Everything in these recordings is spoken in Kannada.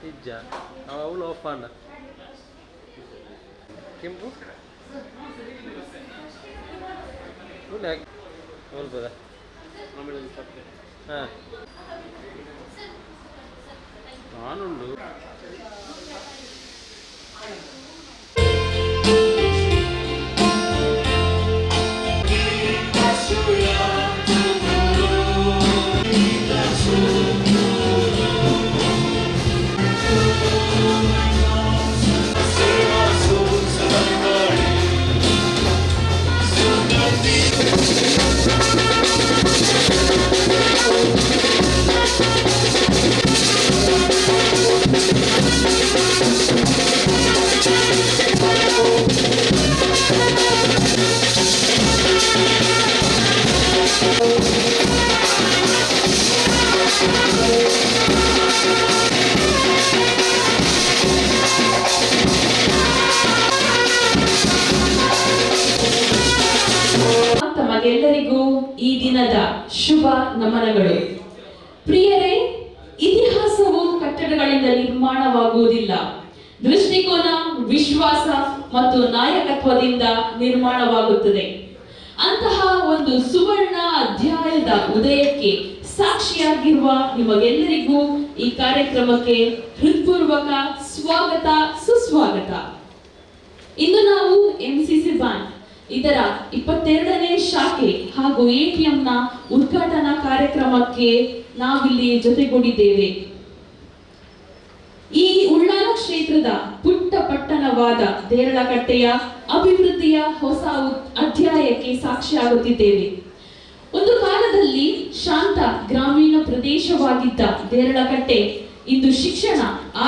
Ija, awal ovan. Kimpu? Udah. Awal berapa? Ah. Mana dulu? ತಮಗೆಲ್ಲರಿಗೂ ಈ ದಿನದ ಶುಭ ನಮನಗಳು. ಪ್ರಿಯರೇ, ಇತಿಹಾಸವು ಕಟ್ಟಡಗಳಿಂದ ನಿರ್ಮಾಣವಾಗುವುದಿಲ್ಲ, ದೃಷ್ಟಿಕೋನ, ವಿಶ್ವಾಸ ಮತ್ತು ನಾಯಕತ್ವದಿಂದ ನಿರ್ಮಾಣವಾಗುತ್ತದೆ. ಅಂತಹ ಒಂದು ಸುವರ್ಣ ಅಧ್ಯಾಯದ ಉದಯಕ್ಕೆ ಸಾಕ್ಷಿಯಾಗಿರುವ ನಿಮಗೆಲ್ಲರಿಗೂ ಈ ಕಾರ್ಯಕ್ರಮಕ್ಕೆ ಹೃತ್ಪೂರ್ವಕ ಸ್ವಾಗತ, ಸುಸ್ವಾಗತ. ಇಂದು ನಾವು ಎಂಸಿಸಿ ಬ್ಯಾಂಕ್ ಇದರ 22ನೇ ಶಾಖೆ ಹಾಗೂ ಎಟಿಎಂನ ಉದ್ಘಾಟನಾ ಕಾರ್ಯಕ್ರಮಕ್ಕೆ ನಾವಿಲ್ಲಿ ಜೊತೆಗೂಡಿದ್ದೇವೆ. ಈ ಉಳ್ಳಾಲ ಕ್ಷೇತ್ರದ ಪುಟ್ಟ ಪಟ್ಟಣವಾದ ದೇರಳಕಟ್ಟೆಯ ಅಭಿವೃದ್ಧಿಯ ಹೊಸ ಅಧ್ಯಾಯಕ್ಕೆ ಸಾಕ್ಷಿಯಾಗುತ್ತಿದ್ದೇವೆ. ಒಂದು ಕಾಲದಲ್ಲಿ ಶಾಂತ ಗ್ರಾಮೀಣ ಪ್ರದೇಶವಾಗಿದ್ದ ದೇರಳಕಟ್ಟೆ ಇಂದು ಶಿಕ್ಷಣ,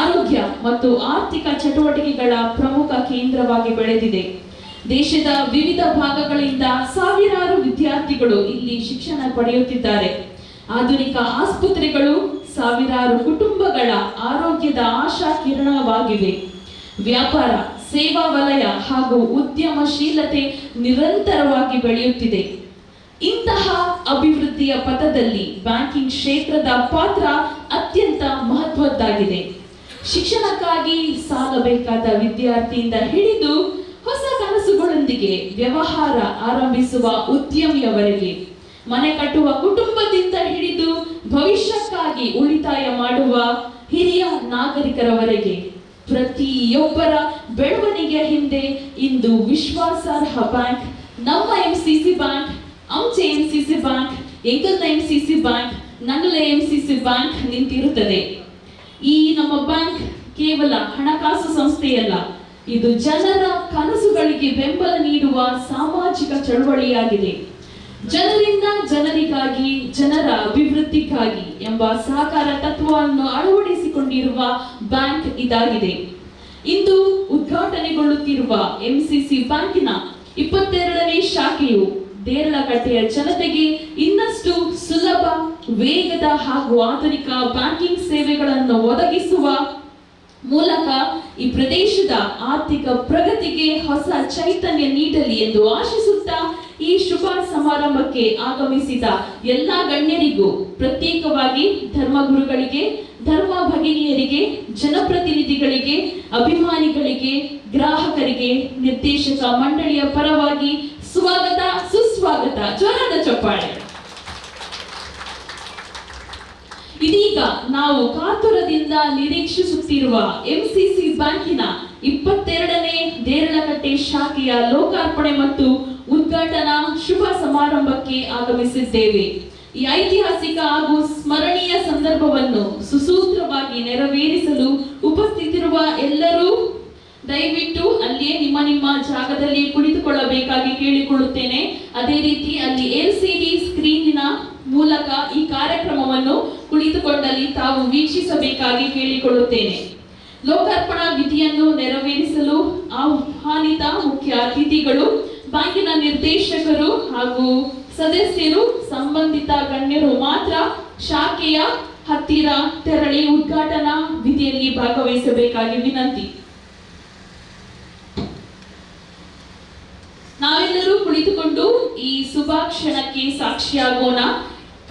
ಆರೋಗ್ಯ ಮತ್ತು ಆರ್ಥಿಕ ಚಟುವಟಿಕೆಗಳ ಪ್ರಮುಖ ಕೇಂದ್ರವಾಗಿ ಬೆಳೆದಿದೆ. ದೇಶದ ವಿವಿಧ ಭಾಗಗಳಿಂದ ಸಾವಿರಾರು ವಿದ್ಯಾರ್ಥಿಗಳು ಇಲ್ಲಿ ಶಿಕ್ಷಣ ಪಡೆಯುತ್ತಿದ್ದಾರೆ. ಆಧುನಿಕ ಆಸ್ಪತ್ರೆಗಳು ಸಾವಿರಾರು ಕುಟುಂಬಗಳ ಆರೋಗ್ಯದ ಆಶಾ ಕಿರಣವಾಗಿವೆ. ವ್ಯಾಪಾರ, ಸೇವಾ ವಲಯ ಹಾಗೂ ಉದ್ಯಮಶೀಲತೆ ನಿರಂತರವಾಗಿ ಬೆಳೆಯುತ್ತಿದೆ. ಇಂತಹ ಅಭಿವೃದ್ಧಿಯ ಪಥದಲ್ಲಿ ಬ್ಯಾಂಕಿಂಗ್ ಕ್ಷೇತ್ರದ ಪಾತ್ರ ಅತ್ಯಂತ ಮಹತ್ವದ್ದಾಗಿದೆ. ಶಿಕ್ಷಣಕ್ಕಾಗಿ ಸಾಲಬೇಕಾದ ವಿದ್ಯಾರ್ಥಿಯಿಂದ ಹಿಡಿದು ಹೊಸ ಕನಸುಗಳೊಂದಿಗೆ ವ್ಯವಹಾರ ಆರಂಭಿಸುವ ಉದ್ಯಮಿಯವರೆಗೆ, ಮನೆ ಕಟ್ಟುವ ಕುಟುಂಬದಿಂದ ಹಿಡಿದು ಭವಿಷ್ಯಕ್ಕಾಗಿ ಉಳಿತಾಯ ಮಾಡುವ ಹಿರಿಯ ನಾಗರಿಕರವರೆಗೆ ಪ್ರತಿಯೊಬ್ಬರ ಬೆಳವಣಿಗೆಯ ಹಿಂದೆ ಇಂದು ವಿಶ್ವಾಸಾರ್ಹ ಬ್ಯಾಂಕ್, ನಮ್ಮ ಎಂಸಿಸಿ ಬ್ಯಾಂಕ್, ಆಮಚೆ ಎಂಸಿಸಿ ಬ್ಯಾಂಕ್, ಎಂಕಲ್ನ ಎಂಸಿಸಿ ಬ್ಯಾಂಕ್, ನಂಗಲ ಎಂಸಿಸಿ ಬ್ಯಾಂಕ್ ನಿಂತಿರುತ್ತದೆ. ಈ ನಮ್ಮ ಬ್ಯಾಂಕ್ ಕೇವಲ ಹಣಕಾಸು ಸಂಸ್ಥೆಯಲ್ಲ, ಇದು ಜನರ ಕನಸುಗಳಿಗೆ ಬೆಂಬಲ ನೀಡುವ ಸಾಮಾಜಿಕ ಚಳವಳಿಯಾಗಿದೆ. ಜನರಿಂದ ಜನರಿಗಾಗಿ, ಜನರ ಅಭಿವೃದ್ಧಿಗಾಗಿ ಎಂಬ ಸಹಕಾರ ತತ್ವವನ್ನು ಅಳವಡಿಸಿಕೊಂಡಿರುವ ಬ್ಯಾಂಕ್ ಇದಾಗಿದೆ. ಇಂದು ಉದ್ಘಾಟನೆಗೊಳ್ಳುತ್ತಿರುವ ಎಂಸಿಸಿ ಬ್ಯಾಂಕಿನ 22ನೇ ಶಾಖೆಯು ದೇರಳಕಟ್ಟೆಯ ಜನತೆಗೆ ಇನ್ನಷ್ಟು ಸುಲಭ, ವೇಗದ ಹಾಗೂ ಆಧುನಿಕ ಬ್ಯಾಂಕಿಂಗ್ ಸೇವೆಗಳನ್ನು ಒದಗಿಸುವ ಮೂಲಕ ಈ ಪ್ರದೇಶದ ಆರ್ಥಿಕ ಪ್ರಗತಿಗೆ ಹೊಸ ಚೈತನ್ಯ ನೀಡಲಿ ಎಂದು ಆಶಿಸುತ್ತಾ ಈ ಶುಭ ಸಮಾರಂಭಕ್ಕೆ ಆಗಮಿಸಿದ ಎಲ್ಲಾ ಗಣ್ಯರಿಗೂ, ಪ್ರತ್ಯೇಕವಾಗಿ ಧರ್ಮಗುರುಗಳಿಗೆ, ಧರ್ಮ ಭಗಿನಿಯರಿಗೆ, ಜನಪ್ರತಿನಿಧಿಗಳಿಗೆ, ಅಭಿಮಾನಿಗಳಿಗೆ, ಗ್ರಾಹಕರಿಗೆ, ನಿರ್ದೇಶಕ ಮಂಡಳಿಯ ಪರವಾಗಿ ಸ್ವಾಗತ, ಸುಸ್ವಾಗತ. ಜೋರಾದ ಚಪ್ಪಾಳೆ. ಇದೀಗ ನಾವು ಕಾತುರದಿಂದ ನಿರೀಕ್ಷಿಸುತ್ತಿರುವ ಎಂಸಿಸಿ ಬ್ಯಾಂಕಿನ 22ನೇ ದೇರಳಕಟ್ಟೆ ಶಾಖೆಯ ಲೋಕಾರ್ಪಣೆ ಮತ್ತು ಉದ್ಘಾಟನಾ ಶುಭ ಸಮಾರಂಭಕ್ಕೆ ಆಗಮಿಸಿದ್ದೇವೆ. ಈ ಐತಿಹಾಸಿಕ ಹಾಗೂ ಸ್ಮರಣೀಯ ಸಂದರ್ಭವನ್ನು ಸುಸೂತ್ರವಾಗಿ ನೆರವೇರಿಸಲು ಉಪಸ್ಥಿತಿರುವ ಎಲ್ಲರೂ ದಯವಿಟ್ಟು ಅಲ್ಲಿಯೇ ನಿಮ್ಮ ಜಾಗದಲ್ಲಿ ಕುಳಿತುಕೊಳ್ಳಬೇಕಾಗಿ ಕೇಳಿಕೊಳ್ಳುತ್ತೇನೆ. ಅದೇ ರೀತಿ ಅಲ್ಲಿ LCD ಸ್ಕ್ರೀನಿನ ಮೂಲಕ ಈ ಕಾರ್ಯಕ್ರಮವನ್ನು ಕುಳಿತುಕೊಂಡಲ್ಲಿ ತಾವು ವೀಕ್ಷಿಸಬೇಕಾಗಿ ಕೇಳಿಕೊಳ್ಳುತ್ತೇನೆ. ಲೋಕಾರ್ಪಣಾ ವಿಧಿಯನ್ನು ನೆರವೇರಿಸಲು ಆಹ್ವಾನಿತ ಮುಖ್ಯ ಅತಿಥಿಗಳು, ಬ್ಯಾಂಕಿನ ನಿರ್ದೇಶಕರು ಹಾಗೂ ಸದಸ್ಯರು, ಸಂಬಂಧಿತ ಗಣ್ಯರು ಮಾತ್ರ ಶಾಖೆಯ ಹತ್ತಿರ ತೆರಳಿ ಉದ್ಘಾಟನಾ ವಿಧಿಯಲ್ಲಿ ಭಾಗವಹಿಸಬೇಕಾಗಿ ವಿನಂತಿ. ನಾವೆಲ್ಲರೂ ಕುಳಿತುಕೊಂಡು ಈ ಶುಭ ಕ್ಷಣಕ್ಕೆ ಸಾಕ್ಷಿಯಾಗೋಣ.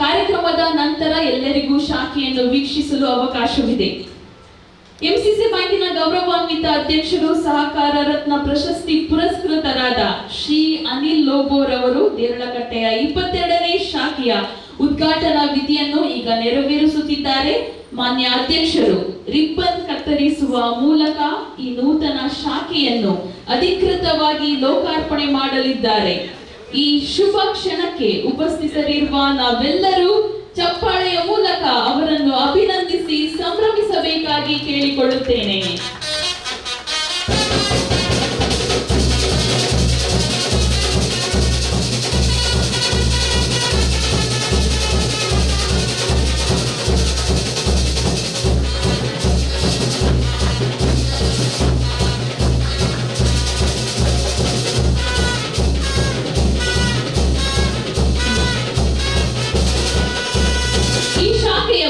ಕಾರ್ಯಕ್ರಮದ ನಂತರ ಎಲ್ಲರಿಗೂ ಶಾಖೆಯನ್ನು ವೀಕ್ಷಿಸಲು ಅವಕಾಶವಿದೆ. ಎಂಸಿಸಿ ಬ್ಯಾಂಕಿನ ಗೌರವಾನ್ವಿತ ಅಧ್ಯಕ್ಷರು ಸಹಕಾರ ರತ್ನ ಪ್ರಶಸ್ತಿ ಪುರಸ್ಕೃತರಾದ ಶ್ರೀ ಅನಿಲ್ ಲೋಬೋರ್ ಅವರು ದೇರಳಕಟ್ಟೆಯ 22ನೇ ಶಾಖೆಯ ಉದ್ಘಾಟನಾ ವಿಧಿಯನ್ನು ಈಗ ನೆರವೇರಿಸುತ್ತಿದ್ದಾರೆ. ಮಾನ್ಯ ಅಧ್ಯಕ್ಷರು ರಿಬ್ಬನ್ ಕತ್ತರಿಸುವ ಮೂಲಕ ಈ ನೂತನ ಶಾಖೆಯನ್ನು ಅಧಿಕೃತವಾಗಿ ಲೋಕಾರ್ಪಣೆ ಮಾಡಲಿದ್ದಾರೆ. ಈ ಶುಭ ಕ್ಷಣಕ್ಕೆ ಉಪಸ್ಥಿತರಿರುವ ನಾವೆಲ್ಲರೂ ಚಪ್ಪಾಳೆಯ ಮೂಲಕ ಅವರನ್ನು ಅಭಿನಂದಿಸಿ ಸಂಭ್ರಮಿಸಬೇಕಾಗಿ ಕೇಳಿಕೊಳ್ಳುತ್ತೇನೆ.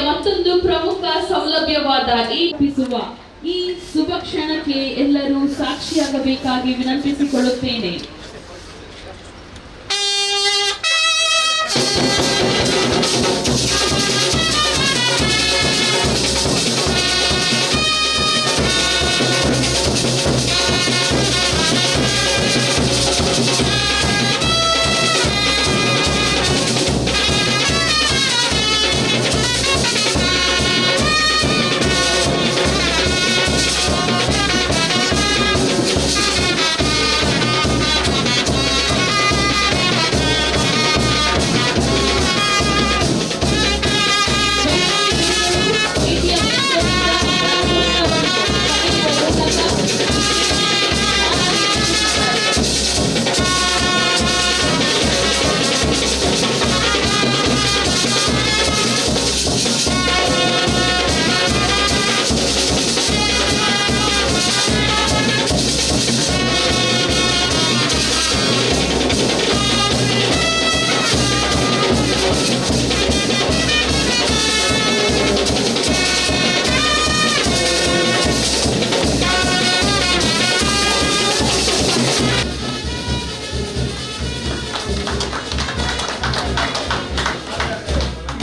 ಮತ್ತೊಂದು ಪ್ರಮುಖ ಸೌಲಭ್ಯವಾದ ಈ ಶುಭ ಕ್ಷಣಕ್ಕೆ ಎಲ್ಲರೂ ಸಾಕ್ಷಿಯಾಗಬೇಕಾಗಿ ವಿನಂತಿಸಿಕೊಳ್ಳುತ್ತೇನೆ.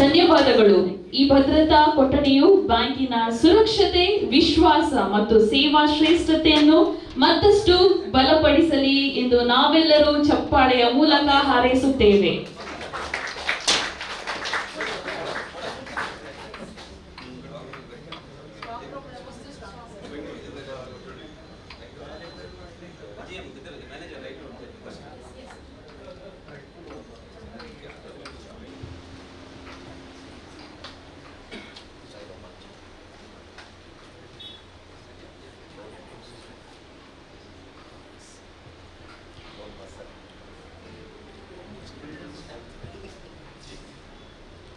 ಧನ್ಯವಾದಗಳು. ಈ ಭದ್ರತಾ ಕೊಠಡಿಯು ಬ್ಯಾಂಕಿನ ಸುರಕ್ಷತೆ, ವಿಶ್ವಾಸ ಮತ್ತು ಸೇವಾ ಶ್ರೇಷ್ಠತೆಯನ್ನು ಮತ್ತಷ್ಟು ಬಲಪಡಿಸಲಿ ಎಂದು ನಾವೆಲ್ಲರೂ ಚಪ್ಪಾಳೆಯ ಮೂಲಕ ಹಾರೈಸುತ್ತೇವೆ.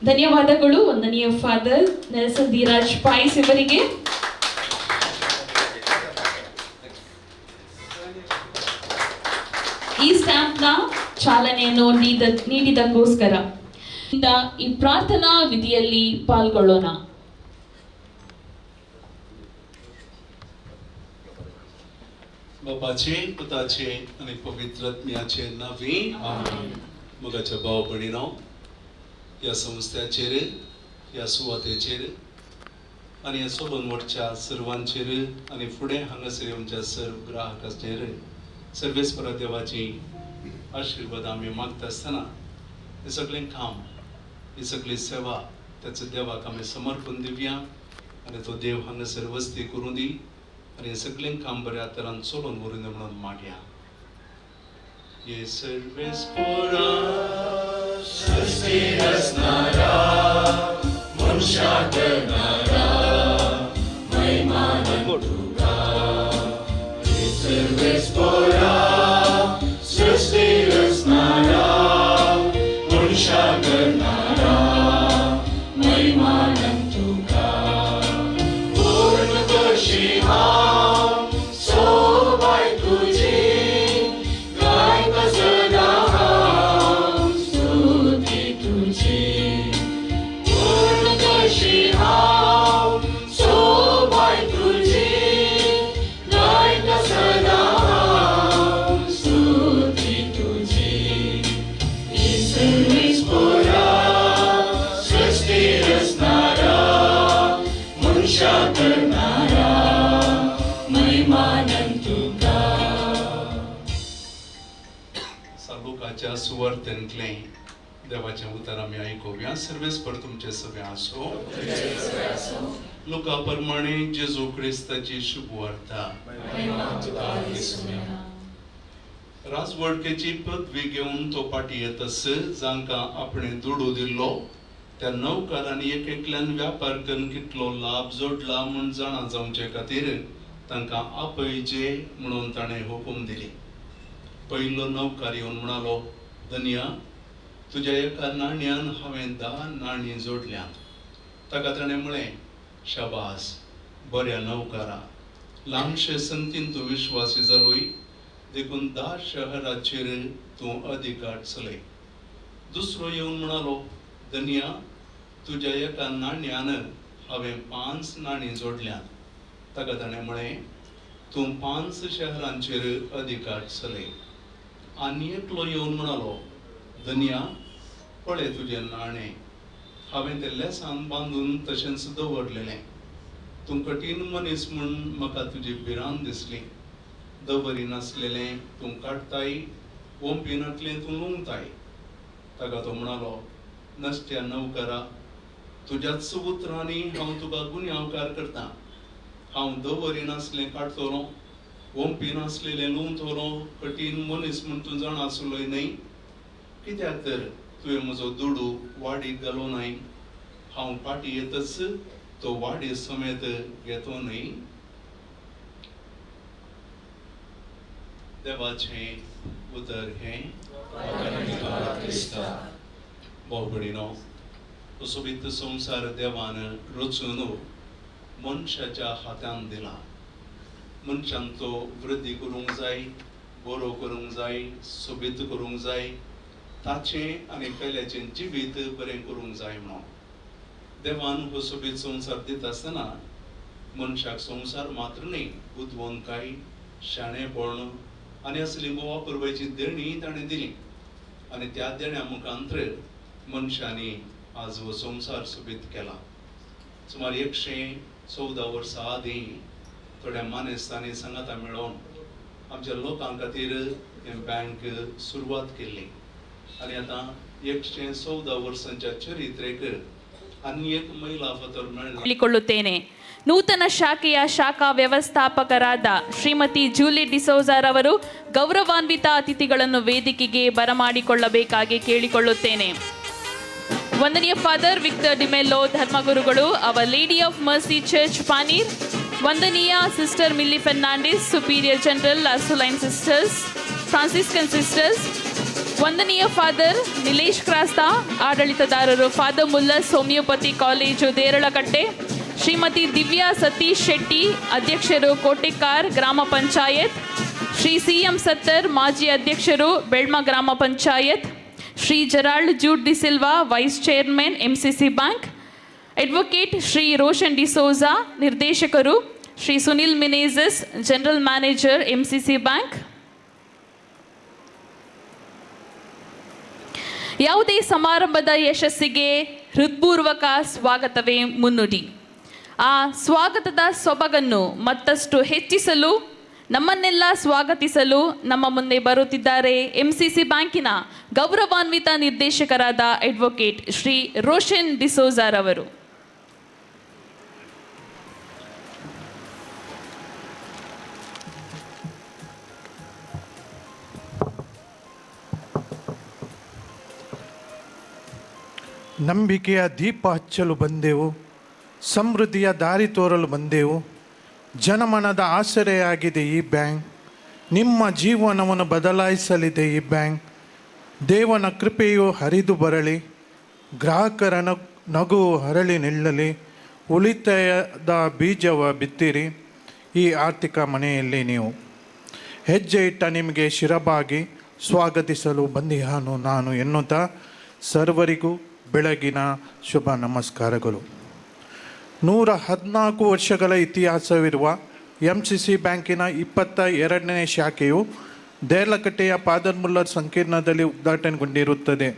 ಧನ್ಯವಾದಗಳು ವಂದನೀಯ ಫಾದರ್ ನೆಲ್ಸನ್ ಧೀರಾಜ್ ಪಾಯ್ಸ್ ಇವರಿಗೆ. ಈ ಸ್ಟ್ಯಾಂಪ್ನ ಚಾಲನೆಯನ್ನು ನೀಡಿದಕ್ಕೋಸ್ಕರ ಈ ಪ್ರಾರ್ಥನಾ ವಿಧಿಯಲ್ಲಿ ಪಾಲ್ಗೊಳ್ಳೋಣ. बापाचे, पुताचे आणि पवित्र आत्म्याचे नावे आमेन. मगाच्या भाव भयणीनो, या संस्थेचेर, या सुवातेचेर आणि या सोबतच्या सर्वांचेर आणि फुडें हांगासर येवच्या सर्व ग्राहकांचेर सर्वेस्परा देवाची आशीर्वाद आमी मागता आसतना हे सगळें काम, ही सगळी सेवा त्याचं देवाक आमी समर्पण दिवया आणि तो देव हांगासर वस्ती करूं दी आणि सगळें काम बऱ्या तरान चलून व्हरून म्हणून मागया. ये सर्वेस्परा सृष्टी रचणारा, मनशा करणारा, महिमान तुका. ये सर्वेस्परा सृष्टी रचणारा, मनशा करणारा, महिमान तुका. पूर्ण करशी हांव सोबाय तुजी, गायता सदा हांव स्तुती तुजी. पूर्ण करशी हांव सोबाय तुजी, गायता सदा हांव स्तुती तुजी. ही सर्वेस्परा सृष्टी रचणारा, मनशा करणारा, देवाच्या सुवार्थेंतलें देवाचें उतर आमी आयकुया. सर्वेस्पर तुमचे सगळे आसो. लुका प्रमाणे जेजू क्रिस्ताची शुभ वार्ता. राजवडकेची पदवी घेवन तो पाटी येतस जांकां आपणे दुडू दिल्लो त्या नौकारांनी एक एकल्यान व्यापार करून कितलो लाभ जोडला म्हूण जाणा जावचे खातीर तांकां आपयचे म्हणून ताणें हुकूम दिली. पयलो नौकार येवन म्हणालो, धन्या, तुज्या एका नाण्यान हांवें 10 नाणीं जोडल्यांत. ताका ताणें म्हळें, शाबास, बऱ्या नौकारा, ल्हानशे संतीन तूं विश्वासी जालोय, देखून 10 शहराचेर तूं अधिकार चलय. दुसरो येवन म्हणालो, धन्या, तुज्या एका नाण्यान हांवें 5 नाणीं जोडल्यांत. ताका ताणें म्हळें, तूं 5 शहरांचेर अधिकार चलय. आनी एकलो येवन म्हणालो, धन्या, पळय तुजें नाणें, हांवें तें लेसान बांदून तशेंच दवरलेलें. तूं कठीण मनीस म्हूण म्हाका तुजी भिरांत दिसली. दवरी नासलेलें तूं काडताय, ओंपिनातलें तूं लुंगताय. ताका तो म्हणालो, नश्ट्या नौकरा, तुज्याच उतरांनी हांव तुका गुन्यांवकार करतां. हांव दवरी नासलें काडटलों, ओंपी नासलेलें लुंगतलों, कठीण मनीस म्हूण तूं जाण आसलोय न्हय. कित्याक तर तुवें म्हजो दुडू वाडीक घालो न्हय. हांव पाटी येतच तो वाडी समेत घेतो न्हय. देवाचें उतर हें. भाव भयणीनो, हो सोबीत संवसार देवान रचून मनशाच्या हातांत दिला. मनशान तो वृद्धी करूंक जाय, बरो करूंक जाय, सोबीत करूंक जाय, ताचें आनी पेल्याचें जिवीत बरें करूंक जाय म्हणून. देवान हो सोबीत संवसार दिता आसतना मनशाक संवसार मात्र न्ही, बुदवंतकाय, शाणेपण आनी असली मोवा करपाची देणी ताणें दिली. आनी त्या देण्या मुखांतर मनशांनी आज हो संवसार सोबीत केला. सुमार 114 वर्सां आदीं थोड्या मानेस्तांनी सांगाता मेळोवन आमच्या लोकां खातीर हें बँक सुरवात केल्ली. आनी आतां 114 वर्सांच्या चरित्रेक आनी एक महिला फातर ಹೇಳಿಕೊಳ್ಳುತ್ತೇನೆ. ನೂತನ ಶಾಖೆಯ ಶಾಖಾ ವ್ಯವಸ್ಥಾಪಕರಾದ ಶ್ರೀಮತಿ ಜೂಲಿ ಡಿಸೋಜಾರವರು ಗೌರವಾನ್ವಿತ ಅತಿಥಿಗಳನ್ನು ವೇದಿಕೆಗೆ ಬರಮಾಡಿಕೊಳ್ಳಬೇಕಾಗಿ ಕೇಳಿಕೊಳ್ಳುತ್ತೇನೆ. ವಂದನೀಯ ಫಾದರ್ ವಿಕ್ಟರ್ ಡಿಮೆಲ್ಲೋ ಧರ್ಮಗುರುಗಳು, our lady of mercy church ಪಾನೀರ್. ವಂದನೀಯ sister Milly Fernandes, superior general Ursuline sisters, Franciscan sisters. ವಂದನೀಯ ಫಾದರ್ ನಿಲೇಶ್ ಕ್ರಾಸ್ತಾ, ಆಡಳಿತದಾರರು, father Muller's homoeopathy college Deralakatte. Shrimati Divya Satish Shetty, ಅಧ್ಯಕ್ಷರು, ಕೋಟೆಕಾರ್ ಗ್ರಾಮ ಪಂಚಾಯತ್. ಶ್ರೀ CM ಸತ್ತರ್, ಮಾಜಿ ಅಧ್ಯಕ್ಷರು, ಬೆಳ್ಮ ಗ್ರಾಮ panchayat. Shri Gerald Jude D Silva, vice chairman MCC bank. Advocate Shri Roshan D'Souza, ನಿರ್ದೇಶಕರು. Shri Sunil Menezes, general manager MCC bank. ಯಾವುದೇ ಸಮಾರಂಭದ ಯಶಸ್ಸಿಗೆ ಹೃತ್ಪೂರ್ವಕ ಸ್ವಾಗತವೇ ಮುನ್ನುಡಿ. ಆ ಸ್ವಾಗತದ ಸೊಬಗನ್ನು ಮತ್ತಷ್ಟು ಹೆಚ್ಚಿಸಲು, ನಮ್ಮನ್ನೆಲ್ಲ ಸ್ವಾಗತಿಸಲು ನಮ್ಮ ಮುಂದೆ ಬರುತ್ತಿದ್ದಾರೆ MCC ಬ್ಯಾಂಕಿನ ಗೌರವಾನ್ವಿತ ನಿರ್ದೇಶಕರಾದ ಅಡ್ವೊಕೇಟ್ ಶ್ರೀ ರೋಷನ್ ಡಿಸೋಜಾರವರು. ನಂಬಿಕೆಯ ದೀಪ ಹಚ್ಚಲು ಬಂದೆವು, ಸಮೃದ್ಧಿಯ ದಾರಿ ತೋರಲು ಬಂದೆವು. ಜನಮನದ ಆಸರೆಯಾಗಿದೆ ಈ ಬ್ಯಾಂಕ್. ನಿಮ್ಮ ಜೀವನವನ್ನು ಬದಲಾಯಿಸಲಿದೆ ಈ ಬ್ಯಾಂಕ್. ದೇವನ ಕೃಪೆಯು ಹರಿದು ಬರಲಿ, ಗ್ರಾಹಕರ ನಗು ಹರಳಿ ನಿಲ್ಲಲಿ. ಉಳಿತಾಯದ ಬೀಜವ ಬಿತ್ತಿರಿ ಈ ಆರ್ಥಿಕ ಮನೆಯಲ್ಲಿ ನೀವು. ಹೆಜ್ಜೆ ಇಟ್ಟ ನಿಮಗೆ ಶಿರಬಾಗಿ ಸ್ವಾಗತಿಸಲು ಬಂದಿಹಾನು ನಾನು ಎನ್ನುತ್ತಾ ಸರ್ವರಿಗೂ ಬೆಳಗಿನ ಶುಭ ನಮಸ್ಕಾರಗಳು. 114 ವರ್ಷಗಳ ಇತಿಹಾಸವಿರುವ MCC ಬ್ಯಾಂಕಿನ 22ನೇ ಶಾಖೆಯು ದೇರ್ಲಕಟ್ಟೆಯ ಫಾದರ್ ಮುಲ್ಲರ್ ಸಂಕೀರ್ಣದಲ್ಲಿ ಉದ್ಘಾಟನೆಗೊಂಡಿರುತ್ತದೆ.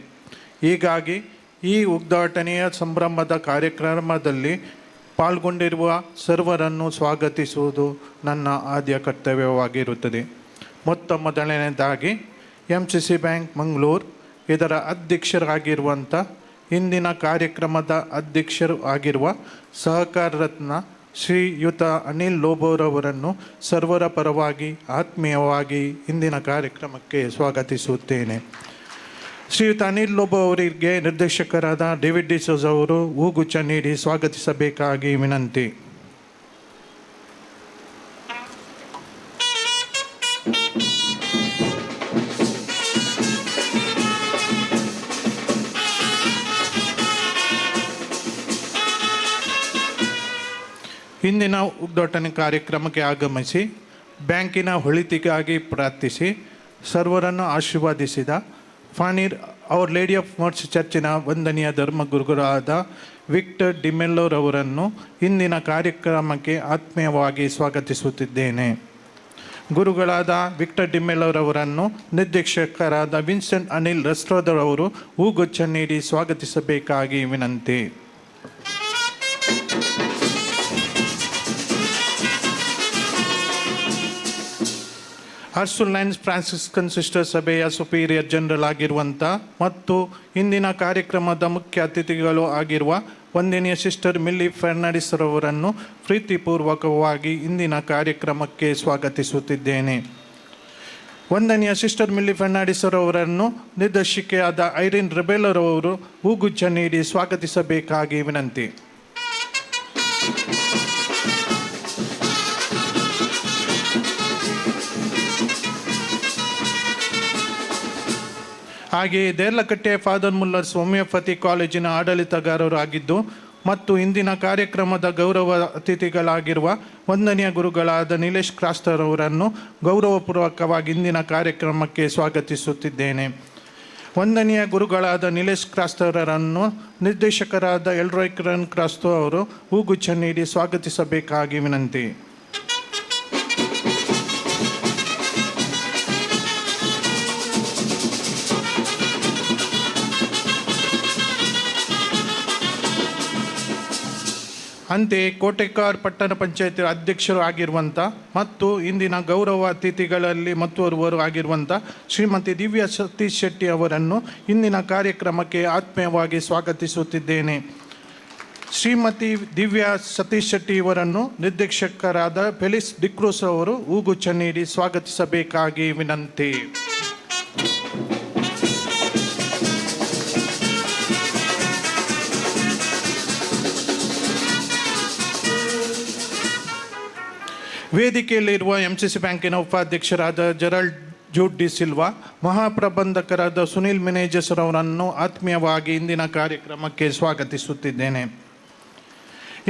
ಹೀಗಾಗಿ ಈ ಉದ್ಘಾಟನೆಯ ಸಂಭ್ರಮದ ಕಾರ್ಯಕ್ರಮದಲ್ಲಿ ಪಾಲ್ಗೊಂಡಿರುವ ಸರ್ವರನ್ನು ಸ್ವಾಗತಿಸುವುದು ನನ್ನ ಆದ್ಯ ಕರ್ತವ್ಯವಾಗಿರುತ್ತದೆ. ಮೊದಲನೇದಾಗಿ MCC ಬ್ಯಾಂಕ್ ಮಂಗಳೂರು ಇದರ ಅಧ್ಯಕ್ಷರಾಗಿರುವಂಥ ಇಂದಿನ ಕಾರ್ಯಕ್ರಮದ ಅಧ್ಯಕ್ಷರು ಆಗಿರುವ ಸಹಕಾರ ರತ್ನ ಶ್ರೀಯುತ ಅನಿಲ್ ಲೋಬೋರವರನ್ನು ಸರ್ವರ ಪರವಾಗಿ ಆತ್ಮೀಯವಾಗಿ ಇಂದಿನ ಕಾರ್ಯಕ್ರಮಕ್ಕೆ ಸ್ವಾಗತಿಸುತ್ತೇನೆ. ಶ್ರೀಯುತ ಅನಿಲ್ ಲೋಬೋ ಅವರಿಗೆ ನಿರ್ದೇಶಕರಾದ ಡೇವಿಡ್ ಡಿಸೋಜ ಅವರು ಹೂಗುಚ್ಛ ನೀಡಿ ಸ್ವಾಗತಿಸಬೇಕಾಗಿ ವಿನಂತಿ. ಇಂದಿನ ಉದ್ಘಾಟನೆ ಕಾರ್ಯಕ್ರಮಕ್ಕೆ ಆಗಮಿಸಿ ಬ್ಯಾಂಕಿನ ಒಳಿತಿಗಾಗಿ ಪ್ರಾರ್ಥಿಸಿ ಸರ್ವರನ್ನು ಆಶೀರ್ವಾದಿಸಿದ ಫಾನೀರ್ ಅವರ್ ಲೇಡಿ ಆಫ್ ಮರ್ಚ್ ಚರ್ಚಿನ ವಂದನೀಯ ಧರ್ಮಗುರುಗಳಾದ ವಿಕ್ಟರ್ ಡಿಮೆಲ್ಲೋರವರನ್ನು ಇಂದಿನ ಕಾರ್ಯಕ್ರಮಕ್ಕೆ ಆತ್ಮೀಯವಾಗಿ ಸ್ವಾಗತಿಸುತ್ತಿದ್ದೇನೆ. ಗುರುಗಳಾದ ವಿಕ್ಟರ್ ಡಿಮೆಲ್ಲೋರವರನ್ನು ನಿರ್ದೇಶಕರಾದ ವಿನ್ಸೆಂಟ್ ಅನಿಲ್ ರಸ್ಟ್ರೋದರವರು ಹೂಗುಚ್ಛ ನೀಡಿ ಸ್ವಾಗತಿಸಬೇಕಾಗಿ ವಿನಂತಿ. ಅರ್ಸುಲೈನ್ಸ್ ಫ್ರಾನ್ಸಿಸ್ಕನ್ ಸಿಸ್ಟರ್ ಸಭೆಯ ಸುಪೀರಿಯರ್ ಜನರಲ್ ಆಗಿರುವಂಥ ಮತ್ತು ಇಂದಿನ ಕಾರ್ಯಕ್ರಮದ ಮುಖ್ಯ ಅತಿಥಿಗಳು ಆಗಿರುವ ವಂದನೀಯ ಸಿಸ್ಟರ್ ಮಿಲ್ಲಿ ಫರ್ನಾಂಡಿಸ್ ರವರನ್ನು ಪ್ರೀತಿಪೂರ್ವಕವಾಗಿ ಇಂದಿನ ಕಾರ್ಯಕ್ರಮಕ್ಕೆ ಸ್ವಾಗತಿಸುತ್ತಿದ್ದೇನೆ. ವಂದನೀಯ ಸಿಸ್ಟರ್ ಮಿಲ್ಲಿ ಫರ್ನಾಂಡಿಸ್ ರವರನ್ನು ನಿರ್ದೇಶಕಿಯಾದ ಐರಿನ್ ರೆಬೆಲರವರು ಹೂಗುಚ್ಛ ನೀಡಿ ಸ್ವಾಗತಿಸಬೇಕಾಗಿ ವಿನಂತಿ. ಹಾಗೆಯೇ ದೇರ್ಲಕಟ್ಟೆಯ ಫಾದರ್ ಮುಲ್ಲರ್ಸ್ ಹೋಮಿಯೋಪತಿ ಕಾಲೇಜಿನ ಆಡಳಿತಗಾರರು ಆಗಿದ್ದು ಮತ್ತು ಇಂದಿನ ಕಾರ್ಯಕ್ರಮದ ಗೌರವ ಅತಿಥಿಗಳಾಗಿರುವ ವಂದನೀಯ ಗುರುಗಳಾದ ನಿಲೇಶ್ ಕ್ರಾಸ್ತರ್ ಅವರನ್ನು ಗೌರವಪೂರ್ವಕವಾಗಿ ಇಂದಿನ ಕಾರ್ಯಕ್ರಮಕ್ಕೆ ಸ್ವಾಗತಿಸುತ್ತಿದ್ದೇನೆ. ವಂದನೀಯ ಗುರುಗಳಾದ ನಿಲೇಶ್ ಕ್ರಾಸ್ತರನ್ನು ನಿರ್ದೇಶಕರಾದ ಎಲ್ರೋಯ್ ಕಿರಣ್ ಕ್ರಾಸ್ತೋ ಅವರು ಹೂಗುಚ್ಛ ನೀಡಿ ಸ್ವಾಗತಿಸಬೇಕಾಗಿ ವಿನಂತಿ. ಅಂತೆಯೇ ಕೋಟೆಕಾರ್ ಪಟ್ಟಣ ಪಂಚಾಯತ್ ಅಧ್ಯಕ್ಷರು ಆಗಿರುವಂಥ ಮತ್ತು ಇಂದಿನ ಗೌರವ ಅತಿಥಿಗಳಲ್ಲಿ ಮತ್ತೋರ್ವರು ಆಗಿರುವಂಥ ಶ್ರೀಮತಿ ದಿವ್ಯಾ ಸತೀಶ್ ಶೆಟ್ಟಿ ಅವರನ್ನು ಇಂದಿನ ಕಾರ್ಯಕ್ರಮಕ್ಕೆ ಆತ್ಮೀಯವಾಗಿ ಸ್ವಾಗತಿಸುತ್ತಿದ್ದೇನೆ. ಶ್ರೀಮತಿ ದಿವ್ಯಾ ಸತೀಶ್ ಶೆಟ್ಟಿ ಇವರನ್ನು ನಿರ್ದೇಶಕರಾದ ಫೆಲಿಕ್ಸ್ ಡಿಕ್ರೂಸ್ ಅವರು ಹೂಗುಚ್ಛ ನೀಡಿ ಸ್ವಾಗತಿಸಬೇಕಾಗಿ ವಿನಂತಿ. ವೇದಿಕೆಯಲ್ಲಿರುವ MCC ಬ್ಯಾಂಕಿನ ಉಪಾಧ್ಯಕ್ಷರಾದ ಜೆರಾಲ್ಡ್ ಜೂಡ್ ಡಿ ಸಿಲ್ವಾ, ಮಹಾಪ್ರಬಂಧಕರಾದ ಸುನಿಲ್ ಮೆನೇಜಸ್ ಅವರನ್ನು ಆತ್ಮೀಯವಾಗಿ ಇಂದಿನ ಕಾರ್ಯಕ್ರಮಕ್ಕೆ ಸ್ವಾಗತಿಸುತ್ತಿದ್ದೇನೆ.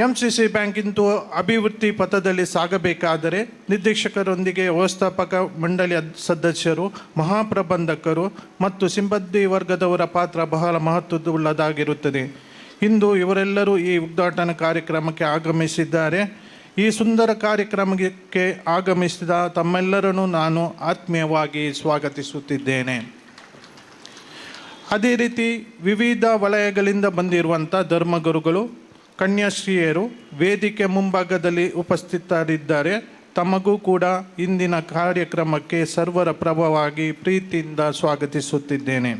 MCC ಬ್ಯಾಂಕ್ ಇಂದು ಅಭಿವೃದ್ಧಿ ಪಥದಲ್ಲಿ ಸಾಗಬೇಕಾದರೆ ನಿರ್ದೇಶಕರೊಂದಿಗೆ ವ್ಯವಸ್ಥಾಪಕ ಮಂಡಳಿ ಸದಸ್ಯರು, ಮಹಾಪ್ರಬಂಧಕರು ಮತ್ತು ಸಿಬ್ಬಂದಿ ವರ್ಗದವರ ಪಾತ್ರ ಬಹಳ ಮಹತ್ವವುಳ್ಳದಾಗಿರುತ್ತದೆ. ಇಂದು ಇವರೆಲ್ಲರೂ ಈ ಉದ್ಘಾಟನಾ ಕಾರ್ಯಕ್ರಮಕ್ಕೆ ಆಗಮಿಸಿದ್ದಾರೆ. ಈ ಸುಂದರ ಕಾರ್ಯಕ್ರಮಕ್ಕೆ ಆಗಮಿಸಿದ ತಮ್ಮೆಲ್ಲರನ್ನು ನಾನು ಆತ್ಮೀಯವಾಗಿ ಸ್ವಾಗತಿಸುತ್ತಿದ್ದೇನೆ. ಅದೇ ರೀತಿ ವಿವಿಧ ವಲಯಗಳಿಂದ ಬಂದಿರುವಂಥ ಧರ್ಮಗುರುಗಳು, ಕನ್ಯಾಶ್ರೀಯರು ವೇದಿಕೆ ಮುಂಭಾಗದಲ್ಲಿ ಉಪಸ್ಥಿತರಿದ್ದಾರೆ. ತಮಗೂ ಕೂಡ ಇಂದಿನ ಕಾರ್ಯಕ್ರಮಕ್ಕೆ ಸರ್ವರ ಪರವಾಗಿ ಪ್ರೀತಿಯಿಂದ ಸ್ವಾಗತಿಸುತ್ತಿದ್ದೇನೆ.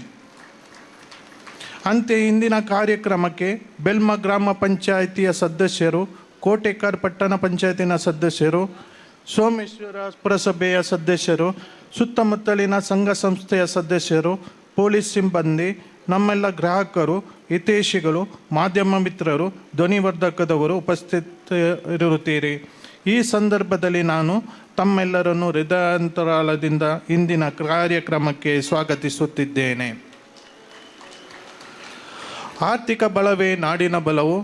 ಅಂತೆಯೇ ಇಂದಿನ ಕಾರ್ಯಕ್ರಮಕ್ಕೆ ಬೆಲ್ಮ ಗ್ರಾಮ ಪಂಚಾಯಿತಿಯ ಸದಸ್ಯರು, ಕೋಟೆಕಾರ್ ಪಟ್ಟಣ ಪಂಚಾಯತಿನ ಸದಸ್ಯರು, ಸೋಮೇಶ್ವರ ಪುರಸಭೆಯ ಸದಸ್ಯರು, ಸುತ್ತಮುತ್ತಲಿನ ಸಂಘ ಸಂಸ್ಥೆಯ ಸದಸ್ಯರು, ಪೊಲೀಸ್ ಸಿಬ್ಬಂದಿ, ನಮ್ಮೆಲ್ಲ ಗ್ರಾಹಕರು, ಹಿತೈಷಿಗಳು, ಮಾಧ್ಯಮ ಮಿತ್ರರು, ಧ್ವನಿವರ್ಧಕದವರು ಉಪಸ್ಥಿತರಿರುತ್ತೀರಿ. ಈ ಸಂದರ್ಭದಲ್ಲಿ ನಾನು ತಮ್ಮೆಲ್ಲರನ್ನು ಹೃದಯಾಂತರಾಳದಿಂದ ಇಂದಿನ ಕಾರ್ಯಕ್ರಮಕ್ಕೆ ಸ್ವಾಗತಿಸುತ್ತಿದ್ದೇನೆ. ಆರ್ಥಿಕ ಬಲವೇ ನಾಡಿನ ಬಲವು,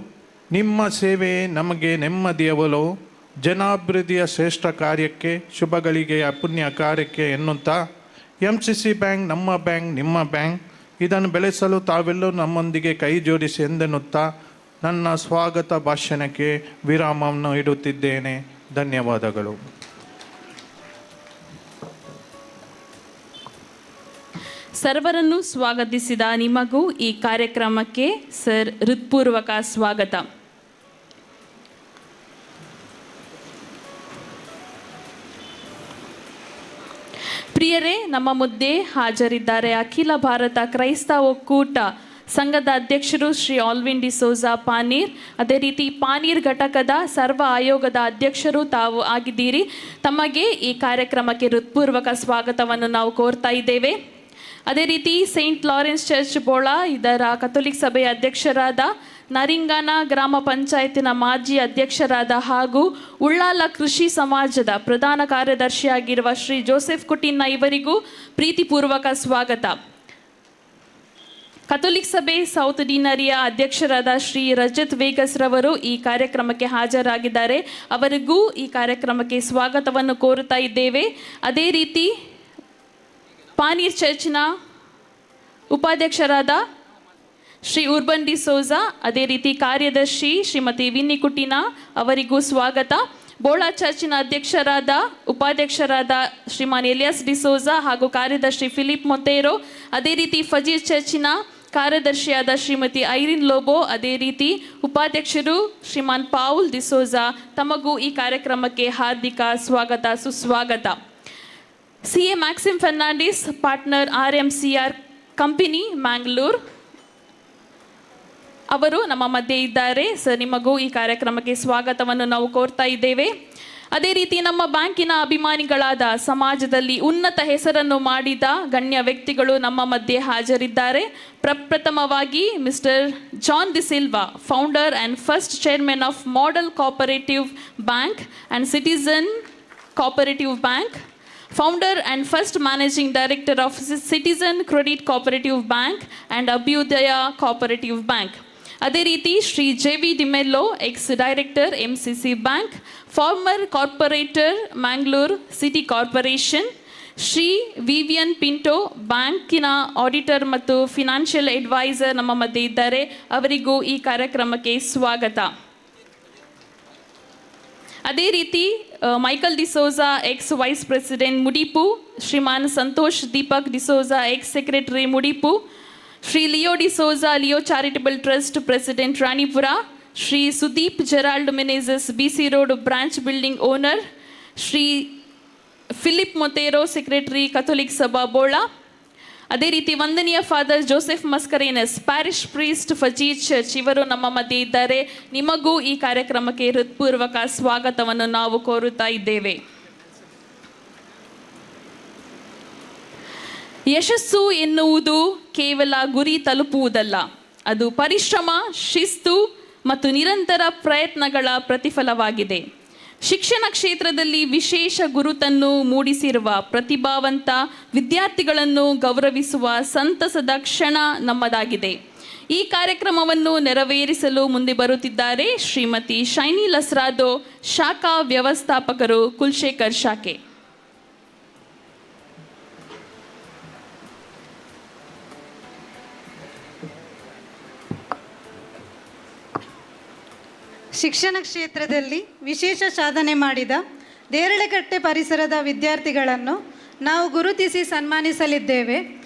ನಿಮ್ಮ ಸೇವೆಯೇ ನಮಗೆ ನೆಮ್ಮದಿಯ ಒಲವು, ಜನಾಭಿವೃದ್ಧಿಯ ಶ್ರೇಷ್ಠ ಕಾರ್ಯಕ್ಕೆ, ಶುಭಗಳಿಗೆಯ ಪುಣ್ಯ ಕಾರ್ಯಕ್ಕೆ ಎನ್ನುತ್ತಾ MCC ಬ್ಯಾಂಕ್ ನಮ್ಮ ಬ್ಯಾಂಕ್, ನಿಮ್ಮ ಬ್ಯಾಂಕ್, ಇದನ್ನು ಬೆಳೆಸಲು ತಾವೆಲ್ಲರೂ ನಮ್ಮೊಂದಿಗೆ ಕೈ ಜೋಡಿಸಿ ಎಂದೆನ್ನುತ್ತಾ ನನ್ನ ಸ್ವಾಗತ ಭಾಷಣಕ್ಕೆ ವಿರಾಮವನ್ನು ಇಡುತ್ತಿದ್ದೇನೆ. ಧನ್ಯವಾದಗಳು. ಸರ್ವರನ್ನು ಸ್ವಾಗತಿಸಿದ ನಿಮಗೂ ಈ ಕಾರ್ಯಕ್ರಮಕ್ಕೆ ಸರ್ ಹೃತ್ಪೂರ್ವಕ ಸ್ವಾಗತ. ಪ್ರಿಯರೇ, ನಮ್ಮ ಮುದ್ದೆ ಹಾಜರಿದ್ದಾರೆ ಅಖಿಲ ಭಾರತ ಕ್ರೈಸ್ತ ಒಕ್ಕೂಟ ಸಂಘದ ಅಧ್ಯಕ್ಷರು ಶ್ರೀ ಆಲ್ವಿನ್ ಡಿಸೋಜಾ ಪಾನೀರ್. ಅದೇ ರೀತಿ ಪಾನೀರ್ ಘಟಕದ ಸರ್ವ ಆಯೋಗದ ಅಧ್ಯಕ್ಷರು ತಾವು ಆಗಿದ್ದೀರಿ. ತಮಗೆ ಈ ಕಾರ್ಯಕ್ರಮಕ್ಕೆ ಹೃತ್ಪೂರ್ವಕ ಸ್ವಾಗತವನ್ನು ನಾವು ಕೋರ್ತಾ ಇದ್ದೇವೆ. ಅದೇ ರೀತಿ ಸೈಂಟ್ ಲಾರೆನ್ಸ್ ಚರ್ಚ್ ಬೋಳ ಇದರ ಕಥೋಲಿಕ್ ಸಭೆಯ ಅಧ್ಯಕ್ಷರಾದ, ನರಿಂಗಾನ ಗ್ರಾಮ ಪಂಚಾಯತಿನ ಮಾಜಿ ಅಧ್ಯಕ್ಷರಾದ ಹಾಗೂ ಉಳ್ಳಾಲ ಕೃಷಿ ಸಮಾಜದ ಪ್ರಧಾನ ಕಾರ್ಯದರ್ಶಿಯಾಗಿರುವ ಶ್ರೀ ಜೋಸೆಫ್ ಕುಟಿನ್ನ ಇವರಿಗೂ ಪ್ರೀತಿಪೂರ್ವಕ ಸ್ವಾಗತ. ಕಥೋಲಿಕ್ ಸಭೆ ಸೌತ್ ಡಿನರಿಯ ಅಧ್ಯಕ್ಷರಾದ ಶ್ರೀ ರಜತ್ ವೇಗಸ್ ರವರು ಈ ಕಾರ್ಯಕ್ರಮಕ್ಕೆ ಹಾಜರಾಗಿದ್ದಾರೆ. ಅವರಿಗೂ ಈ ಕಾರ್ಯಕ್ರಮಕ್ಕೆ ಸ್ವಾಗತವನ್ನು ಕೋರುತ್ತಾ ಇದ್ದೇವೆ. ಅದೇ ರೀತಿ ಪಾನೀರ್ ಚರ್ಚ್ನ ಉಪಾಧ್ಯಕ್ಷರಾದ ಶ್ರೀ ಉರ್ಬನ್ ಡಿಸೋಜಾ, ಅದೇ ರೀತಿ ಕಾರ್ಯದರ್ಶಿ ಶ್ರೀಮತಿ ವಿನ್ನಿ ಕುಟಿನ ಅವರಿಗೂ ಸ್ವಾಗತ. ಬೋಳಾ ಚರ್ಚಿನ ಅಧ್ಯಕ್ಷರಾದ ಉಪಾಧ್ಯಕ್ಷರಾದ ಶ್ರೀಮಾನ್ ಎಲಿಯಾಸ್ ಡಿಸೋಜಾ ಹಾಗೂ ಕಾರ್ಯದರ್ಶಿ ಫಿಲಿಪ್ ಮೊತೇರೋ, ಅದೇ ರೀತಿ ಫಜೀರ್ ಚರ್ಚಿನ ಕಾರ್ಯದರ್ಶಿಯಾದ ಶ್ರೀಮತಿ ಐರಿನ್ ಲೋಬೋ, ಅದೇ ರೀತಿ ಉಪಾಧ್ಯಕ್ಷರು ಶ್ರೀಮಾನ್ ಪಾವುಲ್ ಡಿಸೋಜಾ, ತಮಗೂ ಈ ಕಾರ್ಯಕ್ರಮಕ್ಕೆ ಹಾರ್ದಿಕ ಸ್ವಾಗತ ಸುಸ್ವಾಗತ. CA Maxim Fernandes, partner RMCR company Mangalore, ಅವರು ನಮ್ಮ ಮಧ್ಯೆ ಇದ್ದಾರೆ. ಸರ್, ನಿಮಗೂ ಈ ಕಾರ್ಯಕ್ರಮಕ್ಕೆ ಸ್ವಾಗತವನ್ನು ನಾವು ಕೋರ್ತಾ ಇದ್ದೇವೆ. ಅದೇ ರೀತಿ ನಮ್ಮ ಬ್ಯಾಂಕಿನ ಅಭಿಮಾನಿಗಳಾದ, ಸಮಾಜದಲ್ಲಿ ಉನ್ನತ ಹೆಸರನ್ನು ಮಾಡಿದ ಗಣ್ಯ ವ್ಯಕ್ತಿಗಳು ನಮ್ಮ ಮಧ್ಯೆ ಹಾಜರಿದ್ದಾರೆ. ಪ್ರಪ್ರಥಮವಾಗಿ mister John De Silva, founder and first chairman of Model Cooperative Bank and Citizen Cooperative Bank, founder and first managing director of Citizen Credit Cooperative Bank and Abhyudaya Cooperative Bank. ಅದೇ ರೀತಿ Shri JV D'Mello, ex director MCC bank, former corporator Mangalore city corporation. Shri Vivian Pinto, ಬ್ಯಾಂಕಿನ ಆಡಿಟರ್ ಮತ್ತು ಫಿನಾನ್ಷಿಯಲ್ ಅಡ್ವೈಸರ್ ನಮ್ಮ ಮಧ್ಯೆ ಇದ್ದಾರೆ. ಅವರಿಗೂ ಈ ಕಾರ್ಯಕ್ರಮಕ್ಕೆ ಸ್ವಾಗತ. ಅದೇ ರೀತಿ Michael D'Souza, ex vice president Mudipu, Shriman Santosh Deepak D'Souza, ex secretary Mudipu, Shri Leo D'Souza, Leo charitable trust president Ranipura, Shri Sudeep Gerald Menezes, BC road branch building owner, Shri Philip Monteiro, secretary Catholic Sabha Bola. ಅದೇ ರೀತಿ ವಂದನೀಯ father Joseph Mascarenhas, parish priest Fajir church, ಇವರು ನಮ್ಮ ಮಧ್ಯೆ ಇದ್ದಾರೆ. ನಿಮಗೂ ಈ ಕಾರ್ಯಕ್ರಮಕ್ಕೆ ಹೃತ್ಪೂರ್ವಕ ಸ್ವಾಗತವನ್ನು ನಾವು ಕೋರುತ್ತಾ ಇದ್ದೇವೆ. ಯಶಸ್ಸು ಎನ್ನುವುದು ಕೇವಲ ಗುರಿ ತಲುಪುವುದಲ್ಲ, ಅದು ಪರಿಶ್ರಮ, ಶಿಸ್ತು ಮತ್ತು ನಿರಂತರ ಪ್ರಯತ್ನಗಳ ಪ್ರತಿಫಲವಾಗಿದೆ. ಶಿಕ್ಷಣ ಕ್ಷೇತ್ರದಲ್ಲಿ ವಿಶೇಷ ಗುರುತನ್ನು ಮೂಡಿಸಿರುವ ಪ್ರತಿಭಾವಂತ ವಿದ್ಯಾರ್ಥಿಗಳನ್ನು ಗೌರವಿಸುವ ಸಂತಸದ ಕ್ಷಣ ನಮ್ಮದಾಗಿದೆ. ಈ ಕಾರ್ಯಕ್ರಮವನ್ನು ನೆರವೇರಿಸಲು ಮುಂದೆ ಬರುತ್ತಿದ್ದಾರೆ ಶ್ರೀಮತಿ ಶೈನಿ ಲಸ್ರಾದೋ, ಶಾಖಾ ವ್ಯವಸ್ಥಾಪಕರು, ಕುಲ್ಶೇಖರ್ ಶಾಖೆ. ಶಿಕ್ಷಣ ಕ್ಷೇತ್ರದಲ್ಲಿ ವಿಶೇಷ ಸಾಧನೆ ಮಾಡಿದ ದೇರಳಕಟ್ಟೆ ಪರಿಸರದ ವಿದ್ಯಾರ್ಥಿಗಳನ್ನು ನಾವು ಗುರುತಿಸಿ ಸನ್ಮಾನಿಸಲಿದ್ದೇವೆ.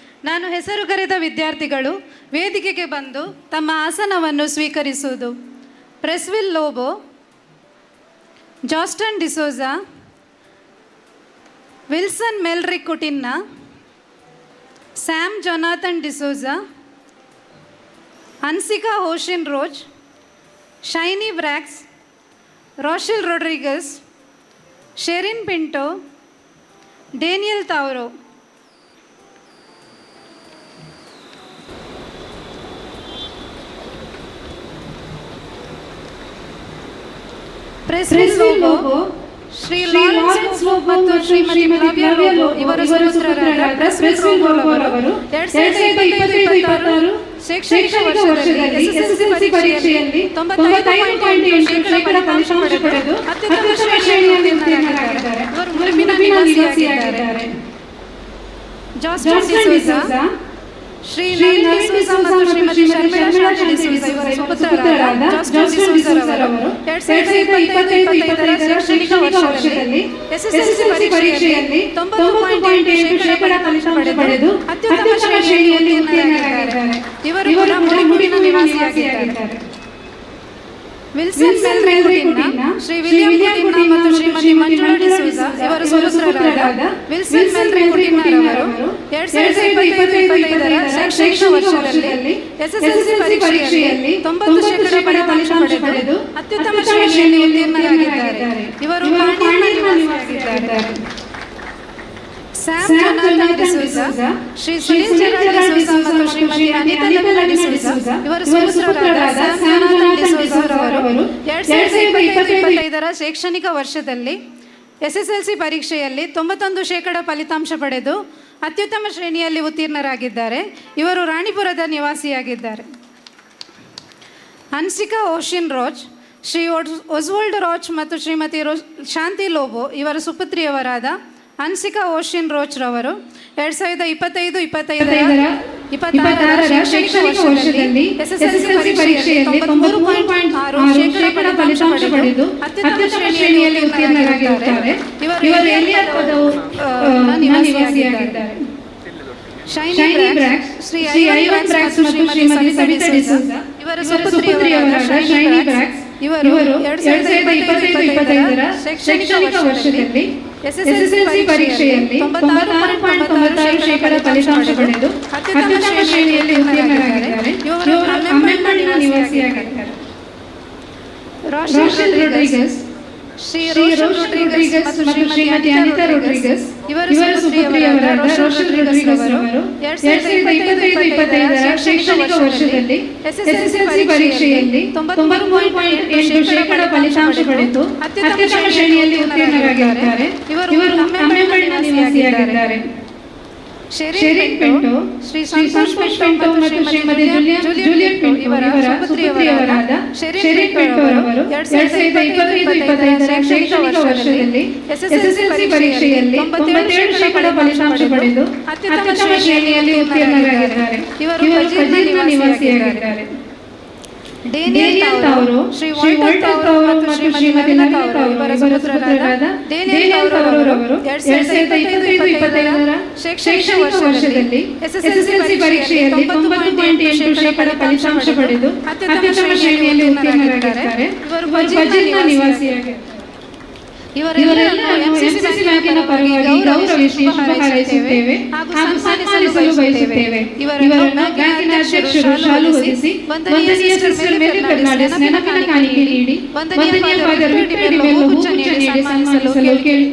ನಾನು ಹೆಸರುಗರೆದ ವಿದ್ಯಾರ್ಥಿಗಳು ವೇದಿಕೆಗೆ ಬಂದು ತಮ್ಮ ಆಸನವನ್ನು ಸ್ವೀಕರಿಸುವುದು. Preswil Lobo, Jaston D'Souza, Wilson Melrick Coutinho, Sam Jonathan D'Souza, Hansika ಹೋಶಿನ್ Rose, Shiny Brax, Rochelle Rodrigues, Sherin Pinto, Daniel Tauro. Preswil Lobo, Shri Lawrence Lobo ಮತ್ತು ಶ್ರೀಮತಿ ಫ್ಲಾವಿಯಾ ಲೋಬೋ ಇವರ ಸುಪುತ್ರರಾದ ಪ್ರೆಸ್ವಿಲ್ ಲೋಬೋ ಅವರು 2025-26 ಶೈಕ್ಷಣಿಕ ವರ್ಷದಲ್ಲಿ SSLC ಪರೀಕ್ಷೆಯಲ್ಲಿ 95.8% ಫಲಿತಾಂಶ ಪಡೆದು ಅತ್ಯುತ್ತಮ ಶ್ರೇಣಿಯಲ್ಲಿ ಉತ್ತೀರ್ಣರಾಗಿದ್ದಾರೆ. ಇವರು ಮುರುಮಿನ ನಿವಾಸಿಯಾಗಿದ್ದಾರೆ. ಜಾಸ್ಟನ್ ಡಿಸೋಜಾ, ಶ್ರೀ ನವೀನ್ ಡಿಸೋಜಾ ಮತ್ತು ಶ್ರೀಮತಿ ಶರ್ಮಿಳಾ ಶಾಲೆ ಡಿಸೋಜಾ ಇವರ ಸುಪುತ್ರರಾದ ಜಾಸ್ಟನ್ ಡಿಸೋಜಾ ಅವರು 2025-26 ಶೈಕ್ಷಣಿಕ ವರ್ಷದಲ್ಲಿ SSLC ಪರೀಕ್ಷೆಯಲ್ಲಿ 90.8% ಫಲಿತಾಂಶ ಪಡೆದು ಅತ್ಯುತ್ತಮ ಶ್ರೇಣಿಯಲ್ಲಿ ಉತ್ತೀರ್ಣರಾಗಿದ್ದಾರೆ. ಇವರು ಮುರುಮಿನ ನಿವಾಸಿಯಾಗಿದ್ದಾರೆ. ವಿಲ್ಸನ್ ಮೆಲ್ರಿಕ್ ಕುಟಿನ್ನ, ಶ್ರೀ ವಿಲಿಯಂ ಕುಟಿನ್ನ ಮತ್ತು ಶ್ರೀಮತಿ ಮಂಜುಳಾ ಡಿಸೋಜಾ ಇವರ ಸುಪುತ್ರರಾದ ವಿಲ್ಸನ್ ಮೆಲ್ರಿ ಕುಟಿನರವರು 2024-25ರ ಶೈಕ್ಷಣಿಕ ವರ್ಷದಲ್ಲಿ ಎಸ್ಎಸ್ಎಲ್ಸಿ ಪರೀಕ್ಷೆಯಲ್ಲಿ 90% ಫಲಿತಾಂಶ ಪಡೆದು ಅತ್ಯುತ್ತಮ ಶ್ರೇಣಿಯಲ್ಲಿ ಉತ್ತೀರ್ಣರಾಗಿದ್ದಾರೆ. ಇವರು ಪಾಂಡಿಯನ್ನ ನಿವಾಸಿಯಾಗಿದ್ದಾರೆ. Sam Jonathan D'Souza, Shri Sunil Gerald D'Souza ಮತ್ತು ಶ್ರೀಮತಿ ಅನಿತಾ ಲೆವೆಲಾ ಡಿಸೂಜಾ ಇವರ ಸುಪುತ್ರರಾದ ಸ್ಯಾಮ್ ಜೊನಾಥನ್ ಡಿಸೂಜಾ ಅವರು 2024-25ರ ಶೈಕ್ಷಣಿಕ ವರ್ಷದಲ್ಲಿ ಎಸ್ಎಸ್ಎಲ್ಸಿ ಪರೀಕ್ಷೆಯಲ್ಲಿ 91% ಫಲಿತಾಂಶ ಪಡೆದು ಅತ್ಯುತ್ತಮ ಶ್ರೇಣಿಯಲ್ಲಿ ಉತ್ತೀರ್ಣರಾಗಿದ್ದಾರೆ. ಇವರು ರಾಣಿಪುರದ ನಿವಾಸಿಯಾಗಿದ್ದಾರೆ. ಹನ್ಸಿಕಾ ಓಶಿನ್ ರೋಚ್, ಶ್ರೀ ಒಸ್ವಾಲ್ಡ್ ರೋಚ್ ಮತ್ತು ಶ್ರೀಮತಿ ಶಾಂತಿ ಲೋಬೋ ಇವರ ಸುಪುತ್ರಿಯವರಾದ ಹನ್ಸಿಕಾ ಓಶಿನ್ ರೋಚ್ ರವರು 2025-26ರ ಶೈಕ್ಷಣಿಕ ವರ್ಷದಲ್ಲಿ ಎಸ್ಎಸ್ಎಲ್ಸಿ ಪರೀಕ್ಷೆಯಲ್ಲಿ 93.6% ಫಲಿತಾಂಶ ಪಡೆದು ಅತ್ಯುತ್ತಮ ಶ್ರೇಣಿಯಲ್ಲಿ ಉತ್ತೀರ್ಣರಾಗಿದ್ದಾರೆ. ಇವರು ಎಲಿಯಟ್ನ ನಿವಾಸಿಯಾಗಿದ್ದಾರೆ. ಶೈನಿ ಬ್ರಾಕ್ಸ್, ಶ್ರೀ ಐವನ್ ಬ್ರಾಕ್ಸ್ ಮತ್ತು ಶ್ರೀಮತಿ ಸವಿತಾ ಡಿಸೂಜಾ ಇವರ ಸುಪುತ್ರಿಯವರಾದ ಶೈನಿ ಬ್ರಾಕ್ಸ್ ಇವರು 2025-26ರ ಶೈಕ್ಷಣಿಕ ವರ್ಷದಲ್ಲಿ ಎಸ್ಎಸ್ಎಲ್ಸಿ ಪರೀಕ್ಷೆಯಲ್ಲಿ 96.96% ಫಲಿತಾಂಶ ಪಡೆದು ಅತ್ಯುತ್ತಮ ಶ್ರೇಣಿಯಲ್ಲಿ ಉತ್ತೀರ್ಣರಾಗಿದ್ದಾರೆ. ಇವರು ಅಮೆಂಬರ್ನ ನಿವಾಸಿಯಾಗಿದ್ದಾರೆ. ರೋಷನ್ ರೋಡ್ರಿಗಸ್, ಶ್ರೀ ರೋಷನ್ ರೋಡ್ರಿಗಸ್ ಮತ್ತು ಶ್ರೀಮತಿ ಅನಿತಾ ರೋಡ್ರಿಗಸ್ ಇವರ ಸುಪುತ್ರಿಯವರಾದ ರೋಷನ್ ರೋಡ್ರಿಗಸ್ ಅವರು 2025-26ರ ಶೈಕ್ಷಣಿಕ ವರ್ಷದಲ್ಲಿ ಎಸ್ಎಸ್ಎಲ್ಸಿ ಪರೀಕ್ಷೆಯಲ್ಲಿ 90.8% ಫಲಿತಾಂಶ ಪಡೆದು ಅತ್ಯುತ್ತಮ ಶ್ರೇಣಿಯಲ್ಲಿ ಉತ್ತೀರ್ಣರಾಗಿದ್ದಾರೆ. ಇವರು ಅಮೆಂಬರ್ನ ನಿವಾಸಿಯಾಗಿದ್ದಾರೆ. ಶೆರಿನ್ ಪಿಂಟೋ, ಶ್ರೀ ಸಂತೋಷ್ ಪಿಂಟೋ ಮತ್ತು ಶ್ರೀಮತಿ ಜೂಲಿಯಟ್ ಪಿಂಟೋ ಇವರ ಸುಪುತ್ರಿಯವರಾದ ಶೆರಿನ್ ಪಿಂಟೋ ಅವರು 2025-26ರ ಶೈಕ್ಷಣಿಕ ವರ್ಷದಲ್ಲಿ ಎಸ್ಎಸ್ಎಲ್ಸಿ ಪರೀಕ್ಷೆಯಲ್ಲಿ 97% ಫಲಿತಾಂಶ ಪಡೆದು ಅತ್ಯುತ್ತಮ ಶ್ರೇಣಿಯಲ್ಲಿ ಉತ್ತೀರ್ಣರಾಗಿದ್ದಾರೆ. ಇವರು ವರ್ಜಿನಿಯಾದ ನಿವಾಸಿಯಾಗಿದ್ದಾರೆ. ಡೇನಿಯಲ್ ತಾವರು, ಶ್ರೀ ವಾಲ್ಟರ್ ತಾವರು ಮತ್ತು ಶ್ರೀಮತಿ ನವಿತಾ ತಾವರು ಇವರ ಸುಪುತ್ರರಾದ ಡೇನಿಯಲ್ ತಾವರು ಅವರು 2025-26ರ ಶೈಕ್ಷಣಿಕ ವರ್ಷದಲ್ಲಿ ಎಸ್ಎಸ್ಎಲ್ಸಿ ಪರೀಕ್ಷೆಯಲ್ಲಿ 90.8% ಫಲಿತಾಂಶ ಪಡೆದು ಅತ್ಯುತ್ತಮ ಶ್ರೇಣಿಯಲ್ಲಿ ಉತ್ತೀರ್ಣರಾಗಿದ್ದಾರೆ. ಇವರು ವರ್ಜಿನಿಯಾದ ನಿವಾಸಿಯಾಗಿದ್ದಾರೆ. ಇವರೆಲ್ಲರನ್ನು ಎಂಸಿಸಿ ಬ್ಯಾಂಕಿನ ಪರವಾಗಿ ಗೌರವಿಸಿ ಶುಭ ಹಾರೈಸುತ್ತೇವೆ ಹಾಗೂ ಸನ್ಮಾನಿಸಲು ಬಯಸುತ್ತೇವೆ. ಇವರನ್ನು ಬ್ಯಾಂಕಿನ ಅಧ್ಯಕ್ಷರು ಶಾಲು ಹೊದಿಸಿ ವಂದನೀಯ ಸಿಸ್ಟರ್ ಮೇರಿ ಫರ್ನಾಂಡಿಸ್ ನೆನಪಿನ ಕಾಣಿಕೆ ನೀಡಿ ವಂದನೀಯ ಫಾದರ್ ವಿಕ್ಟರ್ ಡಿಮೆಲ್ಲೋ ಹೂಗುಚ್ಛ ನೀಡಿ ಸನ್ಮಾನಿಸಲು ಕೇಳಿ.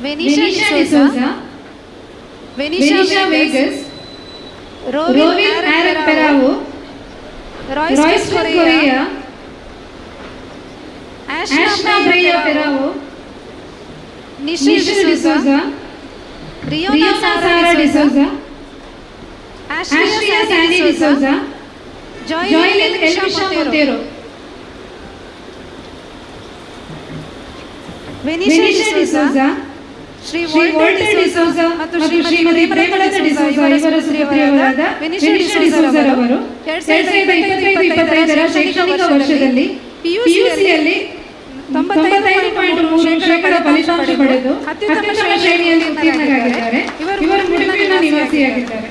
Venetia D'Souza, Venetia Vegas, Rovin Aaron Peravo, Royston Correa, Ashna Breya Peravo, ನಿಶಿಲ್ D'Souza, ರಿಯೋನಾ Sara D'Souza, ಆಶ್ರಿಯಾ Sunny D'Souza, ಜಾಯ್ಲಿನ್ ಎಲ್ವಿಶಾ ಮೊಂಟೇರೋ, ವೆನಿಶಾ D'Souza, Shri ವೋಲ್ಟರ್ D'Souza ಮತ್ತು ಶ್ರೀಮತಿ ಪ್ರೇಮಲತಾ ಡಿಸೋಜ ಇವರ ಸುಪುತ್ರಿಯರಾದ ವೆನಿಶಾ ಡಿಸೋಜರವರು 2024-25 ಶೈಕ್ಷಣಿಕ ವರ್ಷದಲ್ಲಿ ಪಿಯುಸಿಯಲ್ಲಿ 95.3% ಫಲಿತಾಂಶ ಪಡೆದು ಅತ್ಯುತ್ತಮ ಶ್ರೇಣಿಯಲ್ಲಿ ಉತ್ತೀರ್ಣರಾಗಿದ್ದಾರೆ. ಇವರು ಉಡುಪಿನ ನಿವಾಸಿಯಾಗಿದ್ದಾರೆ.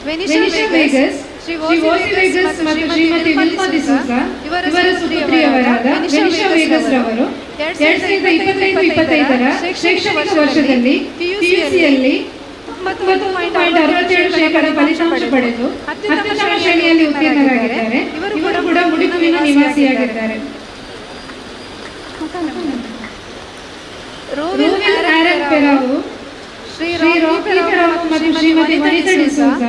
ವೆನಿಶಾ ವೇಗಸ್, ಶ್ರೀ ಓಸಿ ವೇಗಸ್ ಮತ್ತು ಶ್ರೀಮತಿ ವಿಲ್ಮಾ ಡಿಸೋಜ ಇವರ ಸುಪುತ್ರಿಯವರಾದ ವೆನಿಶಾ ವೇಗಸ್ ರವರು 2025-26 ಶೈಕ್ಷಣಿಕ ವರ್ಷದಲ್ಲಿ ಪಿಯುಸಿಯಲ್ಲಿ 90.67% ಫಲಿತಾಂಶ ಪಡೆದು ಅತ್ಯುತ್ತಮ ಶ್ರೇಣಿಯಲ್ಲಿ ಉತ್ತೀರ್ಣರಾಗಿದ್ದಾರೆ. ಇವರು ಕೂಡ ಉಡುಪಿನ ನಿವಾಸಿಯಾಗಿದ್ದಾರೆ. ರೋವಿಲ್ ಆರನ್ ಪೆರಾವು, ಶ್ರೀ ರಾಕಿ ಪೆರಾವು ಮತ್ತು ಶ್ರೀಮತಿ ವನಿತಾ ಡಿಸೋಜ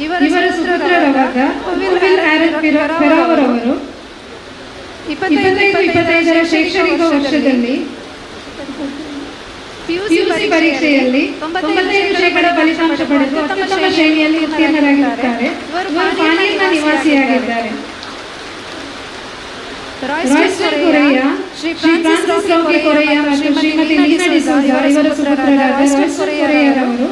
ಇವರ ಸುಪುತ್ರರಾದ ರೋವಿಲ್ ಆರನ್ ಪೆರಾವರವರು 2025 ಶೈಕ್ಷಣಿಕ ವರ್ಷದಲ್ಲಿ ಪಿಯುಸಿ ಪರೀಕ್ಷೆಯಲ್ಲಿ 95% ಫಲಿತಾಂಶ ಪಡೆದು ಅತ್ಯುತ್ತಮ ಶ್ರೇಣಿಯಲ್ಲಿ ಉತ್ತೀರ್ಣರಾಗಿದ್ದಾರೆ. ಇವರು ಪಾನೀರ್ನ ನಿವಾಸಿಯಾಗಿದ್ದಾರೆ. ರಾಯ್ಸ್ಟನ್ ಕೊರೆಯಾ, ಶ್ರೀ ಫ್ರಾನ್ಸಿಸ್ ರೌಕಿ ಕೊರೆಯಾ ಮತ್ತು ಶ್ರೀಮತಿ ಲೀನಾ ಡಿಸೋಜ ಇವರ ಸುಪುತ್ರರಾದ ರಾಯ್ಸ್ಟನ್ ಕೊರೆಯಾರವರು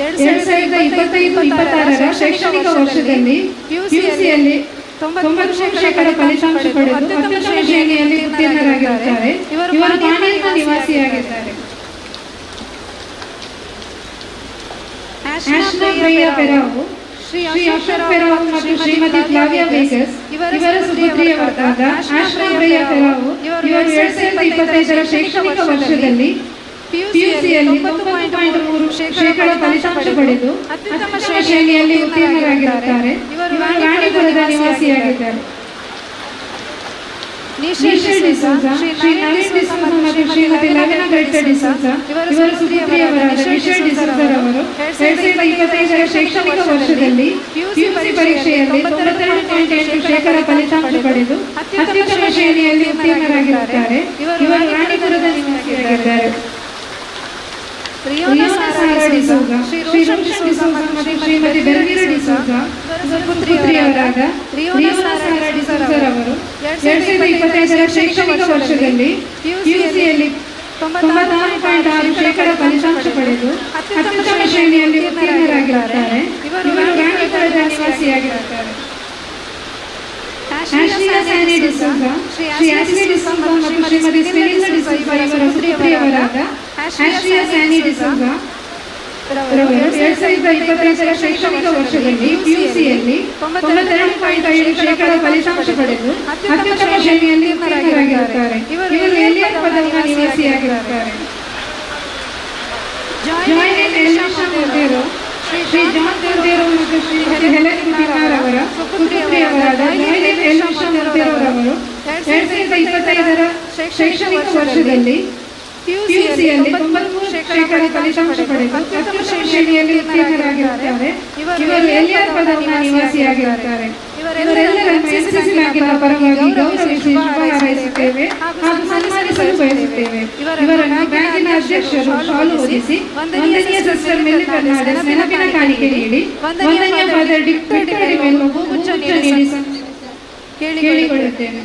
2025-26 ಶೈಕ್ಷಣಿಕ ವರ್ಷದಲ್ಲಿ ಪಿಯುಸಿಯಲ್ಲಿ 90% ಫಲಿತಾಂಶ ಪಡೆದು ಅತ್ಯುತ್ತಮ ಶ್ರೇಣಿಯಲ್ಲಿ ಉತ್ತೀರ್ಣರಾಗಿದ್ದಾರೆ. ಇವರು ಪಾನೀರ್ನ ನಿವಾಸಿಯಾಗಿದ್ದಾರೆ. ಆಶ್ನಾ ಪ್ರಿಯಾ ಪೆರಾವು, ಶ್ರೀ ಅಶೋಕ್ ಪೆರಾವು ಮತ್ತು ಶ್ರೀಮತಿ ಫ್ಲಾವಿಯಾ ವೇಗಸ್ ಇವರ ಸುಪುತ್ರಿಯವರಾದ ಆಶ್ನಾ ಪ್ರಿಯಾ ಪೆರಾವು ಇವರು 2025 ಶೈಕ್ಷಣಿಕ ವರ್ಷದಲ್ಲಿ ಪಿಯುಸಿಯಲ್ಲಿ 90.3% ಫಲಿತಾಂಶ ಪಡೆದು ಅತ್ಯುತ್ತಮ ಶ್ರೇಣಿಯಲ್ಲಿ ಉತ್ತೀರ್ಣರಾಗಿರುತ್ತಾರೆ. ಇವರು ರಾಣಿಪುರದ ನಿವಾಸಿಯಾಗಿದ್ದಾರೆ. ನಿಶಿಲ್ ಡಿಸೋಜ, ಶ್ರೀ ನವೀನ್ ಡಿಸೋಜ ಮತ್ತು ಶ್ರೀಮತಿ ಲವಿನಾ ಗೈಟಾ ಡಿಸೋಜ ಇವರ ಸುಪುತ್ರಿಯವರಾದ ನಿಶಿಲ್ ಡಿಸೋಜರವರು 2025 ಶೈಕ್ಷಣಿಕ ವರ್ಷದಲ್ಲಿ ಪಿಯುಸಿ ಪರೀಕ್ಷೆಯಲ್ಲಿ 92.8% ಫಲಿತಾಂಶ ಪಡೆದು ಅತ್ಯುತ್ತಮ ಶ್ರೇಣಿಯಲ್ಲಿ ಉತ್ತೀರ್ಣರಾಗಿರುತ್ತಾರೆ. ಇವರು ರಾಣಿಪುರದ ನಿವಾಸಿಯಾಗಿದ್ದಾರೆ. ರಿಯೋನಾ ಸಾರಾ ಡಿಸೋಜ, ಶ್ರೀ ರೋಷನ್ ಡಿಸೋಜ ಮತ್ತು ಶ್ರೀಮತಿ ಬೆಲ್ವಿರಾ ಡಿಸೋಜ ಸುಪುತ್ರಿಯವರಾದ ರಿಯೋನಾ ಸಾರಾ ಡಿಸೋಜರವರು 2025 ಶೈಕ್ಷಣಿಕ ವರ್ಷದಲ್ಲಿ ಪಿಯುಸಿಯಲ್ಲಿ 94.6% ಫಲಿತಾಂಶ ಪಡೆದು ಅತ್ಯುತ್ತಮ ಶ್ರೇಣಿಯಲ್ಲಿ ಉತ್ತೀರ್ಣರಾಗಿರುತ್ತಾರೆ. ಇವರು ರಾಣಿಪುರದ ನಿವಾಸಿಯಾಗಿರುತ್ತಾರೆ. ಆಶ್ರಿಯಾ ಸ್ಯಾನಿ ಡಿಸೋಜ, ಶ್ರೀ ಆಶ್ರಿ ಡಿಸೋಜ ಮತ್ತು ಶ್ರೀಮತಿ ಸ್ಟೆಲಿಸಾ ಡಿಸೋಜ ಇವರ ಸುಪುತ್ರಿಯವರಾದ ಆಶ್ರಿಯಾ ಸ್ಯಾನಿ ಡಿಸೋಜ ರವರು 2025 ಶೈಕ್ಷಣಿಕ ವರ್ಷದಲ್ಲಿ ಪಿಯುಸಿಯಲ್ಲಿ 92.5% ಫಲಿತಾಂಶ ಪಡೆದು ಅತ್ಯುತ್ತಮ ಶ್ರೇಣಿಯಲ್ಲಿ ಉತ್ತೀರ್ಣರಾಗಿರುತ್ತಾರೆ. ಇವರು ಎಲಿಯಟ್ ಪದವಿನ ನಿವಾಸಿಯಾಗಿರುತ್ತಾರೆ. ಜಾಯ್ಲಿನ್ ಎಲ್ವಿಶಾ ಮೊಂಟೇರೋ, ಶ್ರೀ ಜಾನ್ ಮೊಂಟೇರೋ ಮತ್ತು ಶ್ರೀಮತಿ ಹೆಲೆನ್ ಗುಡಿನಾರ್ ಅವರ ಸುಪುತ್ರಿಯವರಾದ ಜಾಯ್ಲಿನ್ ಎಲ್ವಿಶಾ ಮೊಂಟೇರೋ ರವರು 2025 ಶೈಕ್ಷಣಿಕ ವರ್ಷದಲ್ಲಿ ಪಿಯುಸಿಯಲ್ಲಿ 93% ಫಲಿತಾಂಶ ಪಡೆದು ಅತ್ಯುತ್ತಮ ಶ್ರೇಣಿಯಲ್ಲಿ ಉತ್ತೀರ್ಣರಾಗಿರುತ್ತಾರೆ. ಇವರು ಎಲಿಯಟ್ ಪದವಿನ ನಿವಾಸಿಯಾಗಿರುತ್ತಾರೆ. ಇವರೆಲ್ಲರನ್ನು ಎನ್ಸಿಸಿ ಬ್ಯಾಂಕಿನ ಪರವಾಗಿ ಗೌರವಿಸಿ ಶುಭ ಹಾರೈಸುತ್ತೇವೆ ಹಾಗೂ ಸನ್ಮಾನಿಸಲು ಬಯಸುತ್ತೇವೆ. ಇವರನ್ನು ಬ್ಯಾಂಕಿನ ಅಧ್ಯಕ್ಷರು ಶಾಲು ಹೊದಿಸಿ ವಂದನೀಯ ಸಿಸ್ಟರ್ ಮೆಲ್ಲಿ ಫರ್ನಾಂಡಿಸ್ ನೆನಪಿನ ಕಾಣಿಕೆ ನೀಡಿ ವಂದನೀಯ ಫಾದರ್ ವಿಕ್ಟರ್ ಡಿಮೆಲ್ಲೋ ಹೂಗುಚ್ಛ ನೀಡಿ ಕೇಳಿಕೊಳ್ಳುತ್ತೇನೆ.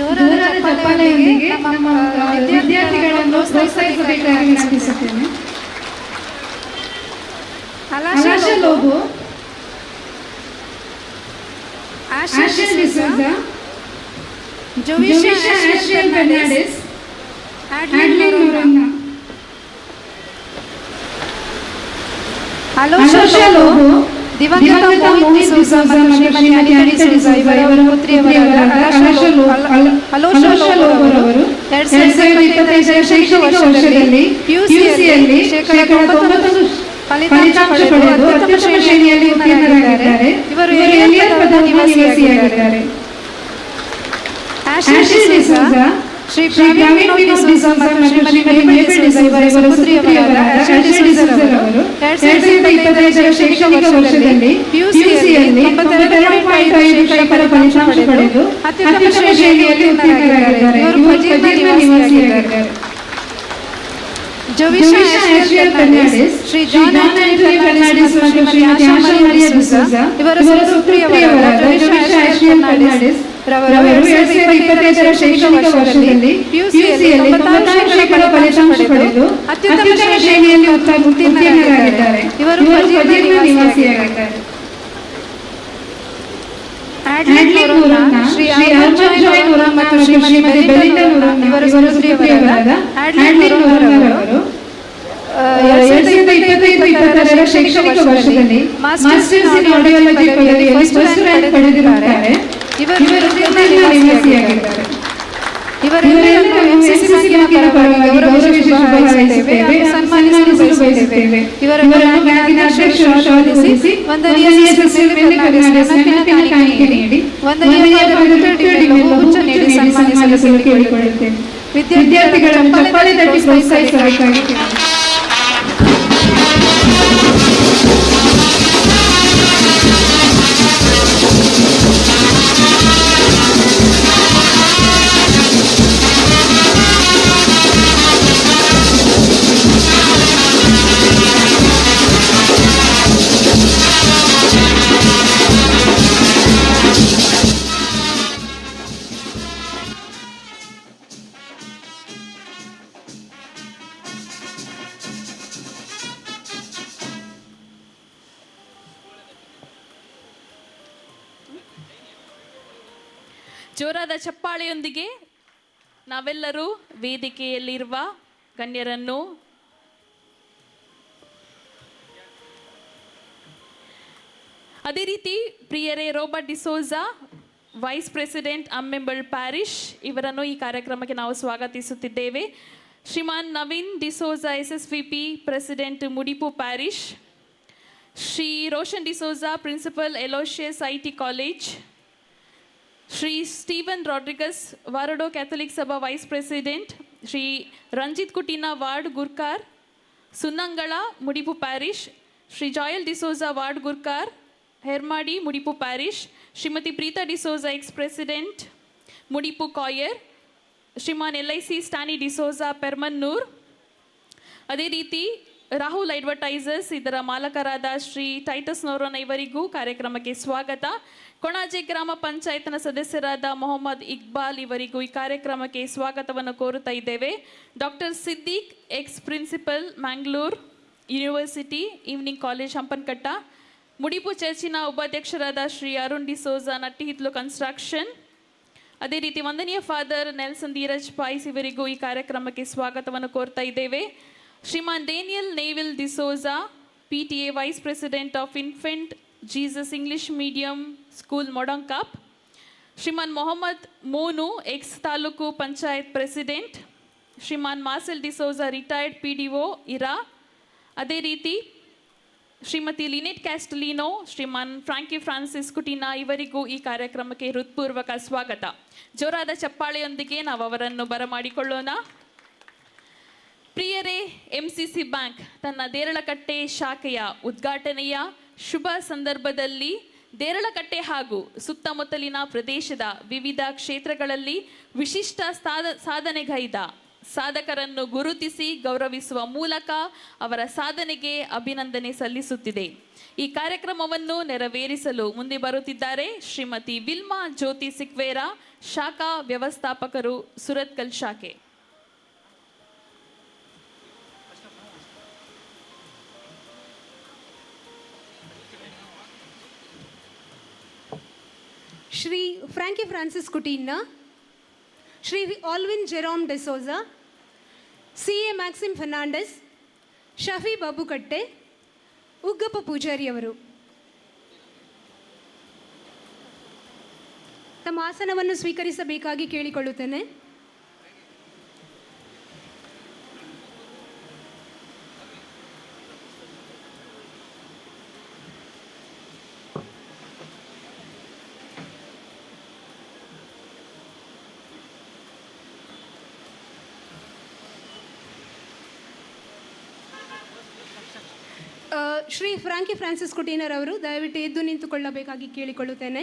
ಜೋರಾದ ಚಪ್ಪಾಳೆಯೊಂದಿಗೆ ನಮ್ಮ ವಿದ್ಯಾರ್ಥಿಗಳನ್ನು ಪ್ರೋತ್ಸಾಹಿಸಬೇಕಾಗಿ ವಿನಂತಿಸುತ್ತೇನೆ. ಅಲಾಶಾ ಲೋಬೋ, ಆಶಿಲ್ ಡಿಸೋಜಾ, ಜೋವಿಶಾ ಆಶ್ರಿಯಲ್ ಫರ್ನಾಂಡಿಸ್, ಆಡ್ಲಿನ್ ನೂರನ್ನ. ಅಲೋಶಾ ಲೋಬೋ, ದಿವಂಗತ ಮೋಹಿತ್ ಡಿಸೋಜಾ ಮತ್ತು ಶ್ರೀಮತಿ ಅನಿತಾ ಡಿಸೋಜಾ ಇವರ ಪುತ್ರಿಯವರಾದ ಅಲೋಶಾ ಲೋಬೋರವರು 2025 ಶೈಕ್ಷಣಿಕ ವರ್ಷದಲ್ಲಿ ಪಿಯುಸಿಯಲ್ಲಿ ಶೇಕಡಾ 90 ಫಲಿತಾಂಶ ಪಡೆದು ಅತ್ಯುತ್ತಮ ಶ್ರೇಣಿಯಲ್ಲಿ ಉತ್ತೀರ್ಣರಾಗಿದ್ದಾರೆ. ಇವರು ಎಲಿಯರ್ ಪದವಿ ನಿವಾಸಿಯಾಗಿದ್ದಾರೆ. ಆಶಿಲ್ ಡಿಸೋಜಾ, ಶ್ರೀ ಪ್ರವೀಣ್ ವಿನೋದ್ ಡಿಸೋಜಾ ಮತ್ತು ಶ್ರೀಮತಿ ಮೇಬಲ್ ಡಿಸೋಜಾ ಇವರ ಪುತ್ರಿಯವರಾದ ಆಶಿಲ್ ಡಿಸೋಜಾ ಅವರು 2025 ಶೈಕ್ಷಣಿಕ ವರ್ಷದಲ್ಲಿ ಪಿಯುಸಿಯಲ್ಲಿ 92.5% ಫಲಿತಾಂಶ ಪಡೆದು ಅತ್ಯುತ್ತಮ ಶ್ರೇಣಿಯಲ್ಲಿ ಉತ್ತೀರ್ಣರಾಗಿದ್ದಾರೆ. ಇವರು ಫಜೀರ್ನ ನಿವಾಸಿಯಾಗಿದ್ದಾರೆ. ಜೋವಿಶಾ ಆಶ್ರಿಯಲ್ ಫರ್ನಾಂಡಿಸ್, ಶ್ರೀ ಜಾನ್ ಆಂಟೋನಿ ಫರ್ನಾಂಡಿಸ್ ಮತ್ತು ಶ್ರೀಮತಿ ಆಶಾ ಮರಿಯಾ ಡಿಸೋಜಾ ಇವರ ಪುತ್ರಿಯವರಾದ ಜೋವಿಶಾ ಆಶ್ರಿಯಲ್ ಫರ್ನಾಂಡಿಸ್ ರವರು 2025 ಶೈಕ್ಷಣಿಕ ವರ್ಷದಲ್ಲಿ ಪಿಯುಸಿಯಲ್ಲಿ 96% ಫಲಿತಾಂಶ ಪಡೆದು ಅತ್ಯುತ್ತಮ ಶ್ರೇಣಿಯಲ್ಲಿ ಉತ್ತೀರ್ಣರಾಗಿದ್ದಾರೆ. ಇವರು ಫಜೀರ್ನ ನಿವಾಸಿಯಾಗಿದ್ದಾರೆ. ಆಡ್ಲಿನ್ ನೂರನ್ನ, ಶ್ರೀ ಅರ್ಜುನ್ ಜಾಯ್ ನೂರನ್ನ ಮತ್ತು ಶ್ರೀಮತಿ ಬೆಲಿಂಡಾ ನೂರನ್ನ ಇವರ ಪುತ್ರಿಯವರಾದ ಆಡ್ಲಿನ್ ನೂರನ್ನರವರು 2025-26 ಶೈಕ್ಷಣಿಕ ವರ್ಷದಲ್ಲಿ ಮಾಸ್ಟರ್ಸ್ ಇನ್ ಆಡಿಯಾಲಜಿ ಪದವಿಯಲ್ಲಿ ಫಸ್ಟ್ ರ್ಯಾಂಕ್ ಪಡೆದಿರುತ್ತಾರೆ. ಇವರು ಫಜೀರ್ನ ನಿವಾಸಿಯಾಗಿದ್ದಾರೆ. ಇವರೆಲ್ಲರನ್ನು ಎಂಸಿಸಿ ಬ್ಯಾಂಕಿನ ಪರವಾಗಿ ಗೌರವಿಸಿ ಶುಭ ಹಾರೈಸುತ್ತೇವೆ ಹಾಗೂ ಸನ್ಮಾನಿಸಲು ಬಯಸುತ್ತೇವೆ. ಇವರನ್ನು ಬ್ಯಾಂಕಿನ ಅಧ್ಯಕ್ಷರು ಶ್ಲಾಘಿಸಿ ವಂದನೀಯ ಸದಸ್ಯರು ಫರ್ನಾಂಡಿಸ್ ನೆನಪಿನ ಕಾಣಿಕೆ ನೀಡಿ ವಂದನೀಯ ಹುಚ್ಚ ನೀಡಿ ಸನ್ಮಾನಿಸಲು ಕೇಳಿಕೊಳ್ಳುತ್ತೇವೆ. ವಿದ್ಯಾರ್ಥಿಗಳನ್ನು ಚಪ್ಪಾಳೆ ತಟ್ಟಿ ಪ್ರೋತ್ಸಾಹಿಸಬೇಕಾಗಿ ಕೇಳಿ. ಜೋರಾದ ಚಪ್ಪಾಳೆಯೊಂದಿಗೆ ನಾವೆಲ್ಲರೂ ವೇದಿಕೆಯಲ್ಲಿರುವ ಗಣ್ಯರನ್ನು ಅದೇ ರೀತಿ ಪ್ರಿಯರೇ Robert D'Souza vice president Ammembal parish ಇವರನ್ನು ಈ ಕಾರ್ಯಕ್ರಮಕ್ಕೆ ನಾವು ಸ್ವಾಗತಿಸುತ್ತಿದ್ದೇವೆ. Shriman Naveen D'Souza SSVP president Mudipu parish, Shri Roshan D'Souza principal Aloysius IT college, Shri Steven Rodrigues Varado Catholic Sabha vice president, Shri Ranjith Coutinho ward gurkar Sunnangala Mudipu parish, Shri Joel D'Souza ward gurkar Hermadi Mudipu parish, Shrimati Preetha D'Souza ex president Mudipu Kayar, Shriman LIC Stany D'Souza Permannur, ಅದೇ ರೀತಿ ರಾಹುಲ್ ಅಡ್ವರ್ಟೈಸರ್ಸ್ ಇದರ ಮಾಲಕರಾದ ಶ್ರೀ ಟೈಟಸ್ ನೋರೋನ ಇವರಿಗೂ ಕಾರ್ಯಕ್ರಮಕ್ಕೆ ಸ್ವಾಗತ. ಕೊಣಾಜೆ ಗ್ರಾಮ ಪಂಚಾಯತ್ನ ಸದಸ್ಯರಾದ ಮೊಹಮ್ಮದ್ ಇಕ್ಬಾಲ್ ಇವರಿಗೂ ಈ ಕಾರ್ಯಕ್ರಮಕ್ಕೆ ಸ್ವಾಗತವನ್ನು ಕೋರುತ್ತಾ ಇದ್ದೇವೆ. Doctor Siddiq ex principal Mangalore university evening college Hampankatta, Mudipu ಚರ್ಚಿನ ಉಪಾಧ್ಯಕ್ಷರಾದ ಶ್ರೀ ಅರುಣ್ ಡಿಸೋಜಾ ನಟ್ಟಿಹಿತ್ಲು ಕನ್ಸ್ಟ್ರಕ್ಷನ್, ಅದೇ ರೀತಿ ವಂದನೀಯ ಫಾದರ್ ನೆಲ್ಸನ್ ಧೀರಜ್ ಪಾಯ್ಸ್ ಇವರಿಗೂ ಈ ಕಾರ್ಯಕ್ರಮಕ್ಕೆ ಸ್ವಾಗತವನ್ನು ಕೋರ್ತಾ ಇದ್ದೇವೆ. Shriman Daniel Neville D'Souza PTA vice president of Infant Jesus English medium school Modankap, Shriman Mohammad Monu ex taluk panchayat president, Shriman Marcel D'Souza retired PDO Ira, ಅದೇ ರೀತಿ Shrimati Linet Castelino, Shriman Franky Francis ಕುಟಿನಾ ಇವರಿಗೂ ಈ ಕಾರ್ಯಕ್ರಮಕ್ಕೆ ಹೃತ್ಪೂರ್ವಕ ಸ್ವಾಗತ. ಜೋರಾದ ಚಪ್ಪಾಳೆಯೊಂದಿಗೆ ನಾವು ಅವರನ್ನು ಬರಮಾಡಿಕೊಳ್ಳೋಣ. ಪ್ರಿಯರೇ, MCC ಬ್ಯಾಂಕ್ ತನ್ನ ದೇರಳಕಟ್ಟೆ ಶಾಖೆಯ ಉದ್ಘಾಟನೆಯ ಶುಭ ಸಂದರ್ಭದಲ್ಲಿ ದೇರಳಕಟ್ಟೆ ಹಾಗೂ ಸುತ್ತಮುತ್ತಲಿನ ಪ್ರದೇಶದ ವಿವಿಧ ಕ್ಷೇತ್ರಗಳಲ್ಲಿ ವಿಶಿಷ್ಟ ಸಾಧನೆಗೈದ ಸಾಧಕರನ್ನು ಗುರುತಿಸಿ ಗೌರವಿಸುವ ಮೂಲಕ ಅವರ ಸಾಧನೆಗೆ ಅಭಿನಂದನೆ ಸಲ್ಲಿಸುತ್ತಿದೆ. ಈ ಕಾರ್ಯಕ್ರಮವನ್ನು ನೆರವೇರಿಸಲು ಮುಂದೆ ಬರುತ್ತಿದ್ದಾರೆ ಶ್ರೀಮತಿ ವಿಲ್ಮಾ ಜ್ಯೋತಿ ಸಿಕ್ವೇರಾ, ಶಾಖಾ ವ್ಯವಸ್ಥಾಪಕರು, ಸುರತ್ಕಲ್ ಶಾಖೆ. Shri Franky Francis Coutinho, Shri Alwyn Jerome D'Souza, CA Maxim Fernandes, Shafi Babukatte, Uggappa ಪೂಜಾರಿಯವರು ತಮ್ಮ ಆಸನವನ್ನು ಸ್ವೀಕರಿಸಬೇಕಾಗಿ ಕೇಳಿಕೊಳ್ಳುತ್ತೇನೆ. ಶ್ರೀ ಫ್ರಾಂಕಿ ಫ್ರಾನ್ಸಿಸ್ ಕುಟೀನರ್ ಅವರು ದಯವಿಟ್ಟು ಎದ್ದು ನಿಂತುಕೊಳ್ಳಬೇಕಾಗಿ ಕೇಳಿಕೊಳ್ಳುತ್ತೇನೆ.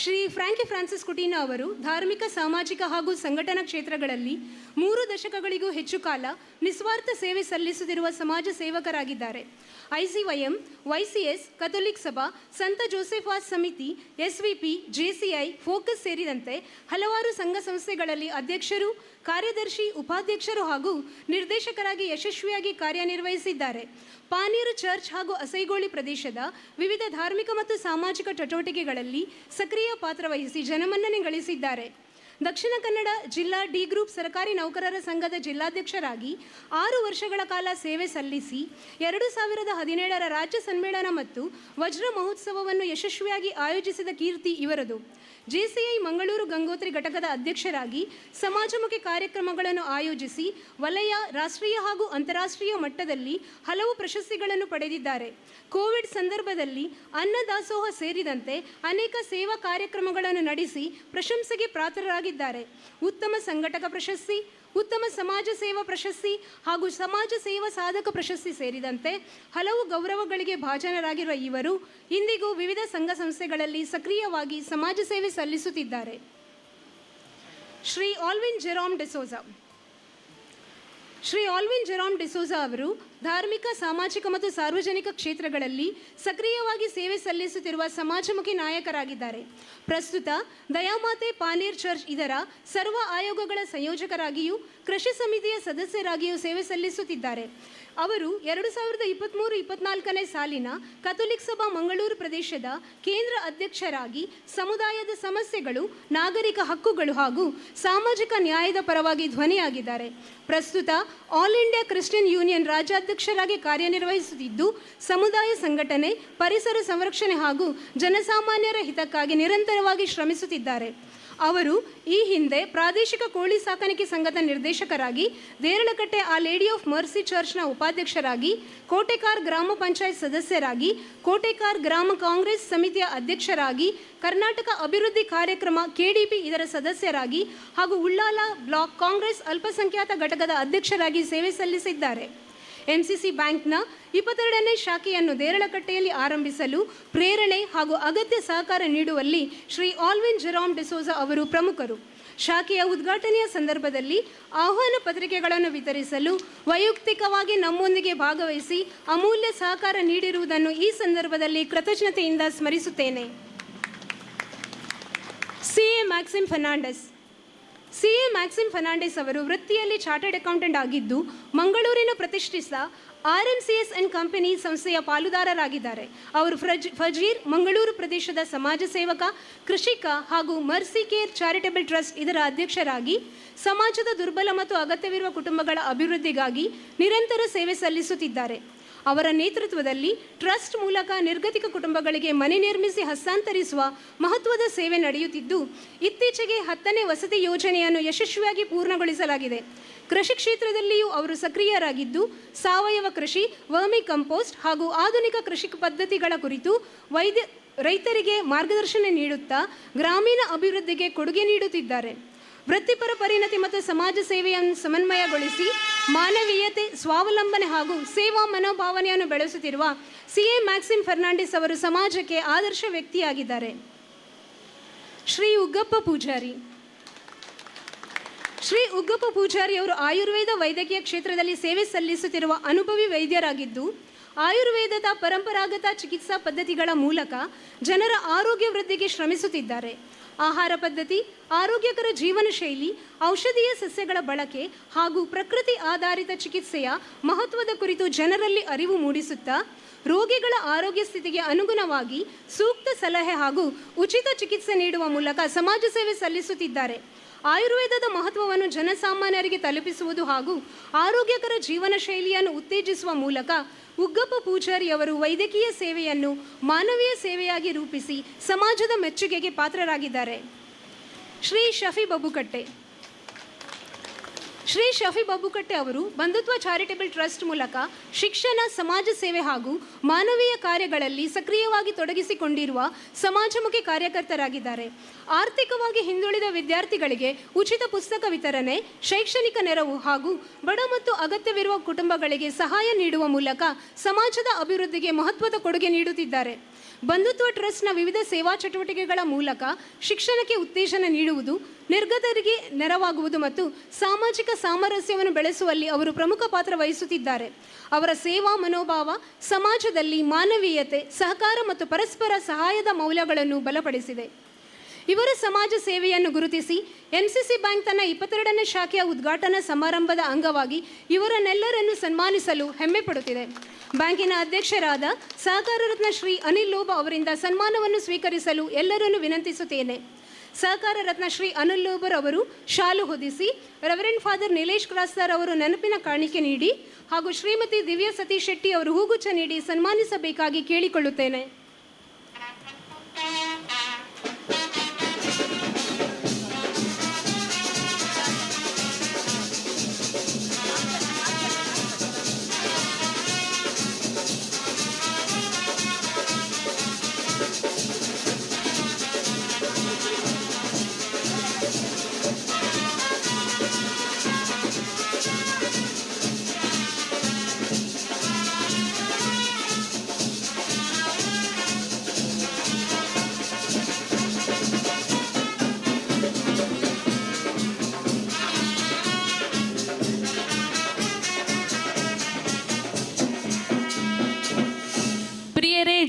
ಶ್ರೀ ಫ್ರಾಂಕಿ ಫ್ರಾನ್ಸಿಸ್ ಕುಟೀನ ಅವರು ಧಾರ್ಮಿಕ, ಸಾಮಾಜಿಕ ಹಾಗೂ ಸಂಘಟನಾ ಕ್ಷೇತ್ರಗಳಲ್ಲಿ 3 ದಶಕಗಳಿಗೂ ಹೆಚ್ಚು ಕಾಲ ನಿಸ್ವಾರ್ಥ ಸೇವೆ ಸಲ್ಲಿಸುತ್ತಿರುವ ಸಮಾಜ ಸೇವಕರಾಗಿದ್ದಾರೆ. ICYM, YCS, ಕಥೋಲಿಕ್ ಸಭಾ, ಸಂತ ಜೋಸೆಫಾಸ್ ಸಮಿತಿ, SVP, JCI, ಫೋಕಸ್ ಸೇರಿದಂತೆ ಹಲವಾರು ಸಂಘ ಸಂಸ್ಥೆಗಳಲ್ಲಿ ಅಧ್ಯಕ್ಷರು, ಕಾರ್ಯದರ್ಶಿ, ಉಪಾಧ್ಯಕ್ಷರು ಹಾಗೂ ನಿರ್ದೇಶಕರಾಗಿ ಯಶಸ್ವಿಯಾಗಿ ಕಾರ್ಯನಿರ್ವಹಿಸಿದ್ದಾರೆ. ಪಾನೀರು ಚರ್ಚ್ ಹಾಗೂ ಅಸೈಗೋಳಿ ಪ್ರದೇಶದ ವಿವಿಧ ಧಾರ್ಮಿಕ ಮತ್ತು ಸಾಮಾಜಿಕ ಚಟುವಟಿಕೆಗಳಲ್ಲಿ ಸಕ್ರಿಯ ಪಾತ್ರ ವಹಿಸಿ ಜನಮನ್ನಣೆ ಗಳಿಸಿದ್ದಾರೆ. ದಕ್ಷಿಣ ಕನ್ನಡ ಜಿಲ್ಲಾ ಡಿ ಗ್ರೂಪ್ ಸರ್ಕಾರಿ ನೌಕರರ ಸಂಘದ ಜಿಲ್ಲಾಧ್ಯಕ್ಷರಾಗಿ 6 ವರ್ಷಗಳ ಕಾಲ ಸೇವೆ ಸಲ್ಲಿಸಿ 2017ರ ರಾಜ್ಯ ಸಮ್ಮೇಳನ ಮತ್ತು ವಜ್ರ ಮಹೋತ್ಸವವನ್ನು ಯಶಸ್ವಿಯಾಗಿ ಆಯೋಜಿಸಿದ ಕೀರ್ತಿ ಇವರದು. JCI ಮಂಗಳೂರು ಗಂಗೋತ್ರಿ ಘಟಕದ ಅಧ್ಯಕ್ಷರಾಗಿ ಸಮಾಜಮುಖಿ ಕಾರ್ಯಕ್ರಮಗಳನ್ನು ಆಯೋಜಿಸಿ ವಲಯ, ರಾಷ್ಟ್ರೀಯ ಹಾಗೂ ಅಂತಾರಾಷ್ಟ್ರೀಯ ಮಟ್ಟದಲ್ಲಿ ಹಲವು ಪ್ರಶಸ್ತಿಗಳನ್ನು ಪಡೆದಿದ್ದಾರೆ. ಕೋವಿಡ್ ಸಂದರ್ಭದಲ್ಲಿ ಅನ್ನದಾಸೋಹ ಸೇರಿದಂತೆ ಅನೇಕ ಸೇವಾ ಕಾರ್ಯಕ್ರಮಗಳನ್ನು ನಡೆಸಿ ಪ್ರಶಂಸೆಗೆ ಪಾತ್ರರಾಗಿದ್ದಾರೆ. ಉತ್ತಮ ಸಂಘಟಕ ಪ್ರಶಸ್ತಿ, ಉತ್ತಮ ಸಮಾಜ ಸೇವಾ ಪ್ರಶಸ್ತಿ ಹಾಗೂ ಸಮಾಜ ಸೇವಾ ಸಾಧಕ ಪ್ರಶಸ್ತಿ ಸೇರಿದಂತೆ ಹಲವು ಗೌರವಗಳಿಗೆ ಭಾಜನರಾಗಿರುವ ಇವರು ಇಂದಿಗೂ ವಿವಿಧ ಸಂಘ ಸಂಸ್ಥೆಗಳಲ್ಲಿ ಸಕ್ರಿಯವಾಗಿ ಸಮಾಜ ಸೇವೆ ಸಲ್ಲಿಸುತ್ತಿದ್ದಾರೆ. Shri Alwyn Jerome D'Souza. Shri Alwyn Jerome D'Souza ಅವರು ಧಾರ್ಮಿಕ, ಸಾಮಾಜಿಕ ಮತ್ತು ಸಾರ್ವಜನಿಕ ಕ್ಷೇತ್ರಗಳಲ್ಲಿ ಸಕ್ರಿಯವಾಗಿ ಸೇವೆ ಸಲ್ಲಿಸುತ್ತಿರುವ ಸಮಾಜಮುಖಿ ನಾಯಕರಾಗಿದ್ದಾರೆ. ಪ್ರಸ್ತುತ ದಯಾಮಾತೆ ಪಾನೀರ್ ಚರ್ಚ್ ಇದರ ಸರ್ವ ಆಯೋಗಗಳ ಸಂಯೋಜಕರಾಗಿಯೂ ಕೃಷಿ ಸಮಿತಿಯ ಸದಸ್ಯರಾಗಿಯೂ ಸೇವೆ ಸಲ್ಲಿಸುತ್ತಿದ್ದಾರೆ. ಅವರು 2023-24ನೇ ಸಾಲಿನ ಕಥೋಲಿಕ್ ಸಭಾ ಮಂಗಳೂರು ಪ್ರದೇಶದ ಕೇಂದ್ರ ಅಧ್ಯಕ್ಷರಾಗಿ ಸಮುದಾಯದ ಸಮಸ್ಯೆಗಳು, ನಾಗರಿಕ ಹಕ್ಕುಗಳು ಹಾಗೂ ಸಾಮಾಜಿಕ ನ್ಯಾಯದ ಪರವಾಗಿ ಧ್ವನಿಯಾಗಿದ್ದಾರೆ. ಪ್ರಸ್ತುತ ಆಲ್ ಇಂಡಿಯಾ ಕ್ರಿಶ್ಚಿಯನ್ ಯೂನಿಯನ್ ರಾಜ್ಯಾಧ್ಯಕ್ಷರಾಗಿ ಕಾರ್ಯನಿರ್ವಹಿಸುತ್ತಿದ್ದು, ಸಮುದಾಯ ಸಂಘಟನೆ, ಪರಿಸರ ಸಂರಕ್ಷಣೆ ಹಾಗೂ ಜನಸಾಮಾನ್ಯರ ಹಿತಕ್ಕಾಗಿ ನಿರಂತರವಾಗಿ ಶ್ರಮಿಸುತ್ತಿದ್ದಾರೆ. ಅವರು ಈ ಹಿಂದೆ ಪ್ರಾದೇಶಿಕ ಕೋಳಿ ಸಾಕಾಣಿಕೆ ಸಂಘದ ನಿರ್ದೇಶಕರಾಗಿ, ದೇರಳಕಟ್ಟೆ ಆ ಲೇಡಿ ಆಫ್ ಮರ್ಸಿ ಚರ್ಚ್ನ ಉಪಾಧ್ಯಕ್ಷರಾಗಿ, ಕೋಟೆಕಾರ್ ಗ್ರಾಮ ಪಂಚಾಯತ್ ಸದಸ್ಯರಾಗಿ, ಕೋಟೆಕಾರ್ ಗ್ರಾಮ ಕಾಂಗ್ರೆಸ್ ಸಮಿತಿಯ ಅಧ್ಯಕ್ಷರಾಗಿ, ಕರ್ನಾಟಕ ಅಭಿವೃದ್ಧಿ ಕಾರ್ಯಕ್ರಮ KDP ಇದರ ಸದಸ್ಯರಾಗಿ ಹಾಗೂ ಉಳ್ಳಾಲ ಬ್ಲಾಕ್ ಕಾಂಗ್ರೆಸ್ ಅಲ್ಪಸಂಖ್ಯಾತ ಘಟಕದ ಅಧ್ಯಕ್ಷರಾಗಿ ಸೇವೆ ಸಲ್ಲಿಸಿದ್ದಾರೆ. MCC ಬ್ಯಾಂಕ್ನ 22ನೇ ಶಾಖೆಯನ್ನು ದೇರಳಕಟ್ಟೆಯಲ್ಲಿ ಆರಂಭಿಸಲು ಪ್ರೇರಣೆ ಹಾಗೂ ಅಗತ್ಯ ಸಹಕಾರ ನೀಡುವಲ್ಲಿ ಶ್ರೀ ಆಲ್ವಿನ್ ಜೆರೋಮ್ ಡೆಸೋಜಾ ಅವರು ಪ್ರಮುಖರು. ಶಾಖೆಯ ಉದ್ಘಾಟನೆಯ ಸಂದರ್ಭದಲ್ಲಿ ಆಹ್ವಾನ ಪತ್ರಿಕೆಗಳನ್ನು ವಿತರಿಸಲು ವೈಯಕ್ತಿಕವಾಗಿ ನಮ್ಮೊಂದಿಗೆ ಭಾಗವಹಿಸಿ ಅಮೂಲ್ಯ ಸಹಕಾರ ನೀಡಿರುವುದನ್ನು ಈ ಸಂದರ್ಭದಲ್ಲಿ ಕೃತಜ್ಞತೆಯಿಂದ ಸ್ಮರಿಸುತ್ತೇನೆ. CA Maxim Fernandes. CA Maxim Fernandes ಅವರು ವೃತ್ತಿಯಲ್ಲಿ ಚಾರ್ಟರ್ಡ್ ಅಕೌಂಟೆಂಟ್ ಆಗಿದ್ದು, ಮಂಗಳೂರಿನ ಪ್ರತಿಷ್ಠಿತ RMCS & ಕಂಪನಿ ಸಂಸ್ಥೆಯ ಪಾಲುದಾರರಾಗಿದ್ದಾರೆ. ಅವರು ಫಜೀರ್ ಮಂಗಳೂರು ಪ್ರದೇಶದ ಸಮಾಜ ಸೇವಕ, ಕೃಷಿಕ ಹಾಗೂ ಮರ್ಸಿ ಕೇರ್ ಚಾರಿಟಬಲ್ ಟ್ರಸ್ಟ್ ಇದರ ಅಧ್ಯಕ್ಷರಾಗಿ ಸಮಾಜದ ದುರ್ಬಲ ಮತ್ತು ಅಗತ್ಯವಿರುವ ಕುಟುಂಬಗಳ ಅಭಿವೃದ್ಧಿಗಾಗಿ ನಿರಂತರ ಸೇವೆ ಸಲ್ಲಿಸುತ್ತಿದ್ದಾರೆ. ಅವರ ನೇತೃತ್ವದಲ್ಲಿ ಟ್ರಸ್ಟ್ ಮೂಲಕ ನಿರ್ಗತಿಕ ಕುಟುಂಬಗಳಿಗೆ ಮನೆ ನಿರ್ಮಿಸಿ ಹಸ್ತಾಂತರಿಸುವ ಮಹತ್ವದ ಸೇವೆ ನಡೆಯುತ್ತಿದ್ದು, ಇತ್ತೀಚೆಗೆ 10ನೇ ವಸತಿ ಯೋಜನೆಯನ್ನು ಯಶಸ್ವಿಯಾಗಿ ಪೂರ್ಣಗೊಳಿಸಲಾಗಿದೆ. ಕೃಷಿ ಕ್ಷೇತ್ರದಲ್ಲಿಯೂ ಅವರು ಸಕ್ರಿಯರಾಗಿದ್ದು, ಸಾವಯವ ಕೃಷಿ, ವರ್ಮಿ ಕಂಪೋಸ್ಟ್ ಹಾಗೂ ಆಧುನಿಕ ಕೃಷಿ ಪದ್ಧತಿಗಳ ಕುರಿತು ರೈತರಿಗೆ ಮಾರ್ಗದರ್ಶನ ನೀಡುತ್ತಾ ಗ್ರಾಮೀಣ ಅಭಿವೃದ್ಧಿಗೆ ಕೊಡುಗೆ ನೀಡುತ್ತಿದ್ದಾರೆ. ವೃತ್ತಿಪರ ಪರಿಣತಿ ಮತ್ತು ಸಮಾಜ ಸೇವೆಯನ್ನು ಸಮನ್ವಯಗೊಳಿಸಿ ಮಾನವೀಯತೆ, ಸ್ವಾವಲಂಬನೆ ಹಾಗೂ ಸೇವಾ ಮನೋಭಾವನೆಯನ್ನು ಬೆಳೆಸುತ್ತಿರುವ CA ಮ್ಯಾಕ್ಸಿಮ್ ಫರ್ನಾಂಡಿಸ್ ಅವರು ಸಮಾಜಕ್ಕೆ ಆದರ್ಶ ವ್ಯಕ್ತಿಯಾಗಿದ್ದಾರೆ. ಶ್ರೀ ಉಗ್ಗಪ್ಪ ಪೂಜಾರಿ. ಶ್ರೀ ಉಗ್ಗಪ್ಪ ಪೂಜಾರಿ ಅವರು ಆಯುರ್ವೇದ ವೈದ್ಯಕೀಯ ಕ್ಷೇತ್ರದಲ್ಲಿ ಸೇವೆ ಸಲ್ಲಿಸುತ್ತಿರುವ ಅನುಭವಿ ವೈದ್ಯರಾಗಿದ್ದು, ಆಯುರ್ವೇದದ ಪರಂಪರಾಗತ ಚಿಕಿತ್ಸಾ ಪದ್ಧತಿಗಳ ಮೂಲಕ ಜನರ ಆರೋಗ್ಯ ವೃದ್ಧಿಗೆ ಶ್ರಮಿಸುತ್ತಿದ್ದಾರೆ. ಆಹಾರ ಪದ್ಧತಿ, ಆರೋಗ್ಯಕರ ಜೀವನ ಶೈಲಿ, ಔಷಧೀಯ ಸಸ್ಯಗಳ ಬಳಕೆ ಹಾಗೂ ಪ್ರಕೃತಿ ಆಧಾರಿತ ಚಿಕಿತ್ಸೆಯ ಮಹತ್ವದ ಕುರಿತು ಜನರಲ್ಲಿ ಅರಿವು ಮೂಡಿಸುತ್ತಾ ರೋಗಿಗಳ ಆರೋಗ್ಯ ಸ್ಥಿತಿಗೆ ಅನುಗುಣವಾಗಿ ಸೂಕ್ತ ಸಲಹೆ ಹಾಗೂ ಉಚಿತ ಚಿಕಿತ್ಸೆ ನೀಡುವ ಮೂಲಕ ಸಮಾಜ ಸೇವೆ ಸಲ್ಲಿಸುತ್ತಿದ್ದಾರೆ. ಆಯುರ್ವೇದದ ಮಹತ್ವವನ್ನು ಜನಸಾಮಾನ್ಯರಿಗೆ ತಲುಪಿಸುವುದು ಹಾಗೂ ಆರೋಗ್ಯಕರ ಜೀವನ ಶೈಲಿಯನ್ನು ಉತ್ತೇಜಿಸುವ ಮೂಲಕ ಉಗ್ಗಪ್ಪ ಪೂಜಾರಿ ಅವರು ವೈದ್ಯಕೀಯ ಸೇವೆಯನ್ನು ಮಾನವೀಯ ಸೇವೆಯಾಗಿ ರೂಪಿಸಿ ಸಮಾಜದ ಮೆಚ್ಚುಗೆಗೆ ಪಾತ್ರರಾಗಿದ್ದಾರೆ. ಶ್ರೀ ಶಫಿ ಬಬ್ಬುಕಟ್ಟೆ ಅವರು ಬಂಧುತ್ವ ಚಾರಿಟೇಬಲ್ ಟ್ರಸ್ಟ್ ಮೂಲಕ ಶಿಕ್ಷಣ, ಸಮಾಜ ಸೇವೆ ಹಾಗೂ ಮಾನವೀಯ ಕಾರ್ಯಗಳಲ್ಲಿ ಸಕ್ರಿಯವಾಗಿ ತೊಡಗಿಸಿಕೊಂಡಿರುವ ಸಮಾಜಮುಖಿ ಕಾರ್ಯಕರ್ತರಾಗಿದ್ದಾರೆ. ಆರ್ಥಿಕವಾಗಿ ಹಿಂದುಳಿದ ವಿದ್ಯಾರ್ಥಿಗಳಿಗೆ ಉಚಿತ ಪುಸ್ತಕ ವಿತರಣೆ, ಶೈಕ್ಷಣಿಕ ನೆರವು ಹಾಗೂ ಬಡ ಮತ್ತು ಅಗತ್ಯವಿರುವ ಕುಟುಂಬಗಳಿಗೆ ಸಹಾಯ ನೀಡುವ ಮೂಲಕ ಸಮಾಜದ ಅಭಿವೃದ್ಧಿಗೆ ಮಹತ್ವದ ಕೊಡುಗೆ ನೀಡುತ್ತಿದ್ದಾರೆ. ಬಂಧುತ್ವ ಟ್ರಸ್ಟ್ನ ವಿವಿಧ ಸೇವಾ ಚಟುವಟಿಕೆಗಳ ಮೂಲಕ ಶಿಕ್ಷಣಕ್ಕೆ ಉತ್ತೇಜನ ನೀಡುವುದು, ನಿರ್ಗತರಿಗೆ ನೆರವಾಗುವುದು ಮತ್ತು ಸಾಮಾಜಿಕ ಸಾಮರಸ್ಯವನ್ನು ಬೆಳೆಸುವಲ್ಲಿ ಅವರು ಪ್ರಮುಖ ಪಾತ್ರ ವಹಿಸುತ್ತಿದ್ದಾರೆ. ಅವರ ಸೇವಾ ಮನೋಭಾವ ಸಮಾಜದಲ್ಲಿ ಮಾನವೀಯತೆ, ಸಹಕಾರ ಮತ್ತು ಪರಸ್ಪರ ಸಹಾಯದ ಮೌಲ್ಯಗಳನ್ನು ಬಲಪಡಿಸಿದೆ. ಇವರ ಸಮಾಜ ಸೇವೆಯನ್ನು ಗುರುತಿಸಿ ಎಂಸಿಸಿ ಬ್ಯಾಂಕ್ ತನ್ನ 22ನೇ ಶಾಖೆಯ ಉದ್ಘಾಟನಾ ಸಮಾರಂಭದ ಅಂಗವಾಗಿ ಇವರನ್ನೆಲ್ಲರನ್ನು ಸನ್ಮಾನಿಸಲು ಹೆಮ್ಮೆ ಪಡುತ್ತಿದೆ. ಬ್ಯಾಂಕಿನ ಅಧ್ಯಕ್ಷರಾದ ಸಹಕಾರ ರತ್ನ ಶ್ರೀ ಅನಿಲ್ ಲೋಬ ಅವರಿಂದ ಸನ್ಮಾನವನ್ನು ಸ್ವೀಕರಿಸಲು ಎಲ್ಲರನ್ನು ವಿನಂತಿಸುತ್ತೇನೆ. ಸಹಕಾರ ರತ್ನ ಶ್ರೀ ಅನಿಲ್ ಲೋಬರ್ ಅವರು ಶಾಲು ಹೊದಿಸಿ, ರೆವರೆಂಡ್ ಫಾದರ್ ನಿಲೇಶ್ ಕ್ರಾಸ್ದಾರ್ ಅವರು ನೆನಪಿನ ಕಾಣಿಕೆ ನೀಡಿ ಹಾಗೂ ಶ್ರೀಮತಿ ದಿವ್ಯಾ ಸತೀಶ್ ಶೆಟ್ಟಿ ಅವರು ಹೂಗುಚ್ಛ ನೀಡಿ ಸನ್ಮಾನಿಸಬೇಕಾಗಿ ಕೇಳಿಕೊಳ್ಳುತ್ತೇನೆ.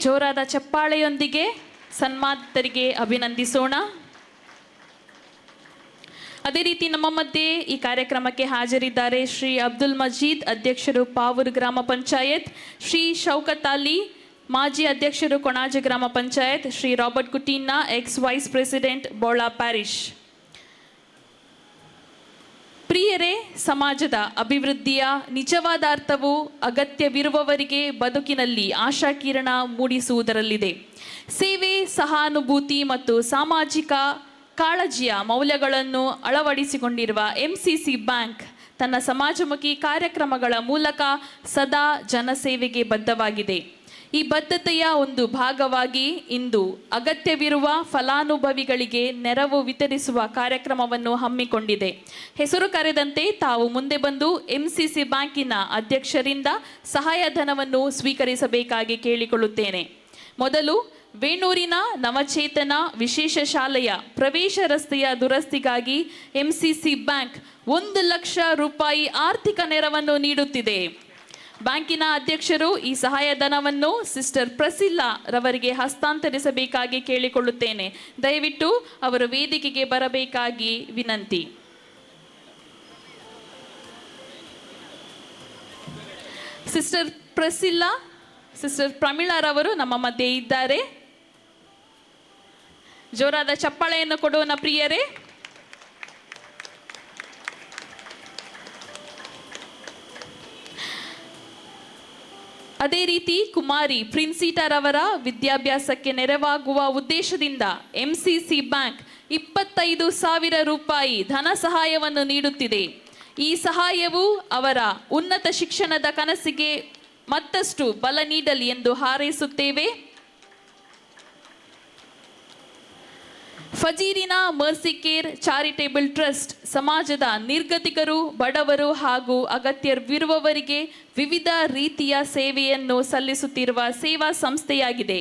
ಜೋರಾದ ಚಪ್ಪಾಳೆಯೊಂದಿಗೆ ಸನ್ಮಾನಿತರಿಗೆ ಅಭಿನಂದಿಸೋಣ. ಅದೇ ರೀತಿ ನಮ್ಮ ಮಧ್ಯೆ ಈ ಕಾರ್ಯಕ್ರಮಕ್ಕೆ ಹಾಜರಿದ್ದಾರೆ ಶ್ರೀ ಅಬ್ದುಲ್ ಮಜೀದ್, ಅಧ್ಯಕ್ಷರು ಪಾವೂರು ಗ್ರಾಮ ಪಂಚಾಯತ್, ಶ್ರೀ ಶೌಕತ್ ಅಲಿ, ಮಾಜಿ ಅಧ್ಯಕ್ಷರು ಕೊಣಾಜೆ ಗ್ರಾಮ panchayat, Shri Robert Coutinho, ex vice president Bola parish. ಪ್ರಿಯರೇ, ಸಮಾಜದ ಅಭಿವೃದ್ಧಿಯ ನಿಜವಾದ ಅರ್ಥವು ಅಗತ್ಯವಿರುವವರಿಗೆ ಬದುಕಿನಲ್ಲಿ ಆಶಾಕಿರಣ ಮೂಡಿಸುವುದರಲ್ಲಿದೆ. ಸೇವೆ, ಸಹಾನುಭೂತಿ ಮತ್ತು ಸಾಮಾಜಿಕ ಕಾಳಜಿಯ ಮೌಲ್ಯಗಳನ್ನು ಅಳವಡಿಸಿಕೊಂಡಿರುವ ಎಂಸಿಸಿ ಬ್ಯಾಂಕ್ ತನ್ನ ಸಮಾಜಮುಖಿ ಕಾರ್ಯಕ್ರಮಗಳ ಮೂಲಕ ಸದಾ ಜನಸೇವೆಗೆ ಬದ್ಧವಾಗಿದೆ. ಈ ಬದ್ಧತೆಯ ಒಂದು ಭಾಗವಾಗಿ ಇಂದು ಅಗತ್ಯವಿರುವ ಫಲಾನುಭವಿಗಳಿಗೆ ನೆರವು ವಿತರಿಸುವ ಕಾರ್ಯಕ್ರಮವನ್ನು ಹಮ್ಮಿಕೊಂಡಿದೆ. ಹೆಸರು ಕರೆದಂತೆ ತಾವು ಮುಂದೆ ಬಂದು ಎಂಸಿಸಿ ಬ್ಯಾಂಕಿನ ಅಧ್ಯಕ್ಷರಿಂದ ಸಹಾಯಧನವನ್ನು ಸ್ವೀಕರಿಸಬೇಕಾಗಿ ಕೇಳಿಕೊಳ್ಳುತ್ತೇನೆ. ಮೊದಲು ವೇಣೂರಿನ ನವಚೇತನ ವಿಶೇಷ ಶಾಲೆಯ ಪ್ರವೇಶ ರಸ್ತೆಯ ದುರಸ್ತಿಗಾಗಿ ಎಂಸಿಸಿ ಬ್ಯಾಂಕ್ 1,00,000 ರೂಪಾಯಿ ಆರ್ಥಿಕ ನೆರವನ್ನು ನೀಡುತ್ತಿದೆ. ಬ್ಯಾಂಕಿನ ಅಧ್ಯಕ್ಷರು ಈ ಸಹಾಯಧನವನ್ನು ಸಿಸ್ಟರ್ ಪ್ರಸಿಲ್ಲಾ ರವರಿಗೆ ಹಸ್ತಾಂತರಿಸಬೇಕಾಗಿ ಕೇಳಿಕೊಳ್ಳುತ್ತೇನೆ. ದಯವಿಟ್ಟು ಅವರು ವೇದಿಕೆಗೆ ಬರಬೇಕಾಗಿ ವಿನಂತಿ. ಸಿಸ್ಟರ್ ಪ್ರಸಿಲ್ಲಾ, ಸಿಸ್ಟರ್ ಪ್ರಮೀಳಾರವರು ನಮ್ಮ ಮಧ್ಯೆ ಇದ್ದಾರೆ. ಜೋರಾದ ಚಪ್ಪಾಳೆಯನ್ನು ಕೊಡೋಣ ಪ್ರಿಯರೇ. ಅದೇ ರೀತಿ ಕುಮಾರಿ ಪ್ರಿನ್ಸಿಟಾರವರ ವಿದ್ಯಾಭ್ಯಾಸಕ್ಕೆ ನೆರವಾಗುವ ಉದ್ದೇಶದಿಂದ ಎಂಸಿಸಿ ಬ್ಯಾಂಕ್ 25,000 ರೂಪಾಯಿ ಧನ ಸಹಾಯವನ್ನು ನೀಡುತ್ತಿದೆ. ಈ ಸಹಾಯವು ಅವರ ಉನ್ನತ ಶಿಕ್ಷಣದ ಕನಸಿಗೆ ಮತ್ತಷ್ಟು ಬಲ ನೀಡಲಿ ಎಂದು ಹಾರೈಸುತ್ತೇವೆ. ಫಜೀರಿನ ಮರ್ಸಿ ಕೇರ್ ಚಾರಿಟೇಬಲ್ ಟ್ರಸ್ಟ್ ಸಮಾಜದ ನಿರ್ಗತಿಕರು, ಬಡವರು ಹಾಗೂ ಅಗತ್ಯವಿರುವವರಿಗೆ ವಿವಿಧ ರೀತಿಯ ಸೇವೆಯನ್ನು ಸಲ್ಲಿಸುತ್ತಿರುವ ಸೇವಾ ಸಂಸ್ಥೆಯಾಗಿದೆ.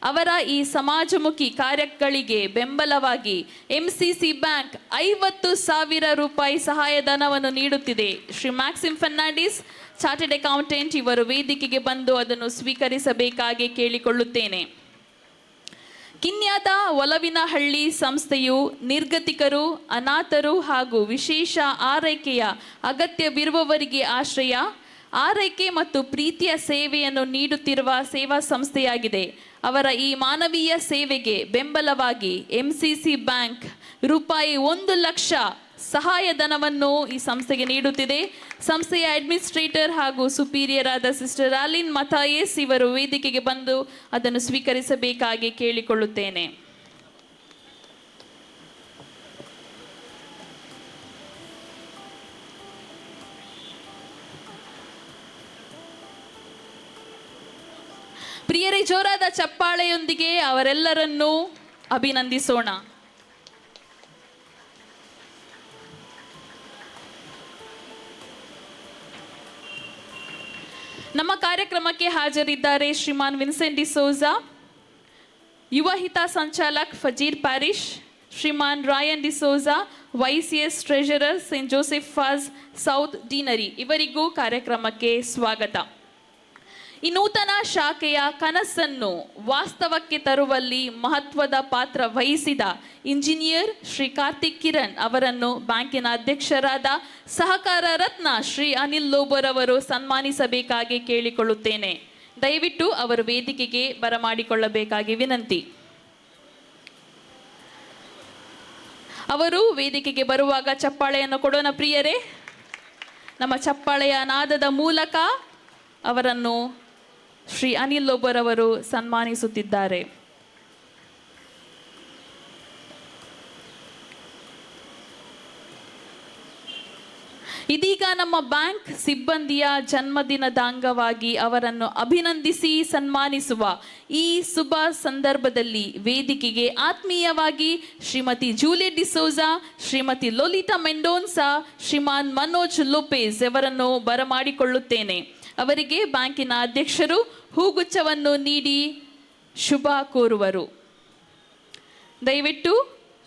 ಅವರ ಈ ಸಮಾಜಮುಖಿ ಕಾರ್ಯಗಳಿಗೆ ಬೆಂಬಲವಾಗಿ MCC ಬ್ಯಾಂಕ್ 50,000 ರೂಪಾಯಿ ಸಹಾಯಧನವನ್ನು ನೀಡುತ್ತಿದೆ. Shri maxim Fernandes, chartered accountant, ಇವರು ವೇದಿಕೆಗೆ ಬಂದು ಅದನ್ನು ಸ್ವೀಕರಿಸಬೇಕಾಗಿ ಕೇಳಿಕೊಳ್ಳುತ್ತೇನೆ. ಕಿನ್ಯಾದ ಒಲವಿನಹಳ್ಳಿ ಸಂಸ್ಥೆಯು ನಿರ್ಗತಿಕರು, ಅನಾಥರು ಹಾಗೂ ವಿಶೇಷ ಆರೈಕೆಯ ಅಗತ್ಯವಿರುವವರಿಗೆ ಆಶ್ರಯ, ಆರೈಕೆ ಮತ್ತು ಪ್ರೀತಿಯ ಸೇವೆಯನ್ನು ನೀಡುತ್ತಿರುವ ಸೇವಾ ಸಂಸ್ಥೆಯಾಗಿದೆ. ಅವರ ಈ ಮಾನವೀಯ ಸೇವೆಗೆ ಬೆಂಬಲವಾಗಿ MCC ಬ್ಯಾಂಕ್ ರೂಪಾಯಿ 1,00,000 ಸಹಾಯಧನವನ್ನು ಈ ಸಂಸ್ಥೆಗೆ ನೀಡುತ್ತಿದೆ. ಸಂಸ್ಥೆಯ ಅಡ್ಮಿನಿಸ್ಟ್ರೇಟರ್ ಹಾಗೂ ಸುಪೀರಿಯರ್ ಆದ ಸಿಸ್ಟರ್ ಆಲಿನ್ ಮಥಾಯೇಸ್ ಇವರು ವೇದಿಕೆಗೆ ಬಂದು ಅದನ್ನು ಸ್ವೀಕರಿಸಬೇಕಾಗಿ ಕೇಳಿಕೊಳ್ಳುತ್ತೇನೆ. ಪ್ರಿಯರೇ, ಜೋರಾದ ಚಪ್ಪಾಳೆಯೊಂದಿಗೆ ಅವರೆಲ್ಲರನ್ನೂ ಅಭಿನಂದಿಸೋಣ. ನಮ್ಮ ಕಾರ್ಯಕ್ರಮಕ್ಕೆ ಹಾಜರಿದ್ದಾರೆ ಶ್ರೀಮಾನ್ ವಿನ್ಸೆಂಟ್ ಡಿಸೋಜಾ, ಯುವ ಹಿತ ಸಂಚಾಲಕ್ Fajir parish, Shriman Ryan D'Souza, YCS treasurer Saint Joseph Vaz south deanery, ಇವರಿಗೂ ಕಾರ್ಯಕ್ರಮಕ್ಕೆ ಸ್ವಾಗತ. ಈ ನೂತನ ಶಾಖೆಯ ಕನಸನ್ನು ವಾಸ್ತವಕ್ಕೆ ತರುವಲ್ಲಿ ಮಹತ್ವದ ಪಾತ್ರ ವಹಿಸಿದ ಇಂಜಿನಿಯರ್ ಶ್ರೀ ಕಾರ್ತಿಕ್ ಕಿರಣ್ ಅವರನ್ನು ಬ್ಯಾಂಕಿನ ಅಧ್ಯಕ್ಷರಾದ ಸಹಕಾರ ರತ್ನ ಶ್ರೀ ಅನಿಲ್ ಲೋಬೋರ್ ಅವರು ಸನ್ಮಾನಿಸಬೇಕಾಗಿ ಕೇಳಿಕೊಳ್ಳುತ್ತೇನೆ. ದಯವಿಟ್ಟು ಅವರು ವೇದಿಕೆಗೆ ಬರಮಾಡಿಕೊಳ್ಳಬೇಕಾಗಿ ವಿನಂತಿ. ಅವರು ವೇದಿಕೆಗೆ ಬರುವಾಗ ಚಪ್ಪಾಳೆಯನ್ನು ಕೊಡೋಣ ಪ್ರಿಯರೇ. ನಮ್ಮ ಚಪ್ಪಾಳೆಯ ನಾದದ ಮೂಲಕ ಅವರನ್ನು ಶ್ರೀ ಅನಿಲ್ ಲೋಬೋರ್ ಅವರು ಸನ್ಮಾನಿಸುತ್ತಿದ್ದಾರೆ. ಇದೀಗ ನಮ್ಮ ಬ್ಯಾಂಕ್ ಸಿಬ್ಬಂದಿಯ ಜನ್ಮದಿನದ ಅಂಗವಾಗಿ ಅವರನ್ನು ಅಭಿನಂದಿಸಿ ಸನ್ಮಾನಿಸುವ ಈ ಶುಭ ಸಂದರ್ಭದಲ್ಲಿ ವೇದಿಕೆಗೆ ಆತ್ಮೀಯವಾಗಿ ಶ್ರೀಮತಿ ಜೂಲಿಯಟ್ ಡಿಸೋಜಾ, ಶ್ರೀಮತಿ ಲೋಲಿಟಾ ಮೆಂಡೋನ್ಸಾ, ಶ್ರೀಮಾನ್ ಮನೋಜ್ ಲೋಪೆಜ್ ಅವರನ್ನು ಬರಮಾಡಿಕೊಳ್ಳುತ್ತೇನೆ. ಅವರಿಗೆ ಬ್ಯಾಂಕಿನ ಅಧ್ಯಕ್ಷರು ಹೂಗುಚ್ಛವನ್ನು ನೀಡಿ ಶುಭ ಕೋರುವರು. ದಯವಿಟ್ಟು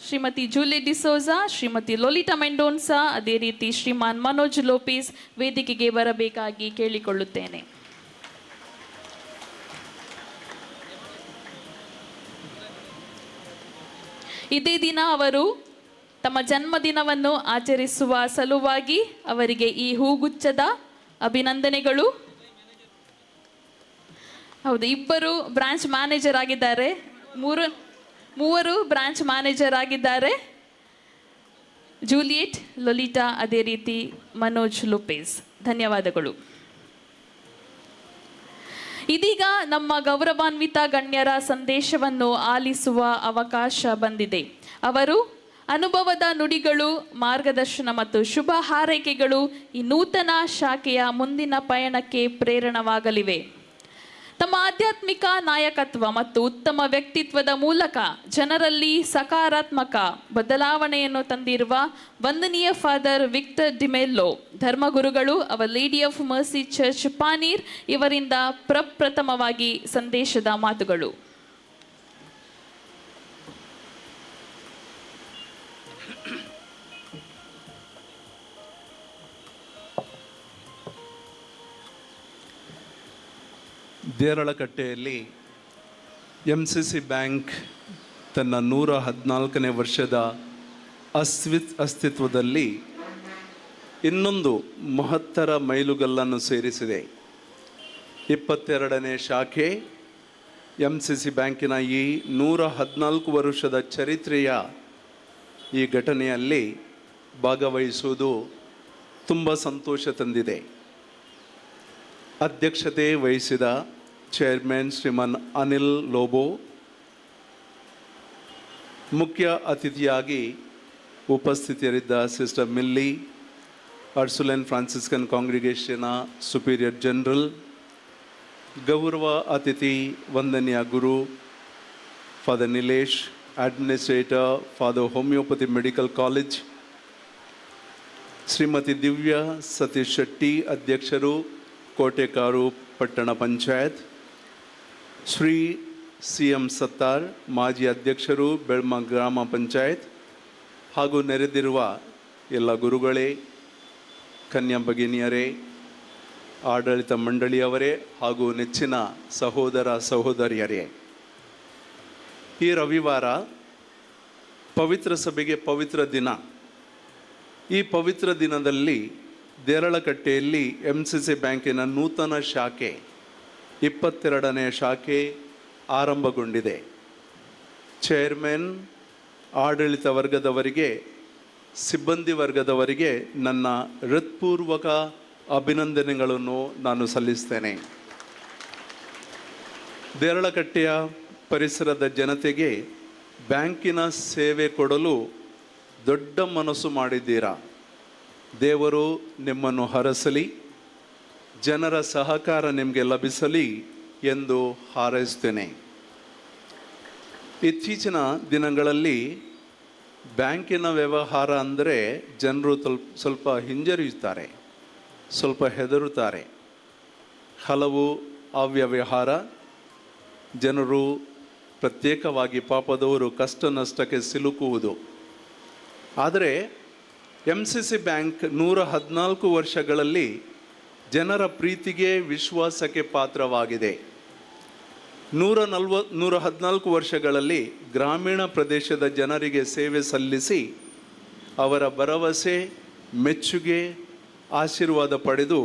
ಶ್ರೀಮತಿ ಜೂಲಿಯಟ್ ಡಿಸೋಜಾ, ಶ್ರೀಮತಿ ಲೋಲಿಟಾ ಮೆಂಡೋನ್ಸಾ, ಅದೇ ರೀತಿ ಶ್ರೀಮಾನ್ ಮನೋಜ್ ಲೋಪೆಜ್ ವೇದಿಕೆಗೆ ಬರಬೇಕಾಗಿ ಕೇಳಿಕೊಳ್ಳುತ್ತೇನೆ. ಇದೇ ದಿನ ಅವರು ತಮ್ಮ ಜನ್ಮದಿನವನ್ನು ಆಚರಿಸುವ ಸಲುವಾಗಿ ಅವರಿಗೆ ಈ ಹೂಗುಚ್ಛದ ಅಭಿನಂದನೆಗಳು. ಹೌದು, ಇಬ್ಬರು ಬ್ರಾಂಚ್ ಮ್ಯಾನೇಜರ್ ಆಗಿದ್ದಾರೆ, ಮೂವರು ಬ್ರಾಂಚ್ ಮ್ಯಾನೇಜರ್ ಆಗಿದ್ದಾರೆ, ಜೂಲಿಯಟ್, ಲೋಲಿಟಾ, ಅದೇ ರೀತಿ ಮನೋಜ್ ಲೋಪೆಜ್. ಧನ್ಯವಾದಗಳು. ಇದೀಗ ನಮ್ಮ ಗೌರವಾನ್ವಿತ ಗಣ್ಯರ ಸಂದೇಶವನ್ನು ಆಲಿಸುವ ಅವಕಾಶ ಬಂದಿದೆ. ಅವರು ಅನುಭವದ ನುಡಿಗಳು, ಮಾರ್ಗದರ್ಶನ ಮತ್ತು ಶುಭ ಹಾರೈಕೆಗಳು ಈ ನೂತನ ಶಾಖೆಯ ಮುಂದಿನ ಪಯಣಕ್ಕೆ ಪ್ರೇರಣವಾಗಲಿವೆ. ತಮ್ಮ ಆಧ್ಯಾತ್ಮಿಕ ನಾಯಕತ್ವ ಮತ್ತು ಉತ್ತಮ ವ್ಯಕ್ತಿತ್ವದ ಮೂಲಕ ಜನರಲ್ಲಿ ಸಕಾರಾತ್ಮಕ ಬದಲಾವಣೆಯನ್ನು ತಂದಿರುವ ವಂದನೀಯ ಫಾದರ್ ವಿಕ್ಟರ್ ಡಿಮೆಲ್ಲೋ ಧರ್ಮಗುರುಗಳು, our lady of mercy church Panir ಇವರಿಂದ ಪ್ರಪ್ರಥಮವಾಗಿ ಸಂದೇಶದ ಮಾತುಗಳು. ದೇರಳಕಟ್ಟೆಯಲ್ಲಿ MCC ಬ್ಯಾಂಕ್ ತನ್ನ 114ನೇ ವರ್ಷದ ಅಸ್ತಿತ್ವದಲ್ಲಿ ಇನ್ನೊಂದು ಮಹತ್ತರ ಮೈಲುಗಲ್ಲನ್ನು ಸೇರಿಸಿದೆ. 22ನೇ ಶಾಖೆ MCC ಬ್ಯಾಂಕಿನ ಈ 114 ವರ್ಷದ ಚರಿತ್ರೆಯ ಈ ಘಟನೆಯಲ್ಲಿ ಭಾಗವಹಿಸುವುದು ತುಂಬ ಸಂತೋಷ ತಂದಿದೆ. ಅಧ್ಯಕ್ಷತೆ ವಹಿಸಿದ ಚೇರ್ಮನ್ ಶ್ರೀಮಾನ್ ಅನಿಲ್ ಲೋಬೋ, ಮುಖ್ಯ ಅತಿಥಿಯಾಗಿ ಉಪಸ್ಥಿತರಿದ್ದ ಸಿಸ್ಟರ್ ಮಿಲ್ಲಿ, ಅರ್ಸುಲೆನ್ ಫ್ರಾನ್ಸಿಸ್ಕನ್ ಕಾಂಗ್ರಿಗೇಷನ್ನ ಸುಪೀರಿಯರ್ ಜನರಲ್, ಗೌರವ ಅತಿಥಿ ವಂದನೀಯ ಗುರು father Nilesh, administrator father homoeopathy medical college, Shrimati Divya Satish Shetty ಅಧ್ಯಕ್ಷರು ಕೋಟೆಕಾರು ಪಟ್ಟಣ ಪಂಚಾಯತ್, ಶ್ರೀ CM ಸತ್ತಾರ್, ಮಾಜಿ ಅಧ್ಯಕ್ಷರು, ಬೆಳ್ಮ ಗ್ರಾಮ ಪಂಚಾಯತ್, ಹಾಗೂ ನೆರೆದಿರುವ ಎಲ್ಲ ಗುರುಗಳೇ, ಕನ್ಯಾ ಭಗಿನಿಯರೇ, ಆಡಳಿತ ಮಂಡಳಿಯವರೇ ಹಾಗೂ ನೆಚ್ಚಿನ ಸಹೋದರ ಸಹೋದರಿಯರೇ, ಈ ರವಿವಾರ ಪವಿತ್ರ ಸಭೆಗೆ ಪವಿತ್ರ ದಿನ. ಈ ಪವಿತ್ರ ದಿನದಲ್ಲಿ ದೇರಳಕಟ್ಟೆಯಲ್ಲಿ MCC ಬ್ಯಾಂಕಿನ ನೂತನ ಶಾಖೆ 22ನೇ ಶಾಖೆ ಆರಂಭಗೊಂಡಿದೆ. ಚೇರ್ಮನ್, ಆಡಳಿತ ವರ್ಗದವರಿಗೆ, ಸಿಬ್ಬಂದಿ ವರ್ಗದವರಿಗೆ ನನ್ನ ಹೃತ್ಪೂರ್ವಕ ಅಭಿನಂದನೆಗಳನ್ನು ನಾನು ಸಲ್ಲಿಸ್ತೇನೆ. ದೇರಳಕಟ್ಟೆಯ ಪರಿಸರದ ಜನತೆಗೆ ಬ್ಯಾಂಕಿನ ಸೇವೆ ಕೊಡಲು ದೊಡ್ಡ ಮನಸ್ಸು ಮಾಡಿದ್ದೀರಾ. ದೇವರು ನಿಮ್ಮನ್ನು ಹರಸಲಿ, ಜನರ ಸಹಕಾರ ನಿಮಗೆ ಲಭಿಸಲಿ ಎಂದು ಹಾರೈಸ್ತೇನೆ. ಇತ್ತೀಚಿನ ದಿನಗಳಲ್ಲಿ ಬ್ಯಾಂಕಿನ ವ್ಯವಹಾರ ಅಂದರೆ ಜನರು ಸ್ವಲ್ಪ ಹಿಂಜರಿಯುತ್ತಾರೆ, ಸ್ವಲ್ಪ ಹೆದರುತ್ತಾರೆ. ಹಲವು ಅವ್ಯವಹಾರ, ಜನರು ಪ್ರತ್ಯೇಕವಾಗಿ ಪಾಪದವರು ಕಷ್ಟ ನಷ್ಟಕ್ಕೆ ಸಿಲುಕುವುದು. ಆದರೆ MCC ಬ್ಯಾಂಕ್ 114 ವರ್ಷಗಳಲ್ಲಿ ಜನರ ಪ್ರೀತಿಗೆ, ವಿಶ್ವಾಸಕ್ಕೆ ಪಾತ್ರವಾಗಿದೆ. 114 ವರ್ಷಗಳಲ್ಲಿ ಗ್ರಾಮೀಣ ಪ್ರದೇಶದ ಜನರಿಗೆ ಸೇವೆ ಸಲ್ಲಿಸಿ ಅವರ ಭರವಸೆ, ಮೆಚ್ಚುಗೆ, ಆಶೀರ್ವಾದ ಪಡೆದು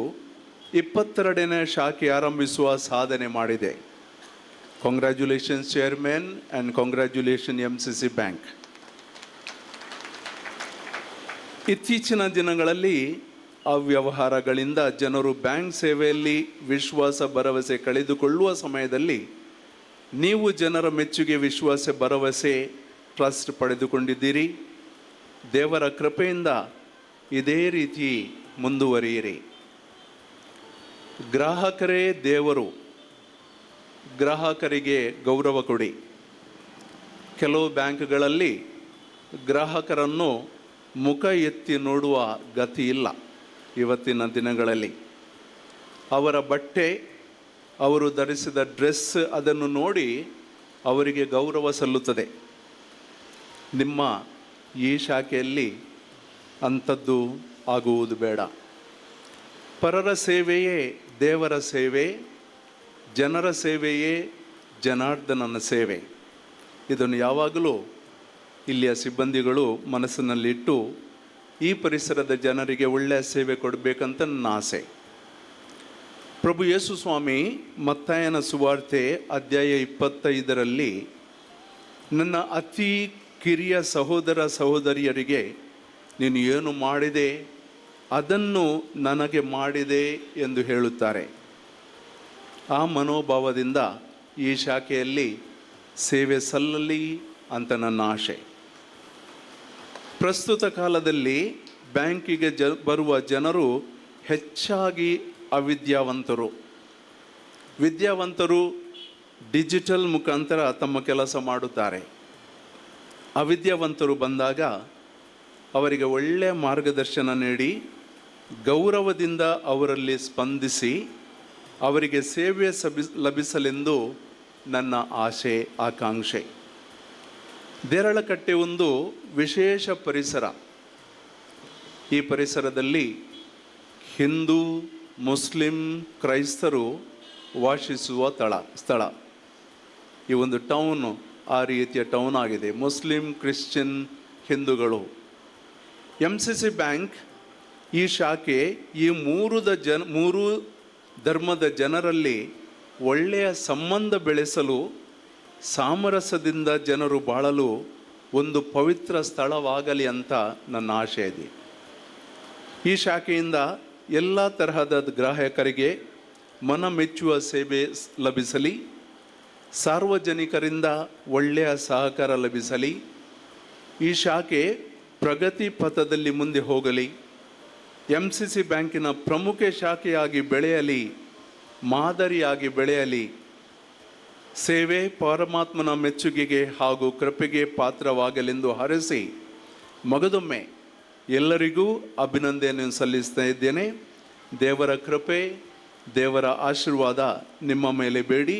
22ನೇ ಶಾಖೆ ಆರಂಭಿಸುವ ಸಾಧನೆ ಮಾಡಿದೆ. Congratulations chairman and congratulation MCC bank. ಇತ್ತೀಚಿನ ದಿನಗಳಲ್ಲಿ ಅವ್ಯವಹಾರಗಳಿಂದ ಜನರು ಬ್ಯಾಂಕ್ ಸೇವೆಯಲ್ಲಿ ವಿಶ್ವಾಸ, ಭರವಸೆ ಕಳೆದುಕೊಳ್ಳುವ ಸಮಯದಲ್ಲಿ ನೀವು ಜನರ ಮೆಚ್ಚುಗೆ, ವಿಶ್ವಾಸ, ಭರವಸೆ, ಟ್ರಸ್ಟ್ ಪಡೆದುಕೊಂಡಿದ್ದೀರಿ. ದೇವರ ಕೃಪೆಯಿಂದ ಇದೇ ರೀತಿ ಮುಂದುವರಿಯಿರಿ. ಗ್ರಾಹಕರೇ ದೇವರು, ಗ್ರಾಹಕರಿಗೆ ಗೌರವ ಕೊಡಿ. ಕೆಲವು ಬ್ಯಾಂಕ್ಗಳಲ್ಲಿ ಗ್ರಾಹಕರನ್ನು ಮುಖ ಎತ್ತಿ ನೋಡುವ ಗತಿ ಇಲ್ಲ. ಇವತ್ತಿನ ದಿನಗಳಲ್ಲಿ ಅವರ ಬಟ್ಟೆ, ಅವರು ಧರಿಸಿದ ಡ್ರೆಸ್, ಅದನ್ನು ನೋಡಿ ಅವರಿಗೆ ಗೌರವ ಸಲ್ಲುತ್ತದೆ. ನಿಮ್ಮ ಈ ಶಾಖೆಯಲ್ಲಿ ಅಂಥದ್ದು ಆಗುವುದು ಬೇಡ. ಪರರ ಸೇವೆಯೇ ದೇವರ ಸೇವೆ, ಜನರ ಸೇವೆಯೇ ಜನಾರ್ದನನ ಸೇವೆ. ಇದನ್ನು ಯಾವಾಗಲೂ ಇಲ್ಲಿಯ ಸಿಬ್ಬಂದಿಗಳು ಮನಸ್ಸಿನಲ್ಲಿಟ್ಟು ಈ ಪರಿಸರದ ಜನರಿಗೆ ಒಳ್ಳೆಯ ಸೇವೆ ಕೊಡಬೇಕಂತ ನನ್ನ ಆಸೆ. ಪ್ರಭು ಯೇಸು ಸ್ವಾಮಿ ಮತ್ತಾಯನ ಸುವಾರ್ತೆ ಅಧ್ಯಾಯ 25ರಲ್ಲಿ ನನ್ನ ಅತಿ ಕಿರಿಯ ಸಹೋದರ ಸಹೋದರಿಯರಿಗೆ ನೀನು ಏನು ಮಾಡಿದೆ ಅದನ್ನು ನನಗೆ ಮಾಡಿದೆ ಎಂದು ಹೇಳುತ್ತಾರೆ. ಆ ಮನೋಭಾವದಿಂದ ಈ ಶಾಖೆಯಲ್ಲಿ ಸೇವೆ ಸಲ್ಲಲಿ ಅಂತ ನನ್ನ ಆಶೆ. ಪ್ರಸ್ತುತ ಕಾಲದಲ್ಲಿ ಬ್ಯಾಂಕಿಗೆ ಬರುವ ಜನರು ಹೆಚ್ಚಾಗಿ ಅವಿದ್ಯಾವಂತರು. ವಿದ್ಯಾವಂತರು ಡಿಜಿಟಲ್ ಮುಖಾಂತರ ತಮ್ಮ ಕೆಲಸ ಮಾಡುತ್ತಾರೆ. ಅವಿದ್ಯಾವಂತರು ಬಂದಾಗ ಅವರಿಗೆ ಒಳ್ಳೆಯ ಮಾರ್ಗದರ್ಶನ ನೀಡಿ ಗೌರವದಿಂದ ಅವರಲ್ಲಿ ಸ್ಪಂದಿಸಿ ಅವರಿಗೆ ಸೇವೆ ಲಭಿಸಲೆಂದು ನನ್ನ ಆಶೆ, ಆಕಾಂಕ್ಷೆ. ದೇರಳಕಟ್ಟೆ ಒಂದು ವಿಶೇಷ ಪರಿಸರ. ಈ ಪರಿಸರದಲ್ಲಿ ಹಿಂದೂ, ಮುಸ್ಲಿಂ, ಕ್ರೈಸ್ತರು ವಾಸಿಸುವ ಸ್ಥಳ. ಈ ಒಂದು ಟೌನು ಆ ರೀತಿಯ ಟೌನ್ ಆಗಿದೆ. ಮುಸ್ಲಿಂ, ಕ್ರಿಶ್ಚಿಯನ್, ಹಿಂದೂಗಳು. MCC ಬ್ಯಾಂಕ್ ಈ ಶಾಖೆ ಈ ಮೂರು ಧರ್ಮದ ಜನರಲ್ಲಿ ಒಳ್ಳೆಯ ಸಂಬಂಧ ಬೆಳೆಸಲು, ಸಾಮರಸ್ಯದಿಂದ ಜನರು ಬಾಳಲು ಒಂದು ಪವಿತ್ರ ಸ್ಥಳವಾಗಲಿ ಅಂತ ನನ್ನ ಆಶೆ ಇದೆ. ಈ ಶಾಖೆಯಿಂದ ಎಲ್ಲ ತರಹದ ಗ್ರಾಹಕರಿಗೆ ಮನ ಮೆಚ್ಚುವ ಸೇವೆ ಲಭಿಸಲಿ, ಸಾರ್ವಜನಿಕರಿಂದ ಒಳ್ಳೆಯ ಸಹಕಾರ ಲಭಿಸಲಿ, ಈ ಶಾಖೆ ಪ್ರಗತಿ ಪಥದಲ್ಲಿ ಮುಂದೆ ಹೋಗಲಿ, MCC ಬ್ಯಾಂಕಿನ ಪ್ರಮುಖ ಶಾಖೆಯಾಗಿ ಬೆಳೆಯಲಿ, ಮಾದರಿಯಾಗಿ ಬೆಳೆಯಲಿ, ಸೇವೆ ಪರಮಾತ್ಮನ ಮೆಚ್ಚುಗೆಗೆ ಹಾಗೂ ಕೃಪೆಗೆ ಪಾತ್ರವಾಗಲೆಂದು ಹರಸಿ ಮಗದೊಮ್ಮೆ ಎಲ್ಲರಿಗೂ ಅಭಿನಂದನೆಯನ್ನು ಸಲ್ಲಿಸ್ತಾ ಇದ್ದೇನೆ. ದೇವರ ಕೃಪೆ, ದೇವರ ಆಶೀರ್ವಾದ ನಿಮ್ಮ ಮೇಲೆ ಬೇಡಿ.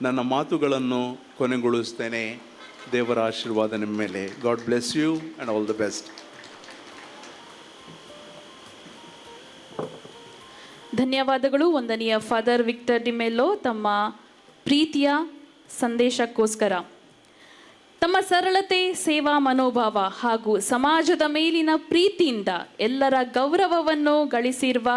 ನನ್ನ ಮಾತುಗಳನ್ನು ಕೊನೆಗೊಳಿಸ್ತೇನೆ. ದೇವರ ಆಶೀರ್ವಾದ ನಿಮ್ಮ ಮೇಲೆ. God bless you and all the best. ಧನ್ಯವಾದಗಳು. ವಂದನೀಯ ಫಾದರ್ ವಿಕ್ಟರ್ ಡಿಮೆಲ್ಲೋ ತಮ್ಮ ಪ್ರೀತಿಯ ಸಂದೇಶಕ್ಕೋಸ್ಕರ. ತಮ್ಮ ಸರಳತೆ, ಸೇವಾ ಮನೋಭಾವ ಹಾಗೂ ಸಮಾಜದ ಮೇಲಿನ ಪ್ರೀತಿಯಿಂದ ಎಲ್ಲರ ಗೌರವವನ್ನು ಗಳಿಸಿರುವ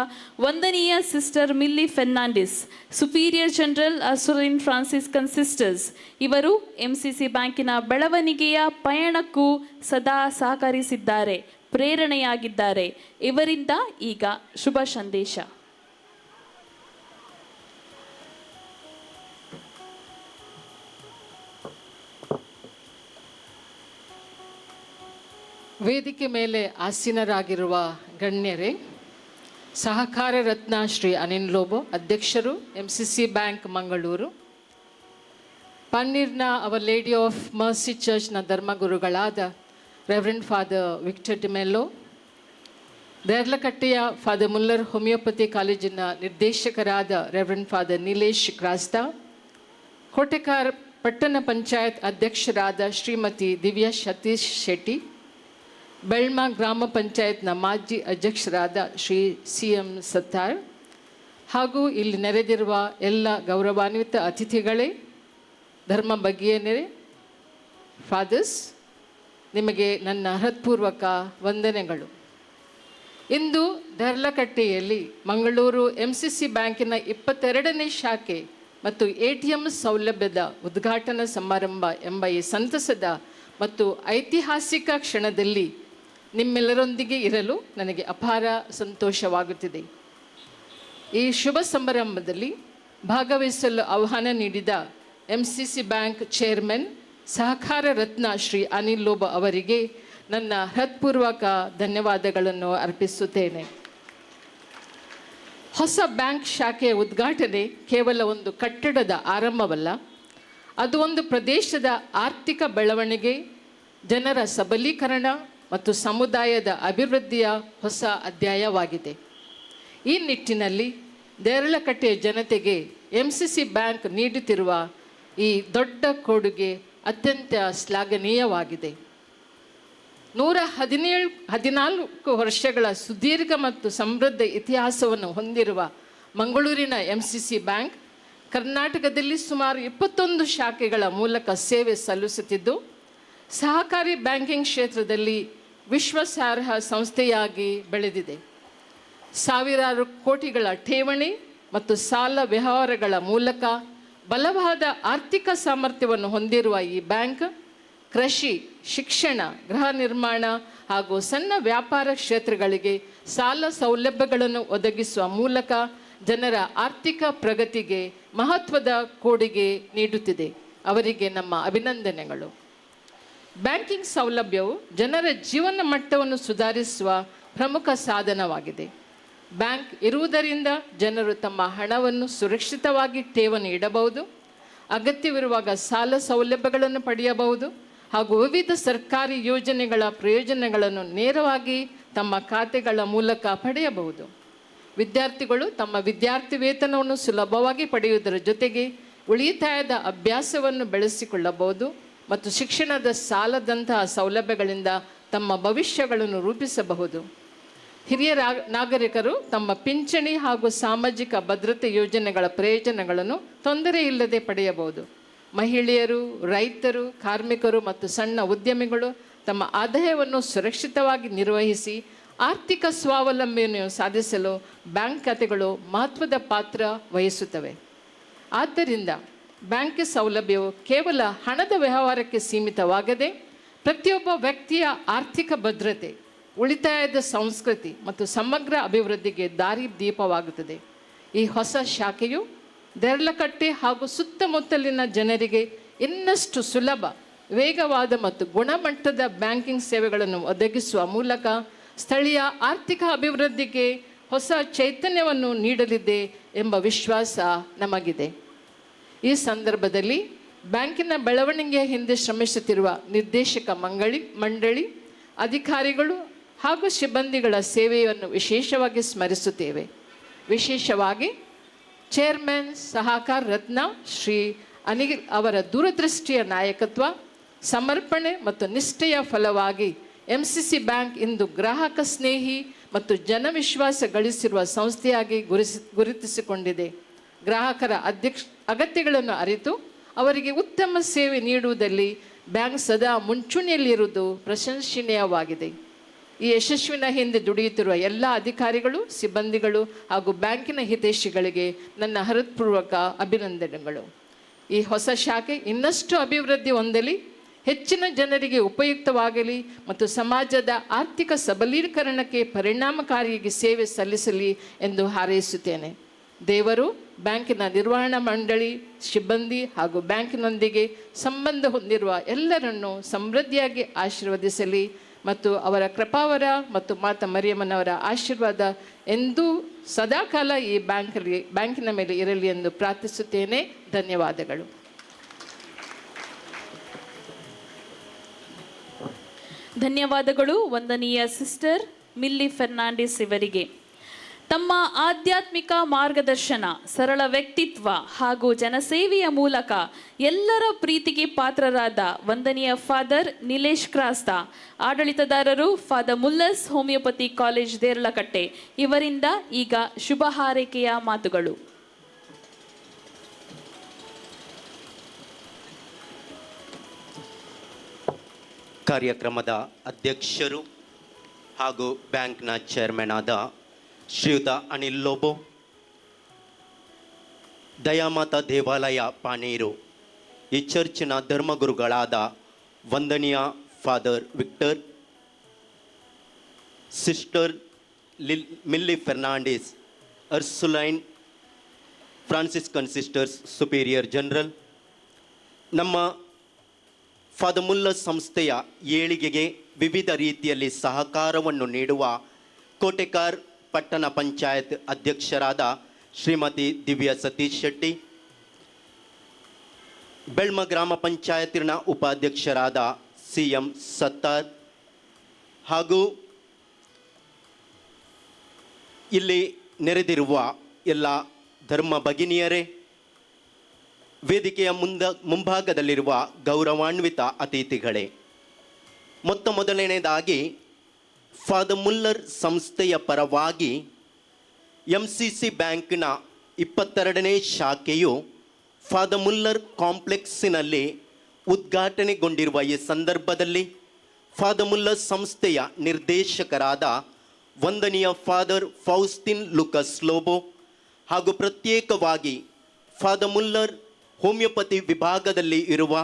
ವಂದನೀಯ sister Milly Fernandes, superior general Ursuline Franciscan sisters, ಇವರು MCC ಬ್ಯಾಂಕಿನ ಬೆಳವಣಿಗೆಯ ಪಯಣಕ್ಕೂ ಸದಾ ಸಹಕರಿಸಿದ್ದಾರೆ, ಪ್ರೇರಣೆಯಾಗಿದ್ದಾರೆ. ಇವರಿಂದ ಈಗ ಶುಭ ಸಂದೇಶ. ವೇದಿಕೆ ಮೇಲೆ ಆಸೀನರಾಗಿರುವ ಗಣ್ಯರೇ, ಸಹಕಾರ ರತ್ನ ಶ್ರೀ ಅನಿಲ್ ಲೋಬೋ, ಅಧ್ಯಕ್ಷರು MCC ಬ್ಯಾಂಕ್ ಮಂಗಳೂರು, ಪನ್ನೀರ್ನ ಅವರ್ ಲೇಡಿ ಆಫ್ ಮರ್ಸಿ ಚರ್ಚ್ನ ಧರ್ಮಗುರುಗಳಾದ ರೆವರೆಂಡ್ ಫಾದರ್ ವಿಕ್ಟರ್ ಡಿಮೆಲ್ಲೋ, ದೇರ್ಲಕಟ್ಟೆಯ ಫಾದರ್ ಮುಲ್ಲರ್ ಹೋಮಿಯೋಪತಿ ಕಾಲೇಜಿನ ನಿರ್ದೇಶಕರಾದ ರೆವರೆಂಡ್ ಫಾದರ್ ನೀಲೇಶ್ ಕ್ರಾಸ್ತಾ, ಕೋಟೆಕಾರ್ ಪಟ್ಟಣ ಪಂಚಾಯತ್ ಅಧ್ಯಕ್ಷರಾದ ಶ್ರೀಮತಿ ದಿವ್ಯಾ ಸತೀಶ್ ಶೆಟ್ಟಿ, ಬೆಳ್ಮಾ ಗ್ರಾಮ ಪಂಚಾಯತ್ನ ಮಾಜಿ ಅಧ್ಯಕ್ಷರಾದ ಶ್ರೀ CM ಸತ್ತಾರ್, ಹಾಗೂ ಇಲ್ಲಿ ನೆರೆದಿರುವ ಎಲ್ಲ ಗೌರವಾನ್ವಿತ ಅತಿಥಿಗಳೇ, ಧರ್ಮ ಭಗಿಯನರೇ, ಫಾದರ್ಸ್, ನಿಮಗೆ ನನ್ನ ಹೃತ್ಪೂರ್ವಕ ವಂದನೆಗಳು. ಇಂದು ದರ್ಲಕಟ್ಟೆಯಲ್ಲಿ ಮಂಗಳೂರು MCC ಬ್ಯಾಂಕಿನ 22ನೇ ಶಾಖೆ ಮತ್ತು ATM ಸೌಲಭ್ಯದ ಉದ್ಘಾಟನಾ ಸಮಾರಂಭ ಎಂಬ ಈ ಸಂತಸದ ಮತ್ತು ಐತಿಹಾಸಿಕ ಕ್ಷಣದಲ್ಲಿ ನಿಮ್ಮೆಲ್ಲರೊಂದಿಗೆ ಇರಲು ನನಗೆ ಅಪಾರ ಸಂತೋಷವಾಗುತ್ತಿದೆ. ಈ ಶುಭ ಸಮಾರಂಭದಲ್ಲಿ ಭಾಗವಹಿಸಲು ಆಹ್ವಾನ ನೀಡಿದ MCC ಬ್ಯಾಂಕ್ ಚೇರ್ಮನ್, ಸಹಕಾರ ರತ್ನ ಶ್ರೀ ಅನಿಲ್ ಲೋಬೋ ಅವರಿಗೆ ನನ್ನ ಹೃತ್ಪೂರ್ವಕ ಧನ್ಯವಾದಗಳನ್ನು ಅರ್ಪಿಸುತ್ತೇನೆ. ಹೊಸ ಬ್ಯಾಂಕ್ ಶಾಖೆಯ ಉದ್ಘಾಟನೆ ಕೇವಲ ಒಂದು ಕಟ್ಟಡದ ಆರಂಭವಲ್ಲ, ಅದು ಒಂದು ಪ್ರದೇಶದ ಆರ್ಥಿಕ ಬೆಳವಣಿಗೆ, ಜನರ ಸಬಲೀಕರಣ ಮತ್ತು ಸಮುದಾಯದ ಅಭಿವೃದ್ಧಿಯ ಹೊಸ ಅಧ್ಯಾಯವಾಗಿದೆ. ಈ ನಿಟ್ಟಿನಲ್ಲಿ ದೇರಳಕಟ್ಟೆಯ ಜನತೆಗೆ MCC ಬ್ಯಾಂಕ್ ನೀಡುತ್ತಿರುವ ಈ ದೊಡ್ಡ ಕೊಡುಗೆ ಅತ್ಯಂತ ಶ್ಲಾಘನೀಯವಾಗಿದೆ. 114 ವರ್ಷಗಳ ಸುದೀರ್ಘ ಮತ್ತು ಸಮೃದ್ಧ ಇತಿಹಾಸವನ್ನು ಹೊಂದಿರುವ ಮಂಗಳೂರಿನ MCC ಬ್ಯಾಂಕ್ ಕರ್ನಾಟಕದಲ್ಲಿ ಸುಮಾರು 21 ಶಾಖೆಗಳ ಮೂಲಕ ಸೇವೆ ಸಲ್ಲಿಸುತ್ತಿದ್ದು, ಸಹಕಾರಿ ಬ್ಯಾಂಕಿಂಗ್ ಕ್ಷೇತ್ರದಲ್ಲಿ ವಿಶ್ವಾಸಾರ್ಹ ಸಂಸ್ಥೆಯಾಗಿ ಬೆಳೆದಿದೆ. ಸಾವಿರಾರು ಕೋಟಿಗಳ ಠೇವಣಿ ಮತ್ತು ಸಾಲ ವ್ಯವಹಾರಗಳ ಮೂಲಕ ಬಲವಾದ ಆರ್ಥಿಕ ಸಾಮರ್ಥ್ಯವನ್ನು ಹೊಂದಿರುವ ಈ ಬ್ಯಾಂಕ್ ಕೃಷಿ, ಶಿಕ್ಷಣ, ಗೃಹ ನಿರ್ಮಾಣ ಹಾಗೂ ಸಣ್ಣ ವ್ಯಾಪಾರ ಕ್ಷೇತ್ರಗಳಿಗೆ ಸಾಲ ಸೌಲಭ್ಯಗಳನ್ನು ಒದಗಿಸುವ ಮೂಲಕ ಜನರ ಆರ್ಥಿಕ ಪ್ರಗತಿಗೆ ಮಹತ್ವದ ಕೊಡುಗೆ ನೀಡುತ್ತಿದೆ. ಅವರಿಗೆ ನಮ್ಮ ಅಭಿನಂದನೆಗಳು. ಬ್ಯಾಂಕಿಂಗ್ ಸೌಲಭ್ಯವು ಜನರ ಜೀವನ ಮಟ್ಟವನ್ನು ಸುಧಾರಿಸುವ ಪ್ರಮುಖ ಸಾಧನವಾಗಿದೆ. ಬ್ಯಾಂಕ್ ಇರುವುದರಿಂದ ಜನರು ತಮ್ಮ ಹಣವನ್ನು ಸುರಕ್ಷಿತವಾಗಿ ಠೇವಣಿ ಇಡಬಹುದು, ಅಗತ್ಯವಿರುವಾಗ ಸಾಲ ಸೌಲಭ್ಯಗಳನ್ನು ಪಡೆಯಬಹುದು ಹಾಗೂ ವಿವಿಧ ಸರ್ಕಾರಿ ಯೋಜನೆಗಳ ಪ್ರಯೋಜನಗಳನ್ನು ನೇರವಾಗಿ ತಮ್ಮ ಖಾತೆಗಳ ಮೂಲಕ ಪಡೆಯಬಹುದು. ವಿದ್ಯಾರ್ಥಿಗಳು ತಮ್ಮ ವಿದ್ಯಾರ್ಥಿ ವೇತನವನ್ನು ಸುಲಭವಾಗಿ ಪಡೆಯುವುದರ ಜೊತೆಗೆ ಉಳಿತಾಯದ ಅಭ್ಯಾಸವನ್ನು ಬೆಳೆಸಿಕೊಳ್ಳಬಹುದು ಮತ್ತು ಶಿಕ್ಷಣದ ಸಾಲದಂತಹ ಸೌಲಭ್ಯಗಳಿಂದ ತಮ್ಮ ಭವಿಷ್ಯಗಳನ್ನು ರೂಪಿಸಬಹುದು. ಹಿರಿಯ ನಾಗರಿಕರು ತಮ್ಮ ಪಿಂಚಣಿ ಹಾಗೂ ಸಾಮಾಜಿಕ ಭದ್ರತೆ ಯೋಜನೆಗಳ ಪ್ರಯೋಜನಗಳನ್ನು ತೊಂದರೆ ಇಲ್ಲದೆ ಪಡೆಯಬಹುದು. ಮಹಿಳೆಯರು, ರೈತರು, ಕಾರ್ಮಿಕರು ಮತ್ತು ಸಣ್ಣ ಉದ್ಯಮಿಗಳು ತಮ್ಮ ಆದಾಯವನ್ನು ಸುರಕ್ಷಿತವಾಗಿ ನಿರ್ವಹಿಸಿ ಆರ್ಥಿಕ ಸ್ವಾವಲಂಬನೆಯನ್ನು ಸಾಧಿಸಲು ಬ್ಯಾಂಕ್ ಖಾತೆಗಳು ಮಹತ್ವದ ಪಾತ್ರ ವಹಿಸುತ್ತವೆ. ಆದ್ದರಿಂದ ಬ್ಯಾಂಕ್ ಸೌಲಭ್ಯವು ಕೇವಲ ಹಣದ ವ್ಯವಹಾರಕ್ಕೆ ಸೀಮಿತವಾಗದೆ ಪ್ರತಿಯೊಬ್ಬ ವ್ಯಕ್ತಿಯ ಆರ್ಥಿಕ ಭದ್ರತೆ, ಉಳಿತಾಯದ ಸಂಸ್ಕೃತಿ ಮತ್ತು ಸಮಗ್ರ ಅಭಿವೃದ್ಧಿಗೆ ದಾರಿದೀಪವಾಗುತ್ತದೆ. ಈ ಹೊಸ ಶಾಖೆಯು ದೇರ್ಲಕಟ್ಟೆ ಹಾಗೂ ಸುತ್ತಮುತ್ತಲಿನ ಜನರಿಗೆ ಇನ್ನಷ್ಟು ಸುಲಭ, ವೇಗವಾದ ಮತ್ತು ಗುಣಮಟ್ಟದ ಬ್ಯಾಂಕಿಂಗ್ ಸೇವೆಗಳನ್ನು ಒದಗಿಸುವ ಮೂಲಕ ಸ್ಥಳೀಯ ಆರ್ಥಿಕ ಅಭಿವೃದ್ಧಿಗೆ ಹೊಸ ಚೈತನ್ಯವನ್ನು ನೀಡಲಿದೆ ಎಂಬ ವಿಶ್ವಾಸ ನಮಗಿದೆ. ಈ ಸಂದರ್ಭದಲ್ಲಿ ಬ್ಯಾಂಕಿನ ಬೆಳವಣಿಗೆಯ ಹಿಂದೆ ಶ್ರಮಿಸುತ್ತಿರುವ ನಿರ್ದೇಶಕ ಮಂಡಳಿ, ಅಧಿಕಾರಿಗಳು ಹಾಗೂ ಸಿಬ್ಬಂದಿಗಳ ಸೇವೆಯನ್ನು ವಿಶೇಷವಾಗಿ ಸ್ಮರಿಸುತ್ತೇವೆ. ವಿಶೇಷವಾಗಿ ಚೇರ್ಮನ್ ಸಹಕಾರ ರತ್ನ ಶ್ರೀ ಅನಿಲ್ ಅವರ ದೂರದೃಷ್ಟಿಯ ನಾಯಕತ್ವ, ಸಮರ್ಪಣೆ ಮತ್ತು ನಿಷ್ಠೆಯ ಫಲವಾಗಿ MCC ಬ್ಯಾಂಕ್ ಇಂದು ಗ್ರಾಹಕ ಸ್ನೇಹಿ ಮತ್ತು ಜನವಿಶ್ವಾಸ ಗಳಿಸಿರುವ ಸಂಸ್ಥೆಯಾಗಿ ಗುರುತಿಸಿಕೊಂಡಿದೆ. ಗ್ರಾಹಕರ ಅಗತ್ಯಗಳನ್ನು ಅರಿತು ಅವರಿಗೆ ಉತ್ತಮ ಸೇವೆ ನೀಡುವುದರಲ್ಲಿ ಬ್ಯಾಂಕ್ ಸದಾ ಮುಂಚೂಣಿಯಲ್ಲಿರುವುದು ಪ್ರಶಂಸನೀಯವಾಗಿದೆ. ಈ ಯಶಸ್ವಿನ ಹಿಂದೆ ದುಡಿಯುತ್ತಿರುವ ಎಲ್ಲ ಅಧಿಕಾರಿಗಳು, ಸಿಬ್ಬಂದಿಗಳು ಹಾಗೂ ಬ್ಯಾಂಕಿನ ಹಿತೈಷಿಗಳಿಗೆ ನನ್ನ ಹೃತ್ಪೂರ್ವಕ ಅಭಿನಂದನೆಗಳು. ಈ ಹೊಸ ಶಾಖೆ ಇನ್ನಷ್ಟು ಅಭಿವೃದ್ಧಿ ಹೊಂದಲಿ, ಹೆಚ್ಚಿನ ಜನರಿಗೆ ಉಪಯುಕ್ತವಾಗಲಿ ಮತ್ತು ಸಮಾಜದ ಆರ್ಥಿಕ ಸಬಲೀಕರಣಕ್ಕೆ ಪರಿಣಾಮಕಾರಿಯಾಗಿ ಸೇವೆ ಸಲ್ಲಿಸಲಿ ಎಂದು ಹಾರೈಸುತ್ತೇನೆ. ದೇವರು ಬ್ಯಾಂಕಿನ ನಿರ್ವಹಣಾ ಮಂಡಳಿ, ಸಿಬ್ಬಂದಿ ಹಾಗೂ ಬ್ಯಾಂಕಿನೊಂದಿಗೆ ಸಂಬಂಧ ಹೊಂದಿರುವ ಎಲ್ಲರನ್ನೂ ಸಮೃದ್ಧಿಯಾಗಿ ಆಶೀರ್ವದಿಸಲಿ ಮತ್ತು ಅವರ ಕೃಪಾವರ ಮತ್ತು ಮಾತಾ ಮರಿಯಮ್ಮನವರ ಆಶೀರ್ವಾದ ಎಂದೂ ಸದಾಕಾಲ ಈ ಬ್ಯಾಂಕಿನ ಮೇಲೆ ಇರಲಿ ಎಂದು ಪ್ರಾರ್ಥಿಸುತ್ತೇನೆ. ಧನ್ಯವಾದಗಳು. ಧನ್ಯವಾದಗಳು ವಂದನೀಯ ಸಿಸ್ಟರ್ ಮಿಲ್ಲಿ ಫೆರ್ನಾಂಡಿಸ್ ಇವರಿಗೆ. ತಮ್ಮ ಆಧ್ಯಾತ್ಮಿಕ ಮಾರ್ಗದರ್ಶನ, ಸರಳ ವ್ಯಕ್ತಿತ್ವ ಹಾಗೂ ಜನಸೇವೆಯ ಮೂಲಕ ಎಲ್ಲರ ಪ್ರೀತಿಗೆ ಪಾತ್ರರಾದ ವಂದನೀಯ ಫಾದರ್ ನಿಲೇಶ್ ಕ್ರಾಸ್ತಾ, ಆಡಳಿತದಾರರು father Muller's homoeopathy college Deralakatte ಇವರಿಂದ ಈಗ ಶುಭ ಹಾರೈಕೆಯ ಮಾತುಗಳು. ಕಾರ್ಯಕ್ರಮದ ಅಧ್ಯಕ್ಷರು ಹಾಗೂ ಬ್ಯಾಂಕ್ನ ಚೇರ್ಮನ್ ಆದ ಶ್ರೀಯುತ ಅನಿಲ್ ಲೋಬೋ, ದಯಾಮಾತಾ ದೇವಾಲಯ ಪಾನೀರು ಈ ಚರ್ಚಿನ ಧರ್ಮಗುರುಗಳಾದ ವಂದನೀಯ father Victor, sister Milly Fernandes, Ursuline Franciscan sisters superior general, ನಮ್ಮ ಫಾದರ್ ಮುಲ್ಲಸ್ ಸಂಸ್ಥೆಯ ಏಳಿಗೆಗೆ ವಿವಿಧ ರೀತಿಯಲ್ಲಿ ಸಹಕಾರವನ್ನು ನೀಡುವ ಕೋಟೆಕಾರ್ ಪಟ್ಟಣ ಪಂಚಾಯತ್ ಅಧ್ಯಕ್ಷರಾದ ಶ್ರೀಮತಿ ದಿವ್ಯಾ ಸತೀಶ್ ಶೆಟ್ಟಿ, ಬೆಳ್ಮ ಗ್ರಾಮ ಪಂಚಾಯತಿನ ಉಪಾಧ್ಯಕ್ಷರಾದ CM ಸತ್ತಾರ್ ಹಾಗೂ ಇಲ್ಲಿ ನೆರೆದಿರುವ ಎಲ್ಲ ಧರ್ಮ ಭಗಿನಿಯರೇ, ವೇದಿಕೆಯ ಮುಂಭಾಗದಲ್ಲಿರುವ ಗೌರವಾನ್ವಿತ ಅತಿಥಿಗಳೇ, ಮೊದಲನೇದಾಗಿ ಫಾದರ್ ಮುಲ್ಲರ್ ಸಂಸ್ಥೆಯ ಪರವಾಗಿ MCC ಬ್ಯಾಂಕ್ನ 22ನೇ ಶಾಖೆಯು ಫಾದರ್ ಮುಲ್ಲರ್ ಕಾಂಪ್ಲೆಕ್ಸಿನಲ್ಲಿ ಉದ್ಘಾಟನೆಗೊಂಡಿರುವ ಈ ಸಂದರ್ಭದಲ್ಲಿ ಫಾದರ್ ಮುಲ್ಲರ್ ಸಂಸ್ಥೆಯ ನಿರ್ದೇಶಕರಾದ ವಂದನೀಯ ಫಾದರ್ ಫೌಸ್ಟಿನ್ ಲುಕಸ್ ಲೋಬೋ ಹಾಗೂ ಪ್ರತ್ಯೇಕವಾಗಿ ಫಾದರ್ ಮುಲ್ಲರ್ ಹೋಮಿಯೋಪತಿ ವಿಭಾಗದಲ್ಲಿ ಇರುವ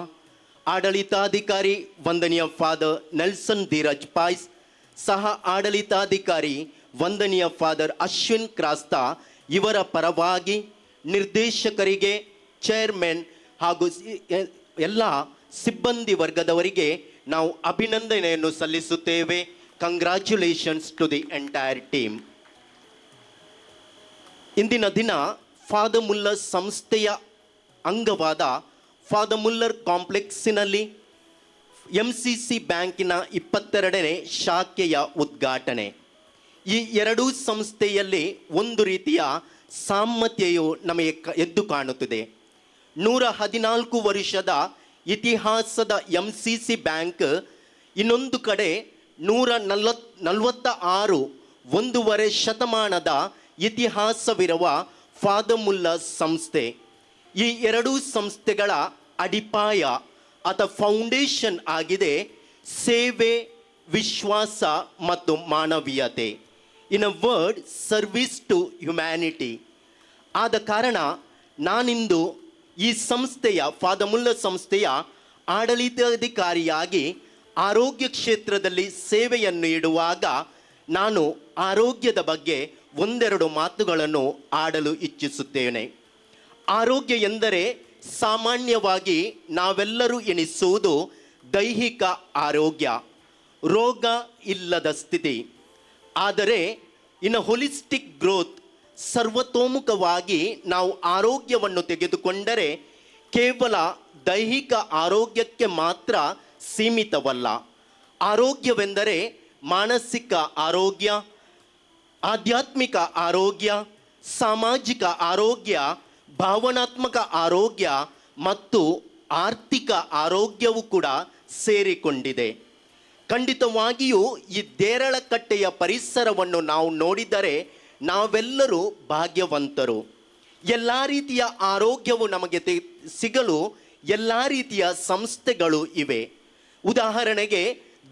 ಆಡಳಿತಾಧಿಕಾರಿ ವಂದನೀಯ ಫಾದರ್ ನೆಲ್ಸನ್ ಧೀರಜ್ ಪಾಯ್ಸ್, ಸಹ ಆಡಳಿತಾಧಿಕಾರಿ ವಂದನೀಯ ಫಾದರ್ ಅಶ್ವಿನ್ ಕ್ರಾಸ್ತಾ ಇವರ ಪರವಾಗಿ ನಿರ್ದೇಶಕರಿಗೆ, ಚೇರ್ಮನ್ ಹಾಗೂ ಎಲ್ಲ ಸಿಬ್ಬಂದಿ ವರ್ಗದವರಿಗೆ ನಾವು ಅಭಿನಂದನೆಯನ್ನು ಸಲ್ಲಿಸುತ್ತೇವೆ. Congratulations to the entire team. ಇಂದಿನ ದಿನ ಫಾದರ್ ಮುಲ್ಲರ್ ಸಂಸ್ಥೆಯ ಅಂಗವಾದ ಫಾದರ್ ಮುಲ್ಲರ್ ಕಾಂಪ್ಲೆಕ್ಸಿನಲ್ಲಿ MCC ಬ್ಯಾಂಕಿನ 22ನೇ ಶಾಖೆಯ ಉದ್ಘಾಟನೆ. ಈ ಎರಡೂ ಸಂಸ್ಥೆಯಲ್ಲಿ ಒಂದು ರೀತಿಯ ಸಾಮ್ಯತೆಯು ನಮಗೆ ಎದ್ದು ಕಾಣುತ್ತದೆ. 114 ವರ್ಷದ ಇತಿಹಾಸದ MCC ಬ್ಯಾಂಕ್, ಇನ್ನೊಂದು ಕಡೆ 146 ಒಂದೂವರೆ ಶತಮಾನದ ಇತಿಹಾಸವಿರುವ ಫಾದರ್ ಮುಲ್ಲರ್ ಸಂಸ್ಥೆ. ಈ ಎರಡೂ ಸಂಸ್ಥೆಗಳ ಅಡಿಪಾಯ ಅಥವಾ ಫೌಂಡೇಶನ್ ಆಗಿದೆ ಸೇವೆ, ವಿಶ್ವಾಸ ಮತ್ತು ಮಾನವೀಯತೆ. In a word, service to humanity. ಆದ ಕಾರಣ ನಾನಿಂದು ಈ ಸಂಸ್ಥೆಯ ಫಾದರ್ ಮುಲ್ಲರ್ ಸಂಸ್ಥೆಯ ಆಡಳಿತಾಧಿಕಾರಿಯಾಗಿ ಆರೋಗ್ಯ ಕ್ಷೇತ್ರದಲ್ಲಿ ಸೇವೆಯನ್ನು ನೀಡುವಾಗ ನಾನು ಆರೋಗ್ಯದ ಬಗ್ಗೆ ಒಂದೆರಡು ಮಾತುಗಳನ್ನು ಆಡಲು ಇಚ್ಛಿಸುತ್ತೇನೆ. ಆರೋಗ್ಯ ಎಂದರೆ ಸಾಮಾನ್ಯವಾಗಿ ನಾವೆಲ್ಲರೂ ಎಣಿಸುವುದು ದೈಹಿಕ ಆರೋಗ್ಯ, ರೋಗ ಇಲ್ಲದ ಸ್ಥಿತಿ. ಆದರೆ ಇನ್ನು ಹೋಲಿಸ್ಟಿಕ್ ಗ್ರೋತ್, ಸರ್ವತೋಮುಖವಾಗಿ ನಾವು ಆರೋಗ್ಯವನ್ನು ತೆಗೆದುಕೊಂಡರೆ ಕೇವಲ ದೈಹಿಕ ಆರೋಗ್ಯಕ್ಕೆ ಮಾತ್ರ ಸೀಮಿತವಲ್ಲ. ಆರೋಗ್ಯವೆಂದರೆ ಮಾನಸಿಕ ಆರೋಗ್ಯ, ಆಧ್ಯಾತ್ಮಿಕ ಆರೋಗ್ಯ, ಸಾಮಾಜಿಕ ಆರೋಗ್ಯ, ಭಾವನಾತ್ಮಕ ಆರೋಗ್ಯ ಮತ್ತು ಆರ್ಥಿಕ ಆರೋಗ್ಯವೂ ಕೂಡ ಸೇರಿಕೊಂಡಿದೆ. ಖಂಡಿತವಾಗಿಯೂ ಈ ದೇರಳಕಟ್ಟೆಯ ಪರಿಸರವನ್ನು ನಾವು ನೋಡಿದರೆ ನಾವೆಲ್ಲರೂ ಭಾಗ್ಯವಂತರು. ಎಲ್ಲ ರೀತಿಯ ಆರೋಗ್ಯವು ನಮಗೆ ಸಿಗಲು ಎಲ್ಲ ರೀತಿಯ ಸಂಸ್ಥೆಗಳು ಇವೆ. ಉದಾಹರಣೆಗೆ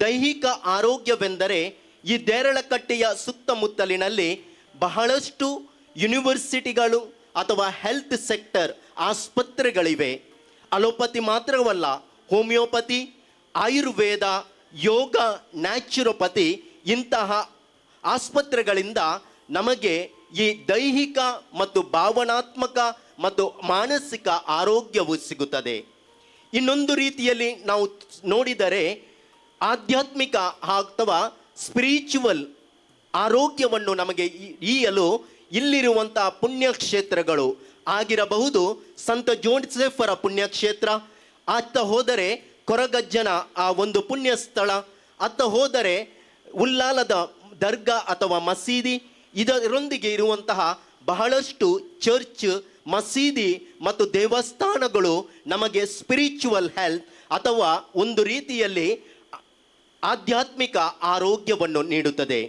ದೈಹಿಕ ಆರೋಗ್ಯವೆಂದರೆ ಈ ದೇರಳಕಟ್ಟೆಯ ಸುತ್ತಮುತ್ತಲಿನಲ್ಲಿ ಬಹಳಷ್ಟು ಯೂನಿವರ್ಸಿಟಿಗಳು ಅಥವಾ ಹೆಲ್ತ್ ಸೆಕ್ಟರ್ ಆಸ್ಪತ್ರೆಗಳಿವೆ. ಅಲೋಪತಿ ಮಾತ್ರವಲ್ಲ, ಹೋಮಿಯೋಪತಿ, ಆಯುರ್ವೇದ, ಯೋಗ, ನ್ಯಾಚುರೋಪತಿ ಇಂತಹ ಆಸ್ಪತ್ರೆಗಳಿಂದ ನಮಗೆ ಈ ದೈಹಿಕ ಮತ್ತು ಭಾವನಾತ್ಮಕ ಮತ್ತು ಮಾನಸಿಕ ಆರೋಗ್ಯವು ಸಿಗುತ್ತದೆ. ಇನ್ನೊಂದು ರೀತಿಯಲ್ಲಿ ನಾವು ನೋಡಿದರೆ ಆಧ್ಯಾತ್ಮಿಕ ಅಥವಾ ಸ್ಪಿರಿಚುವಲ್ ಆರೋಗ್ಯವನ್ನು ನಮಗೆ ಈಯಲು ಇಲ್ಲಿರುವಂತಹ ಪುಣ್ಯಕ್ಷೇತ್ರಗಳು ಆಗಿರಬಹುದು. ಸಂತ ಜೋಸೆಫರ ಪುಣ್ಯಕ್ಷೇತ್ರ, ಅತ್ತ ಹೋದರೆ ಕೊರಗಜ್ಜನ ಆ ಒಂದು ಪುಣ್ಯ ಸ್ಥಳ, ಅತ್ತ ಹೋದರೆ ಉಲ್ಲಾಲದ ದರ್ಗಾ ಅಥವಾ ಮಸೀದಿ, ಇದರೊಂದಿಗೆ ಇರುವಂತಹ ಬಹಳಷ್ಟು ಚರ್ಚ್, ಮಸೀದಿ ಮತ್ತು ದೇವಸ್ಥಾನಗಳು ನಮಗೆ ಸ್ಪಿರಿಚುವಲ್ ಹೆಲ್ತ್ ಅಥವಾ ಒಂದು ರೀತಿಯಲ್ಲಿ ಆಧ್ಯಾತ್ಮಿಕ ಆರೋಗ್ಯವನ್ನು ನೀಡುತ್ತದೆ.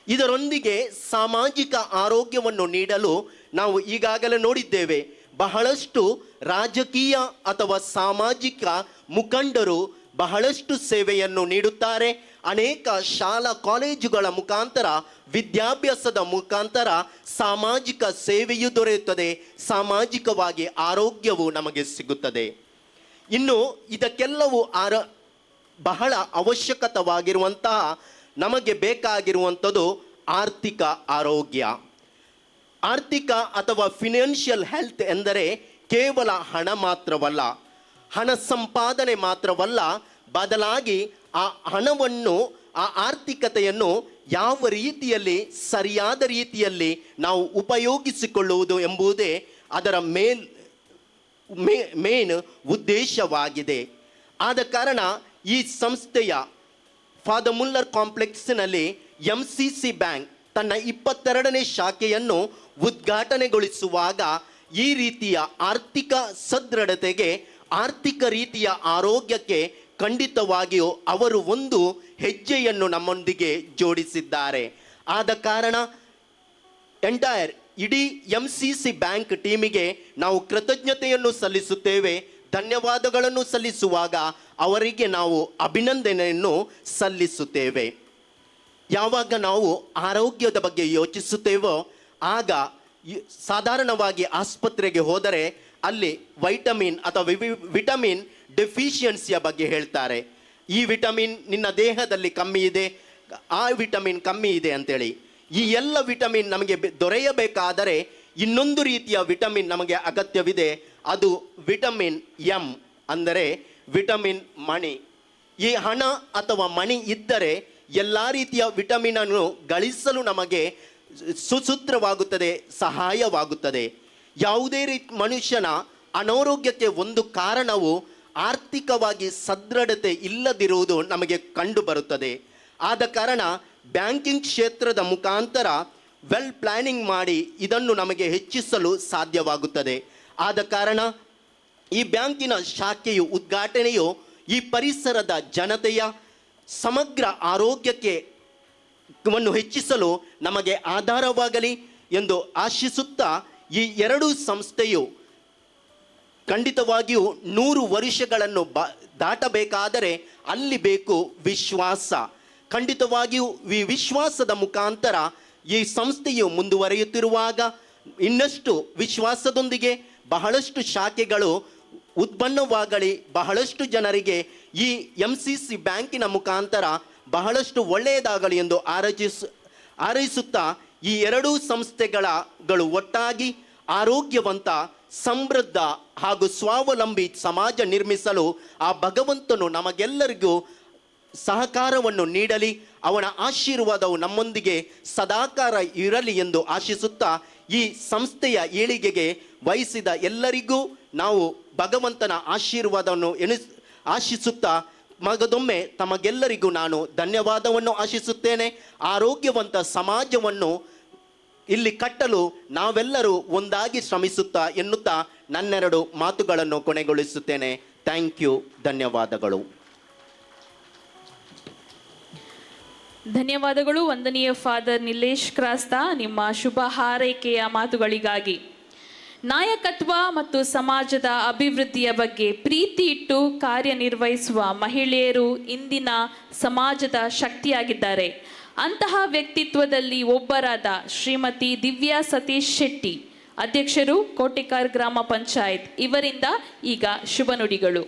ಇದರೊಂದಿಗೆ ಸಾಮಾಜಿಕ ಆರೋಗ್ಯವನ್ನು ನೀಡಲು ನಾವು ಈಗಾಗಲೇ ನೋಡಿದ್ದೇವೆ. ಬಹಳಷ್ಟು ರಾಜಕೀಯ ಅಥವಾ ಸಾಮಾಜಿಕ ಮುಖಂಡರು ಬಹಳಷ್ಟು ಸೇವೆಯನ್ನು ನೀಡುತ್ತಾರೆ. ಅನೇಕ ಶಾಲಾ ಕಾಲೇಜುಗಳ ಮುಖಾಂತರ, ವಿದ್ಯಾಭ್ಯಾಸದ ಮುಖಾಂತರ ಸಾಮಾಜಿಕ ಸೇವೆಯೂ ದೊರೆಯುತ್ತದೆ, ಸಾಮಾಜಿಕವಾಗಿ ಆರೋಗ್ಯವು ನಮಗೆ ಸಿಗುತ್ತದೆ. ಇನ್ನು ಇದಕ್ಕೆಲ್ಲವೂ ಬಹಳ ಅವಶ್ಯಕವಾಗಿರುವಂತಹ ನಮಗೆ ಬೇಕಾಗಿರುವಂಥದ್ದು ಆರ್ಥಿಕ ಆರೋಗ್ಯ. ಆರ್ಥಿಕ ಅಥವಾ ಫಿನಾನ್ಷಿಯಲ್ ಹೆಲ್ತ್ ಎಂದರೆ ಕೇವಲ ಹಣ ಮಾತ್ರವಲ್ಲ, ಹಣ ಸಂಪಾದನೆ ಮಾತ್ರವಲ್ಲ, ಬದಲಾಗಿ ಆ ಹಣವನ್ನು, ಆ ಆರ್ಥಿಕತೆಯನ್ನು ಯಾವ ರೀತಿಯಲ್ಲಿ ಸರಿಯಾದ ರೀತಿಯಲ್ಲಿ ನಾವು ಉಪಯೋಗಿಸಿಕೊಳ್ಳುವುದು ಎಂಬುದೇ ಅದರ ಮೇನ್ ಉದ್ದೇಶವಾಗಿದೆ. ಆದ ಕಾರಣ ಈ ಸಂಸ್ಥೆಯ ಫಾದರ್ ಮುಲ್ಲರ್ ಕಾಂಪ್ಲೆಕ್ಸ್ನಲ್ಲಿ MCC ಬ್ಯಾಂಕ್ ತನ್ನ 22ನೇ ಶಾಖೆಯನ್ನು ಉದ್ಘಾಟನೆಗೊಳಿಸುವಾಗ ಈ ರೀತಿಯ ಆರ್ಥಿಕ ಸದೃಢತೆಗೆ, ಆರ್ಥಿಕ ರೀತಿಯ ಆರೋಗ್ಯಕ್ಕೆ ಖಂಡಿತವಾಗಿಯೂ ಅವರು ಒಂದು ಹೆಜ್ಜೆಯನ್ನು ನಮ್ಮೊಂದಿಗೆ ಜೋಡಿಸಿದ್ದಾರೆ. ಆದ ಕಾರಣ ಎಂಟೈರ್ ಇಡೀ MCC ಬ್ಯಾಂಕ್ ಟೀಮಿಗೆ ನಾವು ಕೃತಜ್ಞತೆಯನ್ನು ಸಲ್ಲಿಸುತ್ತೇವೆ. ಧನ್ಯವಾದಗಳನ್ನು ಸಲ್ಲಿಸುವಾಗ ಅವರಿಗೆ ನಾವು ಅಭಿನಂದನೆಯನ್ನು ಸಲ್ಲಿಸುತ್ತೇವೆ. ಯಾವಾಗ ನಾವು ಆರೋಗ್ಯದ ಬಗ್ಗೆ ಯೋಚಿಸುತ್ತೇವೋ ಆಗ ಸಾಧಾರಣವಾಗಿ ಆಸ್ಪತ್ರೆಗೆ ಹೋದರೆ ಅಲ್ಲಿ ವೈಟಮಿನ್ ಅಥವಾ ವಿಟಮಿನ್ ಡೆಫಿಷಿಯನ್ಸಿಯ ಬಗ್ಗೆ ಹೇಳ್ತಾರೆ. ಈ ವಿಟಮಿನ್ ನಿನ್ನ ದೇಹದಲ್ಲಿ ಕಮ್ಮಿ ಇದೆ, ಆ ವಿಟಮಿನ್ ಕಮ್ಮಿ ಇದೆ ಅಂತೇಳಿ. ಈ ಎಲ್ಲ ವಿಟಮಿನ್ ನಮಗೆ ದೊರೆಯಬೇಕಾದರೆ ಇನ್ನೊಂದು ರೀತಿಯ ವಿಟಮಿನ್ ನಮಗೆ ಅಗತ್ಯವಿದೆ. ಅದು ವಿಟಮಿನ್ M, ಅಂದರೆ ವಿಟಮಿನ್ ಮಣಿ. ಈ ಹಣ ಅಥವಾ ಮಣಿ ಇದ್ದರೆ ಎಲ್ಲ ರೀತಿಯ ವಿಟಮಿನ್ ಅನ್ನು ಗಳಿಸಲು ನಮಗೆ ಸುಸೂತ್ರವಾಗುತ್ತದೆ, ಸಹಾಯವಾಗುತ್ತದೆ. ಯಾವುದೇ ಮನುಷ್ಯನ ಅನಾರೋಗ್ಯಕ್ಕೆ ಒಂದು ಕಾರಣವು ಆರ್ಥಿಕವಾಗಿ ಸದೃಢತೆ ಇಲ್ಲದಿರುವುದು ನಮಗೆ ಕಂಡು ಬರುತ್ತದೆ. ಆದ ಕಾರಣ ಬ್ಯಾಂಕಿಂಗ್ ಕ್ಷೇತ್ರದ ಮುಖಾಂತರ ವೆಲ್ ಪ್ಲಾನಿಂಗ್ ಮಾಡಿ ಇದನ್ನು ನಮಗೆ ಹೆಚ್ಚಿಸಲು ಸಾಧ್ಯವಾಗುತ್ತದೆ. ಆದ ಕಾರಣ ಈ ಬ್ಯಾಂಕಿನ ಶಾಖೆಯು ಉದ್ಘಾಟನೆಯು ಈ ಪರಿಸರದ ಜನತೆಯ ಸಮಗ್ರ ಆರೋಗ್ಯಕ್ಕೆ ಹೆಚ್ಚಿಸಲು ನಮಗೆ ಆಧಾರವಾಗಲಿ ಎಂದು ಆಶಿಸುತ್ತಾ, ಈ ಎರಡೂ ಸಂಸ್ಥೆಯು ಖಂಡಿತವಾಗಿಯೂ 100 ವರ್ಷಗಳನ್ನು ದಾಟಬೇಕಾದರೆ ಅಲ್ಲಿ ಬೇಕು ವಿಶ್ವಾಸ. ಖಂಡಿತವಾಗಿಯೂ ಈ ವಿಶ್ವಾಸದ ಮುಖಾಂತರ ಈ ಸಂಸ್ಥೆಯು ಮುಂದುವರಿಯುತ್ತಿರುವಾಗ ಇನ್ನಷ್ಟು ವಿಶ್ವಾಸದೊಂದಿಗೆ ಬಹಳಷ್ಟು ಶಾಖೆಗಳು ಉತ್ಪನ್ನವಾಗಲಿ, ಬಹಳಷ್ಟು ಜನರಿಗೆ ಈ MCC ಬ್ಯಾಂಕಿನ ಮುಖಾಂತರ ಬಹಳಷ್ಟು ಒಳ್ಳೆಯದಾಗಲಿ ಎಂದು ಹಾರೈಸುತ್ತಾ ಈ ಎರಡೂ ಸಂಸ್ಥೆಗಳು ಒಟ್ಟಾಗಿ ಆರೋಗ್ಯವಂತ, ಸಮೃದ್ಧ ಹಾಗೂ ಸ್ವಾವಲಂಬಿ ಸಮಾಜ ನಿರ್ಮಿಸಲು ಆ ಭಗವಂತನು ನಮಗೆಲ್ಲರಿಗೂ ಸಹಕಾರವನ್ನು ನೀಡಲಿ. ಅವನ ಆಶೀರ್ವಾದವು ನಮ್ಮೊಂದಿಗೆ ಸದಾಕಾಲ ಇರಲಿ ಎಂದು ಆಶಿಸುತ್ತಾ ಈ ಸಂಸ್ಥೆಯ ಏಳಿಗೆಗೆ ವಹಿಸಿದ ಎಲ್ಲರಿಗೂ ನಾವು ಭಗವಂತನ ಆಶೀರ್ವಾದವನ್ನು ಆಶಿಸುತ್ತಾ ಮಗದೊಮ್ಮೆ ತಮಗೆಲ್ಲರಿಗೂ ನಾನು ಧನ್ಯವಾದವನ್ನು ಆಶಿಸುತ್ತೇನೆ. ಆರೋಗ್ಯವಂತ ಸಮಾಜವನ್ನು ಇಲ್ಲಿ ಕಟ್ಟಲು ನಾವೆಲ್ಲರೂ ಒಂದಾಗಿ ಶ್ರಮಿಸುತ್ತಾ ಎನ್ನುತ್ತಾ ನನ್ನೆರಡು ಮಾತುಗಳನ್ನು ಕೊನೆಗೊಳಿಸುತ್ತೇನೆ. Thank you. ಧನ್ಯವಾದಗಳು. ಧನ್ಯವಾದಗಳು ವಂದನೀಯ ಫಾದರ್ ನಿಲೇಶ್ ಕ್ರಾಸ್ತಾ ನಿಮ್ಮ ಶುಭ ಹಾರೈಕೆಯ ಮಾತುಗಳಿಗಾಗಿ. ನಾಯಕತ್ವ ಮತ್ತು ಸಮಾಜದ ಅಭಿವೃದ್ಧಿಯ ಬಗ್ಗೆ ಪ್ರೀತಿ ಇಟ್ಟು ಕಾರ್ಯನಿರ್ವಹಿಸುವ ಮಹಿಳೆಯರು ಇಂದಿನ ಸಮಾಜದ ಶಕ್ತಿಯಾಗಿದ್ದಾರೆ. ಅಂತಹ ವ್ಯಕ್ತಿತ್ವದಲ್ಲಿ ಒಬ್ಬರಾದ ಶ್ರೀಮತಿ ದಿವ್ಯಾ ಸತೀಶ್ ಶೆಟ್ಟಿ, ಅಧ್ಯಕ್ಷರು ಕೋಟೆಕಾರ್ ಗ್ರಾಮ ಪಂಚಾಯತ್, ಇವರಿಂದ ಈಗ ಶುಭ ನುಡಿಗಳು.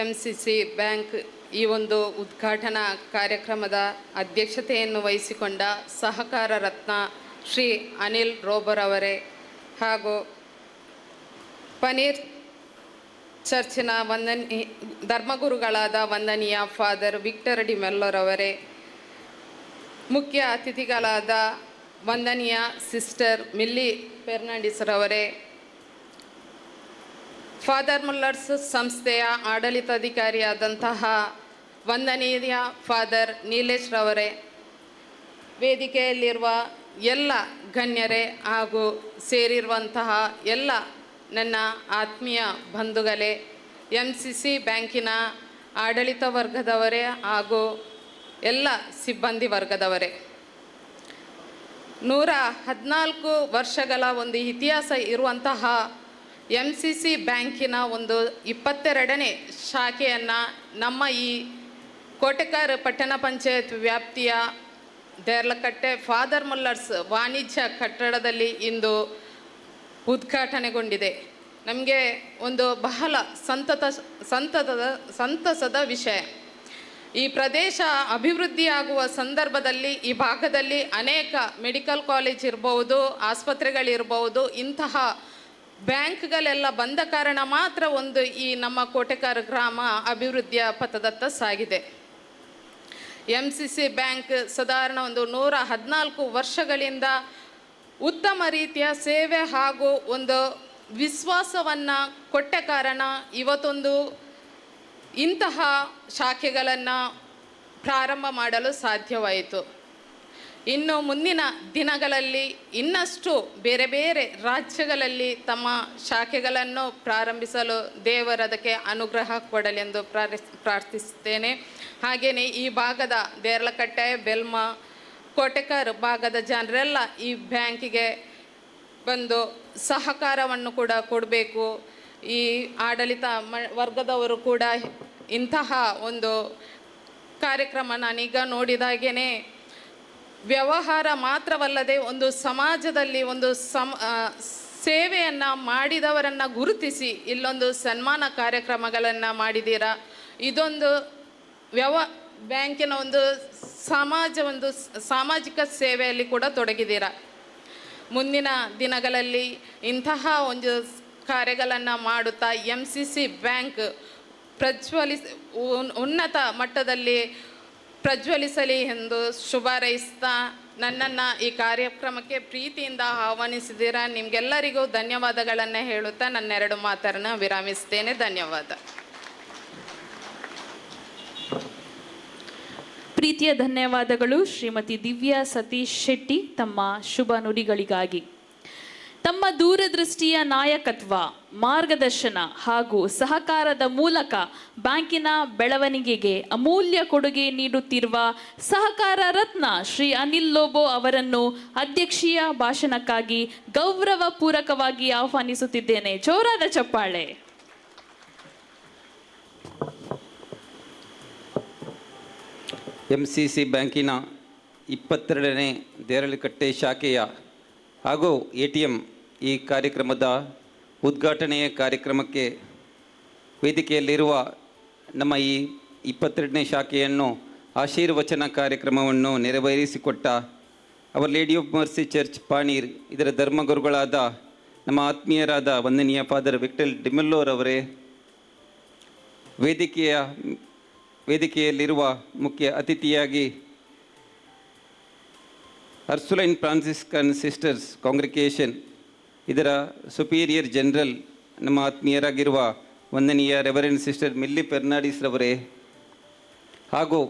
MCC ಬ್ಯಾಂಕ್ ಈ ಒಂದು ಉದ್ಘಾಟನಾ ಕಾರ್ಯಕ್ರಮದ ಅಧ್ಯಕ್ಷತೆಯನ್ನು ವಹಿಸಿಕೊಂಡ ಸಹಕಾರ ರತ್ನ ಶ್ರೀ ಅನಿಲ್ ರೋಬರ್ ಅವರೇ ಹಾಗೂ ಪನೀರ್ ಚರ್ಚಿನ ಧರ್ಮಗುರುಗಳಾದ ವಂದನೀಯ ಫಾದರ್ ವಿಕ್ಟರ್ ಡಿಮೆಲ್ಲೋರ್ ಅವರೇ, ಮುಖ್ಯ ಅತಿಥಿಗಳಾದ ವಂದನೀಯ ಸಿಸ್ಟರ್ ಮಿಲ್ಲಿ ಫೆರ್ನಾಂಡಿಸ್ರವರೇ, ಫಾದರ್ ಮುಲ್ಲರ್ಸ್ ಸಂಸ್ಥೆಯ ಆಡಳಿತಾಧಿಕಾರಿಯಾದಂತಹ ವಂದನೀಯ ಫಾದರ್ ನೀಲೇಶ್ ರವರೇ, ವೇದಿಕೆಯಲ್ಲಿರುವ ಎಲ್ಲ ಗಣ್ಯರೇ ಹಾಗೂ ಸೇರಿರುವಂತಹ ಎಲ್ಲ ನನ್ನ ಆತ್ಮೀಯ ಬಂಧುಗಳೇ, MCC ಬ್ಯಾಂಕಿನ ಆಡಳಿತ ವರ್ಗದವರೇ ಹಾಗೂ ಎಲ್ಲ ಸಿಬ್ಬಂದಿ ವರ್ಗದವರೇ, 114 ವರ್ಷಗಳ ಒಂದು ಇತಿಹಾಸ ಇರುವಂತಹ MCC ಬ್ಯಾಂಕಿನ ಒಂದು 22ನೇ ಶಾಖೆಯನ್ನು ನಮ್ಮ ಈ ಕೋಟೆಕಾರ್ ಪಟ್ಟಣ ಪಂಚಾಯತ್ ವ್ಯಾಪ್ತಿಯ ದೇರ್ಲಕಟ್ಟೆ ಫಾದರ್ ಮುಲ್ಲರ್ಸ್ ವಾಣಿಜ್ಯ ಕಟ್ಟಡದಲ್ಲಿ ಇಂದು ಉದ್ಘಾಟನೆಗೊಂಡಿದೆ. ನಮಗೆ ಒಂದು ಬಹಳ ಸಂತಸದ ವಿಷಯ. ಈ ಪ್ರದೇಶ ಅಭಿವೃದ್ಧಿಯಾಗುವ ಸಂದರ್ಭದಲ್ಲಿ ಈ ಭಾಗದಲ್ಲಿ ಅನೇಕ ಮೆಡಿಕಲ್ ಕಾಲೇಜ್ ಇರ್ಬೋದು, ಆಸ್ಪತ್ರೆಗಳಿರ್ಬೋದು, ಇಂತಹ ಬ್ಯಾಂಕ್ಗಳೆಲ್ಲ ಬಂದ ಕಾರಣ ಮಾತ್ರ ಒಂದು ಈ ನಮ್ಮ ಕೋಟೆಕಾರ್ ಗ್ರಾಮ ಅಭಿವೃದ್ಧಿಯ ಪಥದತ್ತ ಸಾಗಿದೆ. MCC ಬ್ಯಾಂಕ್ ಸಾಧಾರಣ ಒಂದು 114 ವರ್ಷಗಳಿಂದ ಉತ್ತಮ ರೀತಿಯ ಸೇವೆ ಹಾಗೂ ಒಂದು ವಿಶ್ವಾಸವನ್ನು ಕೊಟ್ಟ ಕಾರಣ ಇವತ್ತೊಂದು ಇಂತಹ ಶಾಖೆಗಳನ್ನು ಪ್ರಾರಂಭ ಮಾಡಲು ಸಾಧ್ಯವಾಯಿತು. ಇನ್ನು ಮುಂದಿನ ದಿನಗಳಲ್ಲಿ ಇನ್ನಷ್ಟು ಬೇರೆ ಬೇರೆ ರಾಜ್ಯಗಳಲ್ಲಿ ತಮ್ಮ ಶಾಖೆಗಳನ್ನು ಪ್ರಾರಂಭಿಸಲು ದೇವರದಕ್ಕೆ ಅನುಗ್ರಹ ಕೊಡಲೆಂದು ಪ್ರಾರ್ಥಿಸುತ್ತೇನೆ. ಹಾಗೆಯೇ ಈ ಭಾಗದ ದೇರ್ಲಕಟ್ಟೆ, ಬೆಲ್ಮ, ಕೋಟೆಕಾರ್ ಭಾಗದ ಜನರೆಲ್ಲ ಈ ಬ್ಯಾಂಕಿಗೆ ಬಂದು ಸಹಕಾರವನ್ನು ಕೂಡ ಕೊಡಬೇಕು. ಈ ಆಡಳಿತ ವರ್ಗದವರು ಕೂಡ ಇಂತಹ ಒಂದು ಕಾರ್ಯಕ್ರಮ ನಾನೀಗ ನೋಡಿದಾಗೇ ವ್ಯವಹಾರ ಮಾತ್ರವಲ್ಲದೆ ಒಂದು ಸಮಾಜದಲ್ಲಿ ಒಂದು ಸೇವೆಯನ್ನು ಮಾಡಿದವರನ್ನು ಗುರುತಿಸಿ ಇಲ್ಲೊಂದು ಸನ್ಮಾನ ಕಾರ್ಯಕ್ರಮಗಳನ್ನು ಮಾಡಿದ್ದೀರಾ. ಇದೊಂದು ಬ್ಯಾಂಕಿನ ಒಂದು ಸಾಮಾಜಿಕ ಸೇವೆಯಲ್ಲಿ ಕೂಡ ತೊಡಗಿದ್ದೀರಾ. ಮುಂದಿನ ದಿನಗಳಲ್ಲಿ ಇಂತಹ ಒಂದು ಕಾರ್ಯಗಳನ್ನು ಮಾಡುತ್ತಾ MCC ಬ್ಯಾಂಕ್ ಉನ್ನತ ಮಟ್ಟದಲ್ಲಿ ಪ್ರಜ್ವಲಿಸಲಿ ಎಂದು ಶುಭಾರೈಸ್ತಾ ನನ್ನನ್ನು ಈ ಕಾರ್ಯಕ್ರಮಕ್ಕೆ ಪ್ರೀತಿಯಿಂದ ಆಹ್ವಾನಿಸಿದ್ದೀರಾ. ನಿಮಗೆಲ್ಲರಿಗೂ ಧನ್ಯವಾದಗಳನ್ನು ಹೇಳುತ್ತಾ ನನ್ನೆರಡು ಮಾತನ್ನು ವಿರಾಮಿಸ್ತೇನೆ. ಧನ್ಯವಾದ. ಪ್ರೀತಿಯ ಧನ್ಯವಾದಗಳು ಶ್ರೀಮತಿ ದಿವ್ಯಾ ಸತೀಶ್ ಶೆಟ್ಟಿ ತಮ್ಮ ಶುಭ ನುಡಿಗಳಿಗಾಗಿ. ತಮ್ಮ ದೂರದೃಷ್ಟಿಯ ನಾಯಕತ್ವ, ಮಾರ್ಗದರ್ಶನ ಹಾಗೂ ಸಹಕಾರದ ಮೂಲಕ ಬ್ಯಾಂಕಿನ ಬೆಳವಣಿಗೆಗೆ ಅಮೂಲ್ಯ ಕೊಡುಗೆ ನೀಡುತ್ತಿರುವ ಸಹಕಾರ ರತ್ನ ಶ್ರೀ ಅನಿಲ್ ಲೋಬೋ ಅವರನ್ನು ಅಧ್ಯಕ್ಷೀಯ ಭಾಷಣಕ್ಕಾಗಿ ಗೌರವಪೂರ್ವಕವಾಗಿ ಆಹ್ವಾನಿಸುತ್ತಿದ್ದೇನೆ. ಜೋರಾದ ಚಪ್ಪಾಳೆ. MCC ಬ್ಯಾಂಕಿನ 22ನೇ ದೇರಳಕಟ್ಟೆ ಶಾಖೆಯ ಹಾಗೂ ATM ಈ ಕಾರ್ಯಕ್ರಮದ ಉದ್ಘಾಟನೆಯ ಕಾರ್ಯಕ್ರಮಕ್ಕೆ ವೇದಿಕೆಯಲ್ಲಿರುವ ನಮ್ಮ ಈ 22ನೇ ಶಾಖೆಯನ್ನು ಆಶೀರ್ವಚನ ಕಾರ್ಯಕ್ರಮವನ್ನು ನೆರವೇರಿಸಿಕೊಟ್ಟ our lady of mercy church Panir ಇದರ ಧರ್ಮಗುರುಗಳಾದ ನಮ್ಮ ಆತ್ಮೀಯರಾದ ವಂದನೀಯ ಫಾದರ್ ವಿಕ್ಟರ್ ಡಿಮೆಲ್ಲೋರ್ ಅವರೇ, ವೇದಿಕೆಯಲ್ಲಿರುವ ಮುಖ್ಯ ಅತಿಥಿಯಾಗಿ ಅರ್ಸುಲೈನ್ ಫ್ರಾನ್ಸಿಸ್ಕನ್ ಸಿಸ್ಟರ್ಸ್ ಕಾಂಗ್ರಿಗೇಷನ್ ಇದರ ಸುಪೀರಿಯರ್ ಜನರಲ್ ನಮ್ಮ ಆತ್ಮೀಯರಾಗಿರುವ ವಂದನೀಯ ರೆವರೆಂಡ್ ಸಿಸ್ಟರ್ ಮಿಲ್ಲಿ ಫೆರ್ನಾಂಡಿಸ್ ರವರೇ, ಹಾಗೂ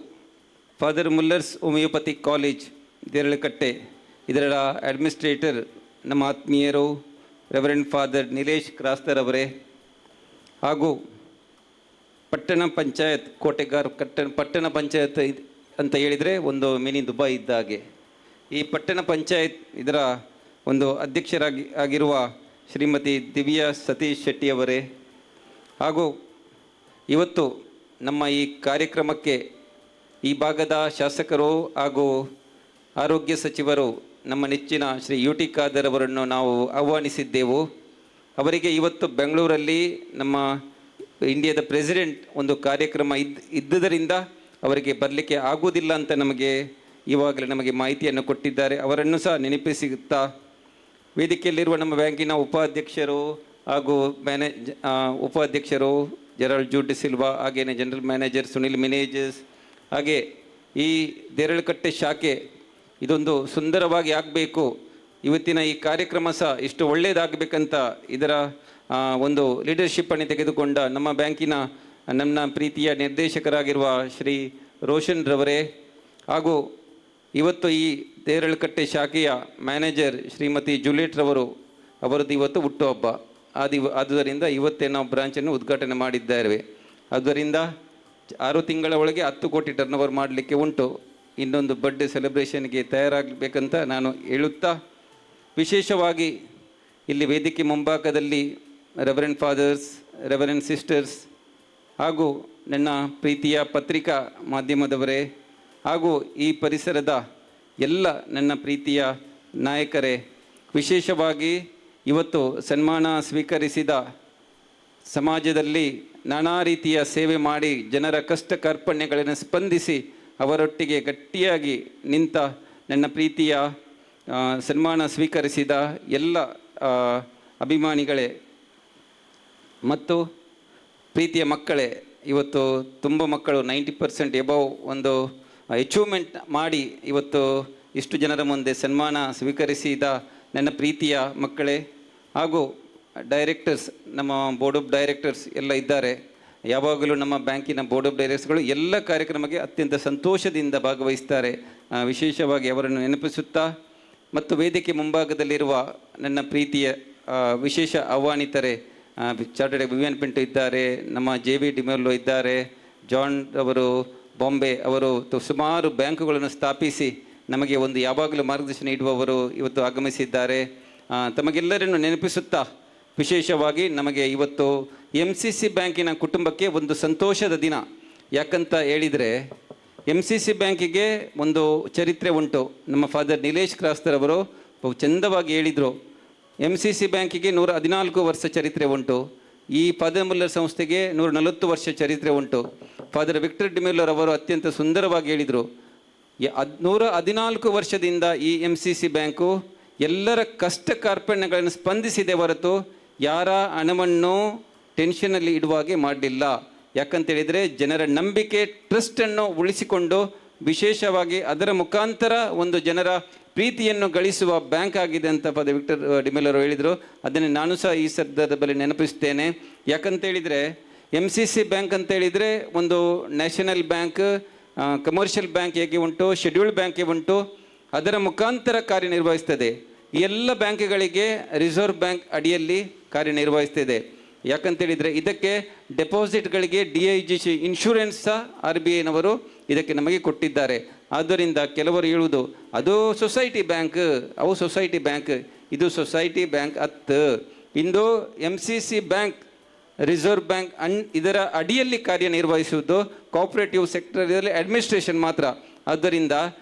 father Muller's homeopathic college Deralakatte ಇದರ ಅಡ್ಮಿನಿಸ್ಟ್ರೇಟರ್ ನಮ್ಮ ಆತ್ಮೀಯರು ರೆವರೆಂಡ್ ಫಾದರ್ ನಿಲೇಶ್ ಕ್ರಾಸ್ತರ್ ಅವರೇ, ಹಾಗೂ ಪಟ್ಟಣ ಪಂಚಾಯತ್ ಕೋಟೆಗಾರ್ ಪಟ್ಟಣ ಪಂಚಾಯತ್ ಅಂತ ಹೇಳಿದರೆ ಒಂದು ಮಿನಿ ದುಬೈ ಇದ್ದ ಹಾಗೆ. ಈ ಪಟ್ಟಣ ಪಂಚಾಯತ್ ಇದರ ಒಂದು ಆಗಿರುವ ಶ್ರೀಮತಿ ದಿವ್ಯಾ ಸತೀಶ್ ಶೆಟ್ಟಿ ಅವರೇ, ಹಾಗೂ ಇವತ್ತು ನಮ್ಮ ಈ ಕಾರ್ಯಕ್ರಮಕ್ಕೆ ಈ ಭಾಗದ ಶಾಸಕರು ಹಾಗೂ ಆರೋಗ್ಯ ಸಚಿವರು ನಮ್ಮ ನೆಚ್ಚಿನ ಶ್ರೀ ಯು ಟಿ ಖಾದರ್ ಅವರನ್ನು ನಾವು ಆಹ್ವಾನಿಸಿದ್ದೆವು. ಅವರಿಗೆ ಇವತ್ತು ಬೆಂಗಳೂರಲ್ಲಿ ನಮ್ಮ ಇಂಡಿಯಾದ ಪ್ರೆಸಿಡೆಂಟ್ ಒಂದು ಕಾರ್ಯಕ್ರಮ ಇದ್ದುದರಿಂದ ಅವರಿಗೆ ಬರಲಿಕ್ಕೆ ಆಗುವುದಿಲ್ಲ ಅಂತ ಇವಾಗಲೇ ನಮಗೆ ಮಾಹಿತಿಯನ್ನು ಕೊಟ್ಟಿದ್ದಾರೆ. ಅವರನ್ನು ಸಹ ನೆನಪಿಸುತ್ತಾ ವೇದಿಕೆಯಲ್ಲಿರುವ ನಮ್ಮ ಬ್ಯಾಂಕಿನ ಉಪಾಧ್ಯಕ್ಷರು ಹಾಗೂ ಉಪಾಧ್ಯಕ್ಷರು ಜೆರಾಲ್ಡ್ ಜೂಡ್ ಸಿಲ್ವಾ, ಹಾಗೆಯೇ ಜನರಲ್ ಮ್ಯಾನೇಜರ್ ಸುನಿಲ್ ಮಿನೇಜಸ್, ಹಾಗೆ ಈ ದೇರಳಕಟ್ಟೆ ಶಾಖೆ ಇದೊಂದು ಸುಂದರವಾಗಿ ಆಗಬೇಕು, ಇವತ್ತಿನ ಈ ಕಾರ್ಯಕ್ರಮ ಸಹ ಇಷ್ಟು ಒಳ್ಳೆಯದಾಗಬೇಕಂತ ಇದರ ಒಂದು ಲೀಡರ್ಶಿಪ್ಪನ್ನು ತೆಗೆದುಕೊಂಡ ನಮ್ಮ ಬ್ಯಾಂಕಿನ ನನ್ನ ಪ್ರೀತಿಯ ನಿರ್ದೇಶಕರಾಗಿರುವ ಶ್ರೀ ರೋಷನ್ ರವರೇ, ಹಾಗೂ ಇವತ್ತು ಈ ದೇರಳಕಟ್ಟೆ ಶಾಖೆಯ ಮ್ಯಾನೇಜರ್ ಶ್ರೀಮತಿ ಜೂಲಿಯಟ್ ರವರು, ಅವರದ್ದು ಇವತ್ತು ಹುಟ್ಟುಹಬ್ಬ. ಆದುದರಿಂದ ಇವತ್ತೇ ನಾವು ಬ್ರಾಂಚನ್ನು ಉದ್ಘಾಟನೆ ಮಾಡಿದ್ದೇವೆ. ಆದ್ದರಿಂದ 6 ತಿಂಗಳ ಒಳಗೆ 10 ಕೋಟಿ ಟರ್ನ್ ಓವರ್ ಮಾಡಲಿಕ್ಕೆ ಉಂಟು. ಇನ್ನೊಂದು ಬರ್ಡೇ ಸೆಲೆಬ್ರೇಷನ್ಗೆ ತಯಾರಾಗಬೇಕಂತ ನಾನು ಹೇಳುತ್ತಾ, ವಿಶೇಷವಾಗಿ ಇಲ್ಲಿ ವೇದಿಕೆ ಮುಂಭಾಗದಲ್ಲಿ ರೆವರೆಂಡ್ ಫಾದರ್ಸ್, ರೆವರೆಂಡ್ ಸಿಸ್ಟರ್ಸ್, ಹಾಗೂ ನನ್ನ ಪ್ರೀತಿಯ ಪತ್ರಿಕಾ ಮಾಧ್ಯಮದವರೇ, ಹಾಗೂ ಈ ಪರಿಸರದ ಎಲ್ಲ ನನ್ನ ಪ್ರೀತಿಯ ನಾಯಕರೇ, ವಿಶೇಷವಾಗಿ ಇವತ್ತು ಸನ್ಮಾನ ಸ್ವೀಕರಿಸಿದ ಸಮಾಜದಲ್ಲಿ ನಾನಾ ರೀತಿಯ ಸೇವೆ ಮಾಡಿ ಜನರ ಕಷ್ಟ ಕಾರ್ಪಣ್ಯಗಳನ್ನು ಸ್ಪಂದಿಸಿ ಅವರೊಟ್ಟಿಗೆ ಗಟ್ಟಿಯಾಗಿ ನಿಂತ ನನ್ನ ಪ್ರೀತಿಯ ಸನ್ಮಾನ ಸ್ವೀಕರಿಸಿದ ಎಲ್ಲ ಅಭಿಮಾನಿಗಳೇ ಮತ್ತು ಪ್ರೀತಿಯ ಮಕ್ಕಳೇ, ಇವತ್ತು ತುಂಬ ಮಕ್ಕಳು 90% ಎಬವ್ ಒಂದು ಅಚೀವ್ಮೆಂಟ್ ಮಾಡಿ ಇವತ್ತು ಇಷ್ಟು ಜನರ ಮುಂದೆ ಸನ್ಮಾನ ಸ್ವೀಕರಿಸಿದ ನನ್ನ ಪ್ರೀತಿಯ ಮಕ್ಕಳೇ, ಹಾಗೂ ಡೈರೆಕ್ಟರ್ಸ್, ನಮ್ಮ ಬೋರ್ಡ್ ಆಫ್ ಡೈರೆಕ್ಟರ್ಸ್ ಎಲ್ಲ ಇದ್ದಾರೆ. ಯಾವಾಗಲೂ ನಮ್ಮ ಬ್ಯಾಂಕಿನ ಬೋರ್ಡ್ ಆಫ್ ಡೈರೆಕ್ಟರ್ಸ್ಗಳು ಎಲ್ಲ ಕಾರ್ಯಕ್ರಮಕ್ಕೆ ಅತ್ಯಂತ ಸಂತೋಷದಿಂದ ಭಾಗವಹಿಸ್ತಾರೆ. ವಿಶೇಷವಾಗಿ ಅವರನ್ನು ನೆನಪಿಸುತ್ತಾ, ಮತ್ತು ವೇದಿಕೆ ಮುಂಭಾಗದಲ್ಲಿರುವ ನನ್ನ ಪ್ರೀತಿಯ ವಿಶೇಷ ಆಹ್ವಾನಿತರೆ, ಚಾರ್ಟರ್ಡ್ ವಿವಿಯನ್ ಪಿಂಟು ಇದ್ದಾರೆ, ನಮ್ಮ JV ಡಿಮೆರ್ಲೋ ಇದ್ದಾರೆ, ಜಾನ್ ಅವರು ಬಾಂಬೆ ಅವರು ಸುಮಾರು ಬ್ಯಾಂಕುಗಳನ್ನು ಸ್ಥಾಪಿಸಿ ನಮಗೆ ಒಂದು ಯಾವಾಗಲೂ ಮಾರ್ಗದರ್ಶನ ನೀಡುವವರು ಇವತ್ತು ಆಗಮಿಸಿದ್ದಾರೆ. ತಮಗೆಲ್ಲರನ್ನು ನೆನಪಿಸುತ್ತಾ, ವಿಶೇಷವಾಗಿ ನಮಗೆ ಇವತ್ತು MCC ಬ್ಯಾಂಕಿನ ಕುಟುಂಬಕ್ಕೆ ಒಂದು ಸಂತೋಷದ ದಿನ. ಯಾಕಂತ ಹೇಳಿದರೆ MCC ಬ್ಯಾಂಕಿಗೆ ಒಂದು ಚರಿತ್ರೆ ಉಂಟು. ನಮ್ಮ ಫಾದರ್ ನಿಲೇಶ್ ಕ್ರಾಸ್ತರ್ ಅವರು ಚಂದವಾಗಿ ಹೇಳಿದರು, MCC ಬ್ಯಾಂಕಿಗೆ 114 ವರ್ಷ ಚರಿತ್ರೆ ಉಂಟು, ಈ ಫಾದರ್ ಮುಲ್ಲರ್ ಸಂಸ್ಥೆಗೆ 140 ವರ್ಷ ಚರಿತ್ರೆ ಉಂಟು. ಫಾದರ್ ವಿಕ್ಟರ್ ಡಿಮೆಲ್ಲರ್ ಅವರು ಅತ್ಯಂತ ಸುಂದರವಾಗಿ ಹೇಳಿದರು, 114 ವರ್ಷದಿಂದ ಈ MCC ಬ್ಯಾಂಕು ಎಲ್ಲರ ಕಷ್ಟ ಕಾರ್ಪಣ್ಯಗಳನ್ನು ಸ್ಪಂದಿಸಿದೆ ಹೊರತು ಯಾರ ಹಣವನ್ನು ಟೆನ್ಷನಲ್ಲಿ ಇಡುವ ಹಾಗೆ ಮಾಡಲಿಲ್ಲ. ಯಾಕಂತೇಳಿದರೆ ಜನರ ನಂಬಿಕೆ, ಟ್ರಸ್ಟನ್ನು ಉಳಿಸಿಕೊಂಡು ವಿಶೇಷವಾಗಿ ಅದರ ಮುಖಾಂತರ ಒಂದು ಜನರ ಪ್ರೀತಿಯನ್ನು ಗಳಿಸುವ ಬ್ಯಾಂಕ್ ಆಗಿದೆ ಅಂತ ಫಾದರ್ ವಿಕ್ಟರ್ ಡಿಮೆಲ್ಲರ್ ಹೇಳಿದರು. ಅದನ್ನು ನಾನು ಸಹ ಈ ಸಂದರ್ಭದಲ್ಲಿ ನೆನಪಿಸ್ತೇನೆ. ಯಾಕಂತೇಳಿದರೆ MCC ಬ್ಯಾಂಕ್ ಅಂತೇಳಿದರೆ ಒಂದು ನ್ಯಾಷನಲ್ ಬ್ಯಾಂಕ್, ಕಮರ್ಷಿಯಲ್ ಬ್ಯಾಂಕ್ ಹೇಗೆ ಉಂಟು, ಶೆಡ್ಯೂಲ್ಡ್ ಬ್ಯಾಂಕ್ ಉಂಟು, ಅದರ ಮುಖಾಂತರ ಕಾರ್ಯನಿರ್ವಹಿಸ್ತದೆ. ಎಲ್ಲ ಬ್ಯಾಂಕ್ಗಳಿಗೆ ರಿಸರ್ವ್ ಬ್ಯಾಂಕ್ ಅಡಿಯಲ್ಲಿ ಕಾರ್ಯನಿರ್ವಹಿಸ್ತಿದೆ. ಯಾಕಂತೇಳಿದರೆ ಇದಕ್ಕೆ ಡೆಪಾಸಿಟ್ಗಳಿಗೆ DIGC ಇನ್ಶೂರೆನ್ಸ್ ಸಹ RBIನವರು ಇದಕ್ಕೆ ನಮಗೆ ಕೊಟ್ಟಿದ್ದಾರೆ. ಆದ್ದರಿಂದ ಕೆಲವರು ಹೇಳುವುದು ಅದು ಸೊಸೈಟಿ ಬ್ಯಾಂಕ್, ಅವು ಸೊಸೈಟಿ ಬ್ಯಾಂಕ್, ಇದು ಸೊಸೈಟಿ ಬ್ಯಾಂಕ್ ಇಂದು MCC ಬ್ಯಾಂಕ್ ರಿಸರ್ವ್ ಬ್ಯಾಂಕ್ ಇದರ ಅಡಿಯಲ್ಲಿ ಕಾರ್ಯನಿರ್ವಹಿಸುವುದು ಕೋಆಪರೇಟಿವ್ ಸೆಕ್ಟರ್, ಇದರಲ್ಲಿ ಅಡ್ಮಿನಿಸ್ಟ್ರೇಷನ್ ಮಾತ್ರ. ಆದ್ದರಿಂದ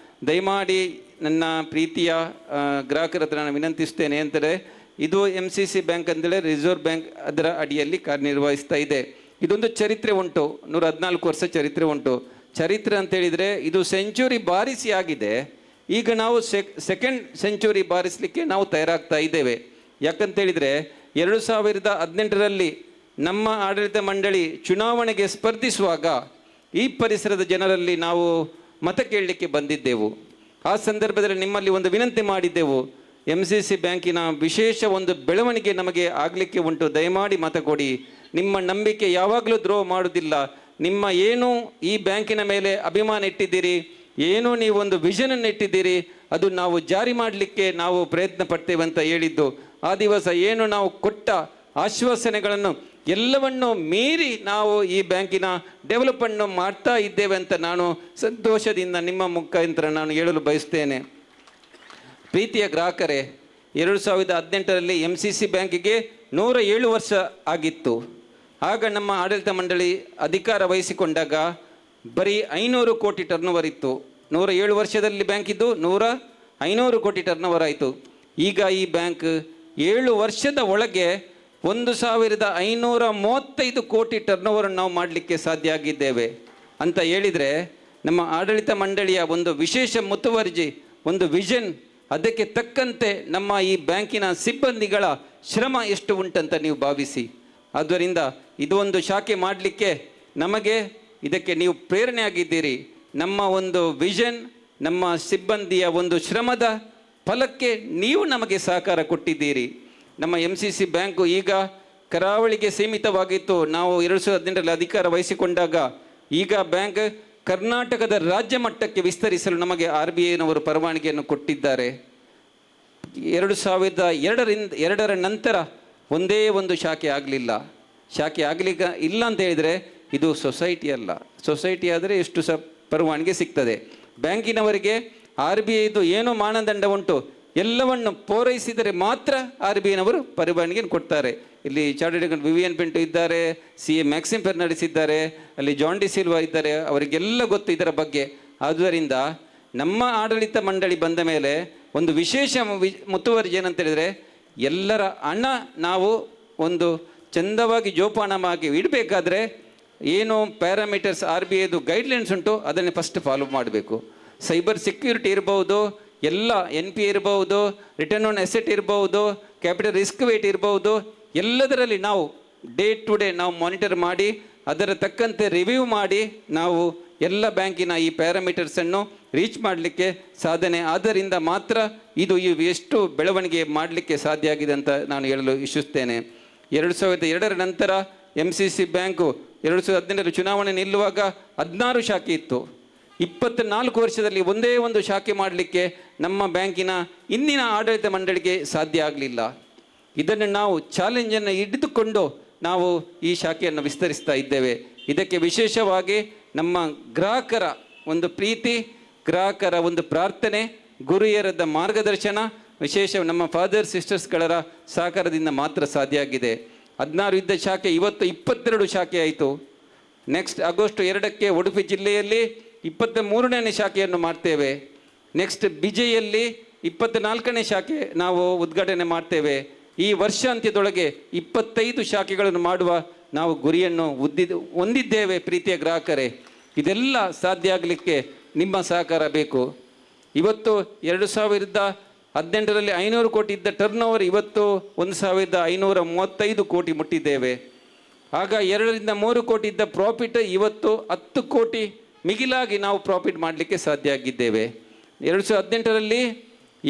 ದಯಮಾಡಿ ನನ್ನ ಪ್ರೀತಿಯ ಗ್ರಾಹಕರ ಹತ್ರ ನಾನು ವಿನಂತಿಸ್ತೇನೆ ಅಂದರೆ, ಇದು MCC ಬ್ಯಾಂಕ್ ಅಂತೇಳಿ ರಿಸರ್ವ್ ಬ್ಯಾಂಕ್ ಅದರ ಅಡಿಯಲ್ಲಿ ಕಾರ್ಯನಿರ್ವಹಿಸ್ತಾ ಇದೆ. ಇದೊಂದು ಚರಿತ್ರೆ ಉಂಟು, 114 ವರ್ಷ ಚರಿತ್ರೆ ಉಂಟು. ಚರಿತ್ರೆ ಅಂತೇಳಿದರೆ ಇದು ಸೆಂಚುರಿ ಬಾರಿಸಿ ಆಗಿದೆ. ಈಗ ನಾವು ಸೆಕೆಂಡ್ ಸೆಂಚುರಿ ಬಾರಿಸಲಿಕ್ಕೆ ನಾವು ತಯಾರಾಗ್ತಾ ಇದ್ದೇವೆ. ಯಾಕಂತೇಳಿದರೆ 2018ರಲ್ಲಿ ನಮ್ಮ ಆಡಳಿತ ಮಂಡಳಿ ಚುನಾವಣೆಗೆ ಸ್ಪರ್ಧಿಸುವಾಗ ಈ ಪರಿಸರದ ಜನರಲ್ಲಿ ನಾವು ಮತ ಕೇಳಲಿಕ್ಕೆ ಬಂದಿದ್ದೆವು. ಆ ಸಂದರ್ಭದಲ್ಲಿ ನಿಮ್ಮಲ್ಲಿ ಒಂದು ವಿನಂತಿ ಮಾಡಿದ್ದೆವು, MCC ಬ್ಯಾಂಕಿನ ವಿಶೇಷ ಒಂದು ಬೆಳವಣಿಗೆ ನಮಗೆ ಆಗಲಿಕ್ಕೆ ಉಂಟು. ದಯಮಾಡಿ ಮತ ಕೊಡಿ. ನಿಮ್ಮ ನಂಬಿಕೆ ಯಾವಾಗಲೂ ದ್ರೋಹ ಮಾಡುವುದಿಲ್ಲ. ನಿಮ್ಮ ಏನು ಈ ಬ್ಯಾಂಕಿನ ಮೇಲೆ ಅಭಿಮಾನ ಇಟ್ಟಿದ್ದೀರಿ, ಏನು ನೀವೊಂದು ವಿಷನನ್ನು ಇಟ್ಟಿದ್ದೀರಿ, ಅದು ನಾವು ಜಾರಿ ಮಾಡಲಿಕ್ಕೆ ನಾವು ಪ್ರಯತ್ನ ಪಡ್ತೇವೆ ಅಂತ ಹೇಳಿದ್ದು. ಆ ದಿವಸ ಏನು ನಾವು ಕೊಟ್ಟ ಆಶ್ವಾಸನೆಗಳನ್ನು ಎಲ್ಲವನ್ನು ಮೀರಿ ನಾವು ಈ ಬ್ಯಾಂಕಿನ ಡೆವಲಪನ್ನು ಮಾಡ್ತಾ ಇದ್ದೇವೆ ಅಂತ ನಾನು ಸಂತೋಷದಿಂದ ನಿಮ್ಮ ಮುಖಾಂತರ ನಾನು ಹೇಳಲು ಬಯಸ್ತೇನೆ. ಪ್ರೀತಿಯ ಗ್ರಾಹಕರೇ, 2018ರಲ್ಲಿ MCC ಬ್ಯಾಂಕಿಗೆ 107 ವರ್ಷ ಆಗಿತ್ತು. ಆಗ ನಮ್ಮ ಆಡಳಿತ ಮಂಡಳಿ ಅಧಿಕಾರ ವಹಿಸಿಕೊಂಡಾಗ ಬರೀ 500 ಕೋಟಿ ಟರ್ನ್ ಓವರ್ ಇತ್ತು. 107 ವರ್ಷದಲ್ಲಿ ಬ್ಯಾಂಕ್ ಇದ್ದು 500 ಕೋಟಿ ಟರ್ನ್ ಓವರ್ ಆಯಿತು. ಈಗ ಈ ಬ್ಯಾಂಕ್ 7 ವರ್ಷದ ಒಳಗೆ 1535 ಕೋಟಿ ಟರ್ನ್ ಓವರ್ ನಾವು ಮಾಡಲಿಕ್ಕೆ ಸಾಧ್ಯ ಆಗಿದ್ದೇವೆ ಅಂತ ಹೇಳಿದರೆ, ನಮ್ಮ ಆಡಳಿತ ಮಂಡಳಿಯ ಒಂದು ವಿಶೇಷ ಮುತುವರ್ಜಿ, ಒಂದು ವಿಷನ್, ಅದಕ್ಕೆ ತಕ್ಕಂತೆ ನಮ್ಮ ಈ ಬ್ಯಾಂಕಿನ ಸಿಬ್ಬಂದಿಗಳ ಶ್ರಮ ಎಷ್ಟು ಉಂಟಂತ ನೀವು ಭಾವಿಸಿ. ಆದ್ದರಿಂದ ಇದು ಒಂದು ಶಾಖೆ ಮಾಡಲಿಕ್ಕೆ ನಮಗೆ ಇದಕ್ಕೆ ನೀವು ಪ್ರೇರಣೆ ಆಗಿದ್ದೀರಿ. ನಮ್ಮ ಒಂದು ವಿಷನ್, ನಮ್ಮ ಸಿಬ್ಬಂದಿಯ ಒಂದು ಶ್ರಮದ ಫಲಕ್ಕೆ ನೀವು ನಮಗೆ ಸಹಕಾರ ಕೊಟ್ಟಿದ್ದೀರಿ. ನಮ್ಮ MCC ಬ್ಯಾಂಕು ಈಗ ಕರಾವಳಿಗೆ ಸೀಮಿತವಾಗಿತ್ತು. ನಾವು 2018ರಲ್ಲಿ ಅಧಿಕಾರ ವಹಿಸಿಕೊಂಡಾಗ ಈಗ ಬ್ಯಾಂಕ್ ಕರ್ನಾಟಕದ ರಾಜ್ಯ ಮಟ್ಟಕ್ಕೆ ವಿಸ್ತರಿಸಲು ನಮಗೆ RBIನವರು ಪರವಾನಗಿಯನ್ನು ಕೊಟ್ಟಿದ್ದಾರೆ. 2002ರ ನಂತರ ಒಂದೇ ಒಂದು ಶಾಖೆ ಆಗಲಿಲ್ಲ. ಶಾಖೆ ಆಗಲಿಕ್ಕೆ ಇಲ್ಲ ಅಂತ ಹೇಳಿದರೆ ಇದು ಸೊಸೈಟಿ ಅಲ್ಲ. ಸೊಸೈಟಿ ಆದರೆ ಎಷ್ಟು ಪರವಾನಗಿ ಸಿಗ್ತದೆ. ಬ್ಯಾಂಕಿನವರಿಗೆ RBIದು ಏನೋ ಮಾನದಂಡ ಉಂಟು, ಎಲ್ಲವನ್ನು ಪೂರೈಸಿದರೆ ಮಾತ್ರ RBIನವರು ಪರವಾನಗಿಯನ್ನು ಕೊಡ್ತಾರೆ. ಇಲ್ಲಿ ಚಾರ್ಟರ್ಡ್ ಅಕೌಂಟ್ ವಿವಿಯನ್ ಪಿಂಟು ಇದ್ದಾರೆ, CA ಮ್ಯಾಕ್ಸಿಮ್ ಫೆರ್ನಾಂಡಿಸ್ ಇದ್ದಾರೆ, ಅಲ್ಲಿ ಜಾನ್ ಡಿ ಸಿಲ್ವಾ ಇದ್ದಾರೆ, ಅವರಿಗೆಲ್ಲ ಗೊತ್ತು ಇದರ ಬಗ್ಗೆ. ಆದ್ದರಿಂದ ನಮ್ಮ ಆಡಳಿತ ಮಂಡಳಿ ಬಂದ ಮೇಲೆ ಒಂದು ವಿಶೇಷ ಮುತುವರ್ಜಿ ಏನಂತ ಹೇಳಿದರೆ, ಎಲ್ಲರ ಹಣ ನಾವು ಒಂದು ಚಂದವಾಗಿ ಜೋಪಾನವಾಗಿ ಇಡಬೇಕಾದ್ರೆ ಏನು ಪ್ಯಾರಾಮೀಟರ್ಸ್ RBIದು ಗೈಡ್ಲೈನ್ಸ್ ಉಂಟು ಅದನ್ನೇ ಫಸ್ಟ್ ಫಾಲೋ ಮಾಡಬೇಕು. ಸೈಬರ್ ಸೆಕ್ಯೂರಿಟಿ ಇರ್ಬೋದು, ಎಲ್ಲ NPA ಇರ್ಬೋದು, ರಿಟರ್ನ್ ಆನ್ ಅಸೆಟ್ ಇರ್ಬೋದು, ಕ್ಯಾಪಿಟಲ್ ರಿಸ್ಕ್ ವೇಟ್ ಇರ್ಬೋದು, ಎಲ್ಲದರಲ್ಲಿ ನಾವು ಡೇ ಟು ಡೇ ನಾವು ಮಾನಿಟರ್ ಮಾಡಿ ಅದರ ತಕ್ಕಂತೆ ರಿವ್ಯೂ ಮಾಡಿ ನಾವು ಎಲ್ಲ ಬ್ಯಾಂಕಿನ ಈ ಪ್ಯಾರಾಮೀಟರ್ಸನ್ನು ರೀಚ್ ಮಾಡಲಿಕ್ಕೆ ಸಾಧನೆ. ಆದ್ದರಿಂದ ಮಾತ್ರ ಇದು ಎಷ್ಟು ಬೆಳವಣಿಗೆ ಮಾಡಲಿಕ್ಕೆ ಸಾಧ್ಯ ಆಗಿದೆ ಅಂತ ನಾನು ಹೇಳಲು ಇಚ್ಛಿಸ್ತೇನೆ. 2002ರ ನಂತರ MCC ಬ್ಯಾಂಕು 2017 ಚುನಾವಣೆ ನಿಲ್ಲುವಾಗ 16 ಶಾಖೆ ಇತ್ತು. 24 ವರ್ಷದಲ್ಲಿ ಒಂದೇ ಒಂದು ಶಾಖೆ ಮಾಡಲಿಕ್ಕೆ ನಮ್ಮ ಬ್ಯಾಂಕಿನ ಇಂದಿನ ಆಡಳಿತ ಮಂಡಳಿಗೆ ಸಾಧ್ಯ ಆಗಲಿಲ್ಲ. ಇದನ್ನು ನಾವು ಚಾಲೆಂಜನ್ನು ಹಿಡಿದುಕೊಂಡು ನಾವು ಈ ಶಾಖೆಯನ್ನು ವಿಸ್ತರಿಸ್ತಾ ಇದ್ದೇವೆ. ಇದಕ್ಕೆ ವಿಶೇಷವಾಗಿ ನಮ್ಮ ಗ್ರಾಹಕರ ಒಂದು ಪ್ರೀತಿ, ಗ್ರಾಹಕರ ಒಂದು ಪ್ರಾರ್ಥನೆ, ಗುರುಯರದ ಮಾರ್ಗದರ್ಶನ, ವಿಶೇಷ ನಮ್ಮ ಫಾದರ್ ಸಿಸ್ಟರ್ಸ್ಗಳ ಸಹಕಾರದಿಂದ ಮಾತ್ರ ಸಾಧ್ಯ ಆಗಿದೆ. 16 ಇದ್ದ ಶಾಖೆ ಇವತ್ತು 22 ಶಾಖೆ ಆಯಿತು. ನೆಕ್ಸ್ಟ್ ಆಗಸ್ಟ್ 2ಕ್ಕೆ ಉಡುಪಿ ಜಿಲ್ಲೆಯಲ್ಲಿ 23ನೇ ಶಾಖೆಯನ್ನು ಮಾಡ್ತೇವೆ. ನೆಕ್ಸ್ಟ್ ಬಿಜೆಯಲ್ಲಿ 24ನೇ ಶಾಖೆ ನಾವು ಉದ್ಘಾಟನೆ ಮಾಡ್ತೇವೆ. ಈ ವರ್ಷಾಂತ್ಯದೊಳಗೆ 25 ಶಾಖೆಗಳನ್ನು ಮಾಡುವ ನಾವು ಗುರಿಯನ್ನು ಹೊಂದಿದ್ದೇವೆ. ಪ್ರೀತಿಯ ಗ್ರಾಹಕರೇ, ಇದೆಲ್ಲ ಸಾಧ್ಯ ಆಗಲಿಕ್ಕೆ ನಿಮ್ಮ ಸಹಕಾರ ಬೇಕು. ಇವತ್ತು 2018ರಲ್ಲಿ 500 ಕೋಟಿ ಇದ್ದ ಟರ್ನ್ ಓವರ್ ಇವತ್ತು 1535 ಕೋಟಿ ಮುಟ್ಟಿದ್ದೇವೆ. ಆಗ 2 ರಿಂದ 3 ಕೋಟಿ ಇದ್ದ ಪ್ರಾಫಿಟ್ ಇವತ್ತು 10 ಕೋಟಿ ಮಿಗಿಲಾಗಿ ನಾವು ಪ್ರಾಫಿಟ್ ಮಾಡಲಿಕ್ಕೆ ಸಾಧ್ಯ ಆಗಿದ್ದೇವೆ. 2018ರಲ್ಲಿ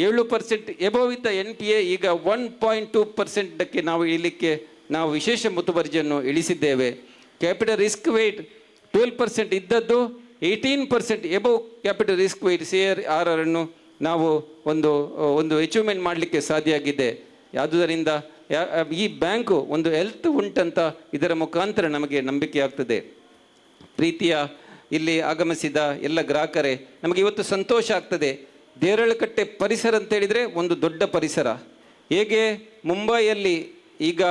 7% ಎಬೋವ್ ಇದ್ದ NPA ಈಗ 1.2%ಕ್ಕೆ ನಾವು ಇಳಿಲಿಕ್ಕೆ ನಾವು ವಿಶೇಷ ಮುತುವರ್ಜಿಯನ್ನು ಇಳಿಸಿದ್ದೇವೆ. ಕ್ಯಾಪಿಟಲ್ ರಿಸ್ಕ್ ವೇಟ್ 12% ಇದ್ದದ್ದು 18% above capital risk weight CRR ಅನ್ನು ನಾವು ಒಂದು ಅಚೀವ್ಮೆಂಟ್ ಮಾಡಲಿಕ್ಕೆ ಸಾಧ್ಯ ಆಗಿದೆ. ಆದ್ದರಿಂದ ಈ ಬ್ಯಾಂಕು ಒಂದು ಹೆಲ್ತ್ ಉಂಟಂತ ಇದರ ಮುಖಾಂತರ ನಮಗೆ ನಂಬಿಕೆ ಆಗ್ತದೆ. ಪ್ರೀತಿಯ ಇಲ್ಲಿ ಆಗಮಿಸಿದ ಎಲ್ಲ ಗ್ರಾಹಕರೇ, ನಮಗೆ ಇವತ್ತು ಸಂತೋಷ ಆಗ್ತದೆ. ದೇರಳಕಟ್ಟೆ ಪರಿಸರ ಅಂತೇಳಿದರೆ ಒಂದು ದೊಡ್ಡ ಪರಿಸರ. ಹೇಗೆ ಮುಂಬೈಯಲ್ಲಿ ಈಗ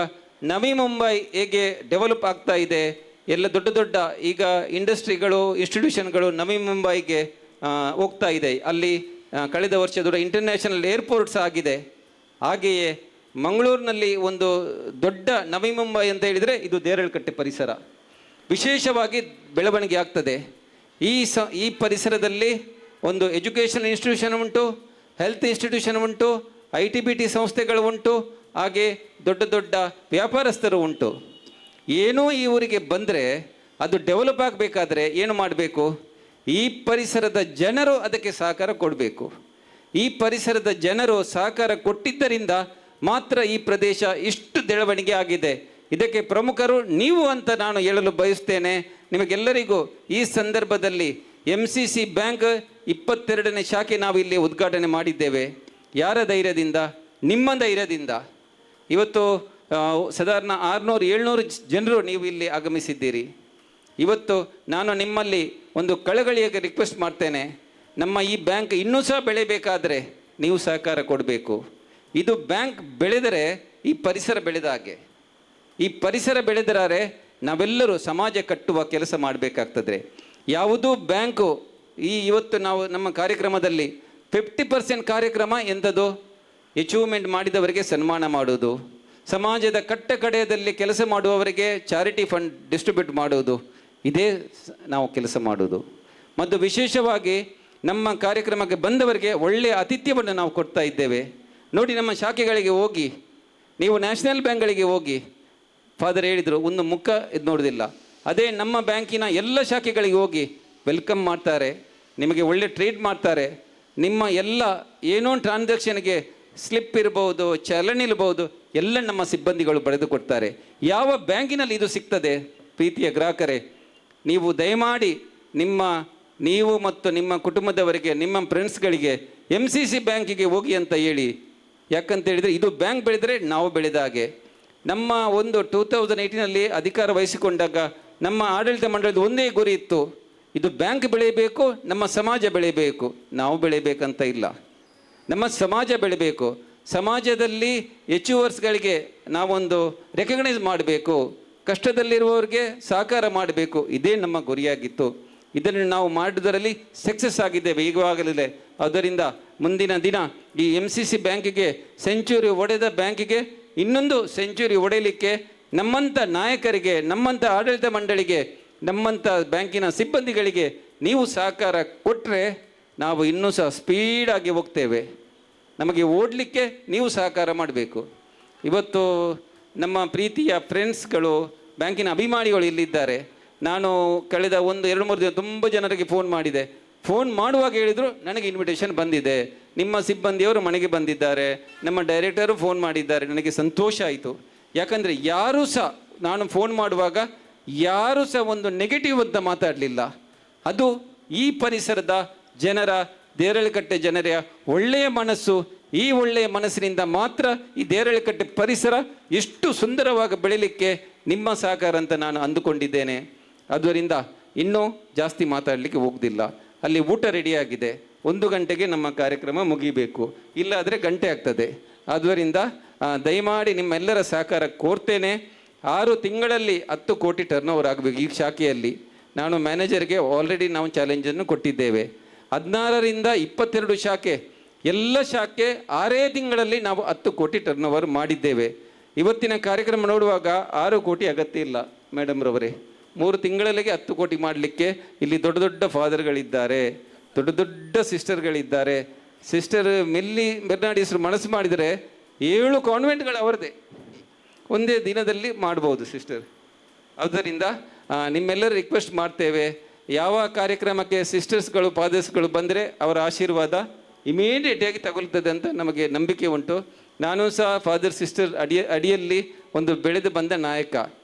ನವಿ ಮುಂಬೈ ಹೇಗೆ ಡೆವಲಪ್ ಆಗ್ತಾ ಇದೆ, ಎಲ್ಲ ದೊಡ್ಡ ದೊಡ್ಡ ಈಗ ಇಂಡಸ್ಟ್ರಿಗಳು, ಇನ್ಸ್ಟಿಟ್ಯೂಷನ್ಗಳು ನವಿ ಮುಂಬೈಗೆ ಹೋಗ್ತಾ ಇದೆ. ಅಲ್ಲಿ ಕಳೆದ ವರ್ಷ ದೊಡ್ಡ ಇಂಟರ್ನ್ಯಾಷನಲ್ ಏರ್ಪೋರ್ಟ್ಸ್ ಆಗಿದೆ. ಹಾಗೆಯೇ ಮಂಗಳೂರಿನಲ್ಲಿ ಒಂದು ದೊಡ್ಡ ನವಿ ಮುಂಬೈ ಅಂತ ಹೇಳಿದರೆ ಇದು ದೇರಳಕಟ್ಟೆ ಪರಿಸರ ವಿಶೇಷವಾಗಿ ಬೆಳವಣಿಗೆ ಆಗ್ತದೆ. ಈ ಪರಿಸರದಲ್ಲಿ ಒಂದು ಎಜುಕೇಷನ್ ಇನ್ಸ್ಟಿಟ್ಯೂಷನ್ ಉಂಟು, ಹೆಲ್ತ್ ಇನ್ಸ್ಟಿಟ್ಯೂಷನ್ ಉಂಟು, ITBT ಸಂಸ್ಥೆಗಳು ಉಂಟು, ಹಾಗೆ ದೊಡ್ಡ ದೊಡ್ಡ ವ್ಯಾಪಾರಸ್ಥರು ಉಂಟು. ಏನೋ ಈ ಊರಿಗೆ ಬಂದರೆ ಅದು ಡೆವಲಪ್ ಆಗಬೇಕಾದ್ರೆ ಏನು ಮಾಡಬೇಕು? ಈ ಪರಿಸರದ ಜನರು ಅದಕ್ಕೆ ಸಹಕಾರ ಕೊಡಬೇಕು. ಈ ಪರಿಸರದ ಜನರು ಸಹಕಾರ ಕೊಟ್ಟಿದ್ದರಿಂದ ಮಾತ್ರ ಈ ಪ್ರದೇಶ ಇಷ್ಟು ಬೆಳವಣಿಗೆ ಆಗಿದೆ. ಇದಕ್ಕೆ ಪ್ರಮುಖರು ನೀವು ಅಂತ ನಾನು ಹೇಳಲು ಬಯಸ್ತೇನೆ. ನಿಮಗೆಲ್ಲರಿಗೂ ಈ ಸಂದರ್ಭದಲ್ಲಿ MCC ಬ್ಯಾಂಕ್ 22ನೇ ಶಾಖೆ ನಾವು ಇಲ್ಲಿ ಉದ್ಘಾಟನೆ ಮಾಡಿದ್ದೇವೆ. ಯಾರ ಧೈರ್ಯದಿಂದ? ನಿಮ್ಮ ಧೈರ್ಯದಿಂದ. ಇವತ್ತು ಸಾಧಾರಣ 600-700 ಜನರು ನೀವು ಇಲ್ಲಿ ಆಗಮಿಸಿದ್ದೀರಿ. ಇವತ್ತು ನಾನು ನಿಮ್ಮಲ್ಲಿ ಒಂದು ಕಳಕಳಿಯಾಗಿ ರಿಕ್ವೆಸ್ಟ್ ಮಾಡ್ತೇನೆ, ನಮ್ಮ ಈ ಬ್ಯಾಂಕ್ ಇನ್ನೂ ಸಹ ಬೆಳೆಯಬೇಕಾದ್ರೆ ನೀವು ಸಹಕಾರ ಕೊಡಬೇಕು. ಇದು ಬ್ಯಾಂಕ್ ಬೆಳೆದರೆ ಈ ಪರಿಸರ ಬೆಳೆದ ಹಾಗೆ. ಈ ಪರಿಸರ ಬೆಳೆದರೆ ನಾವೆಲ್ಲರೂ ಸಮಾಜ ಕಟ್ಟುವ ಕೆಲಸ ಮಾಡಬೇಕಾಗ್ತದೆ. ಯಾವುದೂ ಬ್ಯಾಂಕು ಇವತ್ತು ನಾವು ನಮ್ಮ ಕಾರ್ಯಕ್ರಮದಲ್ಲಿ 50% ಕಾರ್ಯಕ್ರಮ ಎಂಥದ್ದು? ಅಚೀವ್ಮೆಂಟ್ ಮಾಡಿದವರಿಗೆ ಸನ್ಮಾನ ಮಾಡೋದು, ಸಮಾಜದ ಕಟ್ಟ ಕಡೆಯಲ್ಲಿ ಕೆಲಸ ಮಾಡುವವರಿಗೆ ಚಾರಿಟಿ ಫಂಡ್ ಡಿಸ್ಟ್ರಿಬ್ಯೂಟ್ ಮಾಡೋದು, ಇದೇ ನಾವು ಕೆಲಸ ಮಾಡೋದು. ಮತ್ತು ವಿಶೇಷವಾಗಿ ನಮ್ಮ ಕಾರ್ಯಕ್ರಮಕ್ಕೆ ಬಂದವರಿಗೆ ಒಳ್ಳೆಯ ಆತಿಥ್ಯವನ್ನು ನಾವು ಕೊಡ್ತಾ ಇದ್ದೇವೆ. ನೋಡಿ, ನಮ್ಮ ಶಾಖೆಗಳಿಗೆ ಹೋಗಿ, ನೀವು ನ್ಯಾಷನಲ್ ಬ್ಯಾಂಕ್ಗಳಿಗೆ ಹೋಗಿ, ಫಾದರ್ ಹೇಳಿದರು ಒಂದು ಮುಖ ಇದು ನೋಡೋದಿಲ್ಲ. ಅದೇ ನಮ್ಮ ಬ್ಯಾಂಕಿನ ಎಲ್ಲ ಶಾಖೆಗಳಿಗೆ ಹೋಗಿ ವೆಲ್ಕಮ್ ಮಾಡ್ತಾರೆ, ನಿಮಗೆ ಒಳ್ಳೆ ಟ್ರೀಟ್ ಮಾಡ್ತಾರೆ. ನಿಮ್ಮ ಎಲ್ಲ ಏನೋ ಟ್ರಾನ್ಸಾಕ್ಷನ್ಗೆ ಸ್ಲಿಪ್ ಇರ್ಬೋದು, ಚಲನ್ ಇರ್ಬೋದು, ಎಲ್ಲ ನಮ್ಮ ಸಿಬ್ಬಂದಿಗಳು ಬರೆದು ಕೊಡ್ತಾರೆ. ಯಾವ ಬ್ಯಾಂಕಿನಲ್ಲಿ ಇದು ಸಿಗ್ತದೆ? ಪ್ರೀತಿಯ ಗ್ರಾಹಕರೇ, ನೀವು ದಯಮಾಡಿ ನೀವು ಮತ್ತು ನಿಮ್ಮ ಕುಟುಂಬದವರಿಗೆ, ನಿಮ್ಮ ಫ್ರೆಂಡ್ಸ್ಗಳಿಗೆ MCC ಬ್ಯಾಂಕಿಗೆ ಹೋಗಿ ಅಂತ ಹೇಳಿ. ಯಾಕಂತ ಹೇಳಿದರೆ ಇದು ಬ್ಯಾಂಕ್ ಬೆಳೆದರೆ ನಾವು ಬೆಳೆದ ಹಾಗೆ. ನಮ್ಮ ಒಂದು 2018ನಲ್ಲಿ ಅಧಿಕಾರ ವಹಿಸಿಕೊಂಡಾಗ ನಮ್ಮ ಆಡಳಿತ ಮಂಡಳದ ಒಂದೇ ಗುರಿ ಇತ್ತು, ಇದು ಬ್ಯಾಂಕ್ ಬೆಳೆಯಬೇಕು, ನಮ್ಮ ಸಮಾಜ ಬೆಳೆಯಬೇಕು. ನಾವು ಬೆಳೆಯಬೇಕಂತ ಇಲ್ಲ, ನಮ್ಮ ಸಮಾಜ ಬೆಳೆಯಬೇಕು. ಸಮಾಜದಲ್ಲಿ ಅಚೀವರ್ಸ್ಗಳಿಗೆ ನಾವೊಂದು ರೆಕಗ್ನೈಸ್ ಮಾಡಬೇಕು, ಕಷ್ಟದಲ್ಲಿರುವವರಿಗೆ ಸಹಕಾರ ಮಾಡಬೇಕು. ಇದೇ ನಮ್ಮ ಗುರಿಯಾಗಿತ್ತು. ಇದನ್ನು ನಾವು ಮಾಡುವುದರಲ್ಲಿ ಸಕ್ಸಸ್ ಆಗಿದ್ದೇವೆ ಈಗಾಗಲೇ. ಆದ್ದರಿಂದ ಮುಂದಿನ ದಿನ ಈ MCC ಬ್ಯಾಂಕಿಗೆ ಸೆಂಚುರಿ ಹೊಡೆದ ಬ್ಯಾಂಕಿಗೆ ಇನ್ನೊಂದು ಸೆಂಚುರಿ ಹೊಡೆಯಲಿಕ್ಕೆ ನಮ್ಮಂಥ ನಾಯಕರಿಗೆ, ನಮ್ಮಂಥ ಆಡಳಿತ ಮಂಡಳಿಗೆ, ನಮ್ಮಂಥ ಬ್ಯಾಂಕಿನ ಸಿಬ್ಬಂದಿಗಳಿಗೆ ನೀವು ಸಹಕಾರ ಕೊಟ್ಟರೆ ನಾವು ಇನ್ನೂ ಸಹ ಸ್ಪೀಡಾಗಿ ಹೋಗ್ತೇವೆ. ನಮಗೆ ಓಡಲಿಕ್ಕೆ ನೀವು ಸಹಕಾರ ಮಾಡಬೇಕು. ಇವತ್ತು ನಮ್ಮ ಪ್ರೀತಿಯ ಫ್ರೆಂಡ್ಸ್ಗಳು, ಬ್ಯಾಂಕಿನ ಅಭಿಮಾನಿಗಳು ಇಲ್ಲಿದ್ದಾರೆ. ನಾನು ಕಳೆದ 1-2-3 ದಿನ ತುಂಬ ಜನರಿಗೆ ಫೋನ್ ಮಾಡಿದೆ. ಫೋನ್ ಮಾಡುವಾಗ ಹೇಳಿದರು ನನಗೆ ಇನ್ವಿಟೇಷನ್ ಬಂದಿದೆ, ನಿಮ್ಮ ಸಿಬ್ಬಂದಿಯವರು ಮನೆಗೆ ಬಂದಿದ್ದಾರೆ, ನಮ್ಮ ಡೈರೆಕ್ಟರು ಫೋನ್ ಮಾಡಿದ್ದಾರೆ. ನನಗೆ ಸಂತೋಷ ಆಯಿತು. ಯಾಕಂದರೆ ಯಾರೂ ಸಹ ನಾನು ಫೋನ್ ಮಾಡುವಾಗ ಯಾರೂ ಸಹ ಒಂದು ನೆಗೆಟಿವ್ ಅಂತ ಮಾತಾಡಲಿಲ್ಲ. ಅದು ಈ ಪರಿಸರದ ಜನರ, ದೇರಳಕಟ್ಟೆ ಜನರ ಒಳ್ಳೆಯ ಮನಸ್ಸು. ಈ ಒಳ್ಳೆಯ ಮನಸ್ಸಿನಿಂದ ಮಾತ್ರ ಈ ದೇರಳಕಟ್ಟೆ ಪರಿಸರ ಎಷ್ಟು ಸುಂದರವಾಗಿ ಬೆಳೀಲಿಕ್ಕೆ ನಿಮ್ಮ ಸಹಕಾರ ಅಂತ ನಾನು ಅಂದುಕೊಂಡಿದ್ದೇನೆ. ಆದ್ದರಿಂದ ಇನ್ನೂ ಜಾಸ್ತಿ ಮಾತಾಡಲಿಕ್ಕೆ ಹೋಗೋದಿಲ್ಲ. ಅಲ್ಲಿ ಊಟ ರೆಡಿಯಾಗಿದೆ. 1 ಗಂಟೆಗೆ ನಮ್ಮ ಕಾರ್ಯಕ್ರಮ ಮುಗಿಬೇಕು, ಇಲ್ಲಾದರೆ ಗಂಟೆ ಆಗ್ತದೆ. ಆದ್ದರಿಂದ ದಯಮಾಡಿ ನಿಮ್ಮೆಲ್ಲರ ಸಹಕಾರ ಕೋರ್ತೇನೆ. 6 ತಿಂಗಳಲ್ಲಿ 10 ಕೋಟಿ ಟರ್ನ್ ಓವರ್ ಆಗಬೇಕು. ಈ ಶಾಖೆಯಲ್ಲಿ ನಾನು ಮ್ಯಾನೇಜರ್ಗೆ ಆಲ್ರೆಡಿ ನಾವು ಚಾಲೆಂಜನ್ನು ಕೊಟ್ಟಿದ್ದೇವೆ. 16ರಿಂದ 22 ಶಾಖೆ, ಎಲ್ಲ ಶಾಖೆ 6 ತಿಂಗಳಲ್ಲಿ ನಾವು 10 ಕೋಟಿ ಟರ್ನ್ ಓವರ್ ಮಾಡಿದ್ದೇವೆ. ಇವತ್ತಿನ ಕಾರ್ಯಕ್ರಮ ನೋಡುವಾಗ 6 ಕೋಟಿ ಅಗತ್ಯ ಇಲ್ಲ ಮೇಡಮ್ರವರೇ. 3 ತಿಂಗಳಲ್ಲಿಗೆ 10 ಕೋಟಿ ಮಾಡಲಿಕ್ಕೆ ಇಲ್ಲಿ ದೊಡ್ಡ ದೊಡ್ಡ ಫಾದರ್ಗಳಿದ್ದಾರೆ, ದೊಡ್ಡ ದೊಡ್ಡ ಸಿಸ್ಟರ್ಗಳಿದ್ದಾರೆ. ಸಿಸ್ಟರ್ ಮಿಲ್ಲಿ ಬೆರ್ನಾಡಿಸ್ರು ಮನಸ್ಸು ಮಾಡಿದರೆ 7 ಕಾನ್ವೆಂಟ್ಗಳು ಅವರದೇ ಒಂದೇ ದಿನದಲ್ಲಿ ಮಾಡ್ಬೋದು ಸಿಸ್ಟರ್. ಆದ್ದರಿಂದ ನಿಮ್ಮೆಲ್ಲರೂ ರಿಕ್ವೆಸ್ಟ್ ಮಾಡ್ತೇವೆ, ಯಾವ ಕಾರ್ಯಕ್ರಮಕ್ಕೆ ಸಿಸ್ಟರ್ಸ್ಗಳು ಫಾದರ್ಸ್ಗಳು ಬಂದರೆ ಅವರ ಆಶೀರ್ವಾದ ಇಮಿಡಿಯೇಟಾಗಿ ತಗೊಳ್ತದೆ ಅಂತ ನಮಗೆ ನಂಬಿಕೆ ಉಂಟು. ನಾನು ಸಹ ಫಾದರ್ ಸಿಸ್ಟರ್ ಅಡಿಯಲ್ಲಿ ಒಂದು ಬೆಳೆದು ಬಂದ ನಾಯಕ.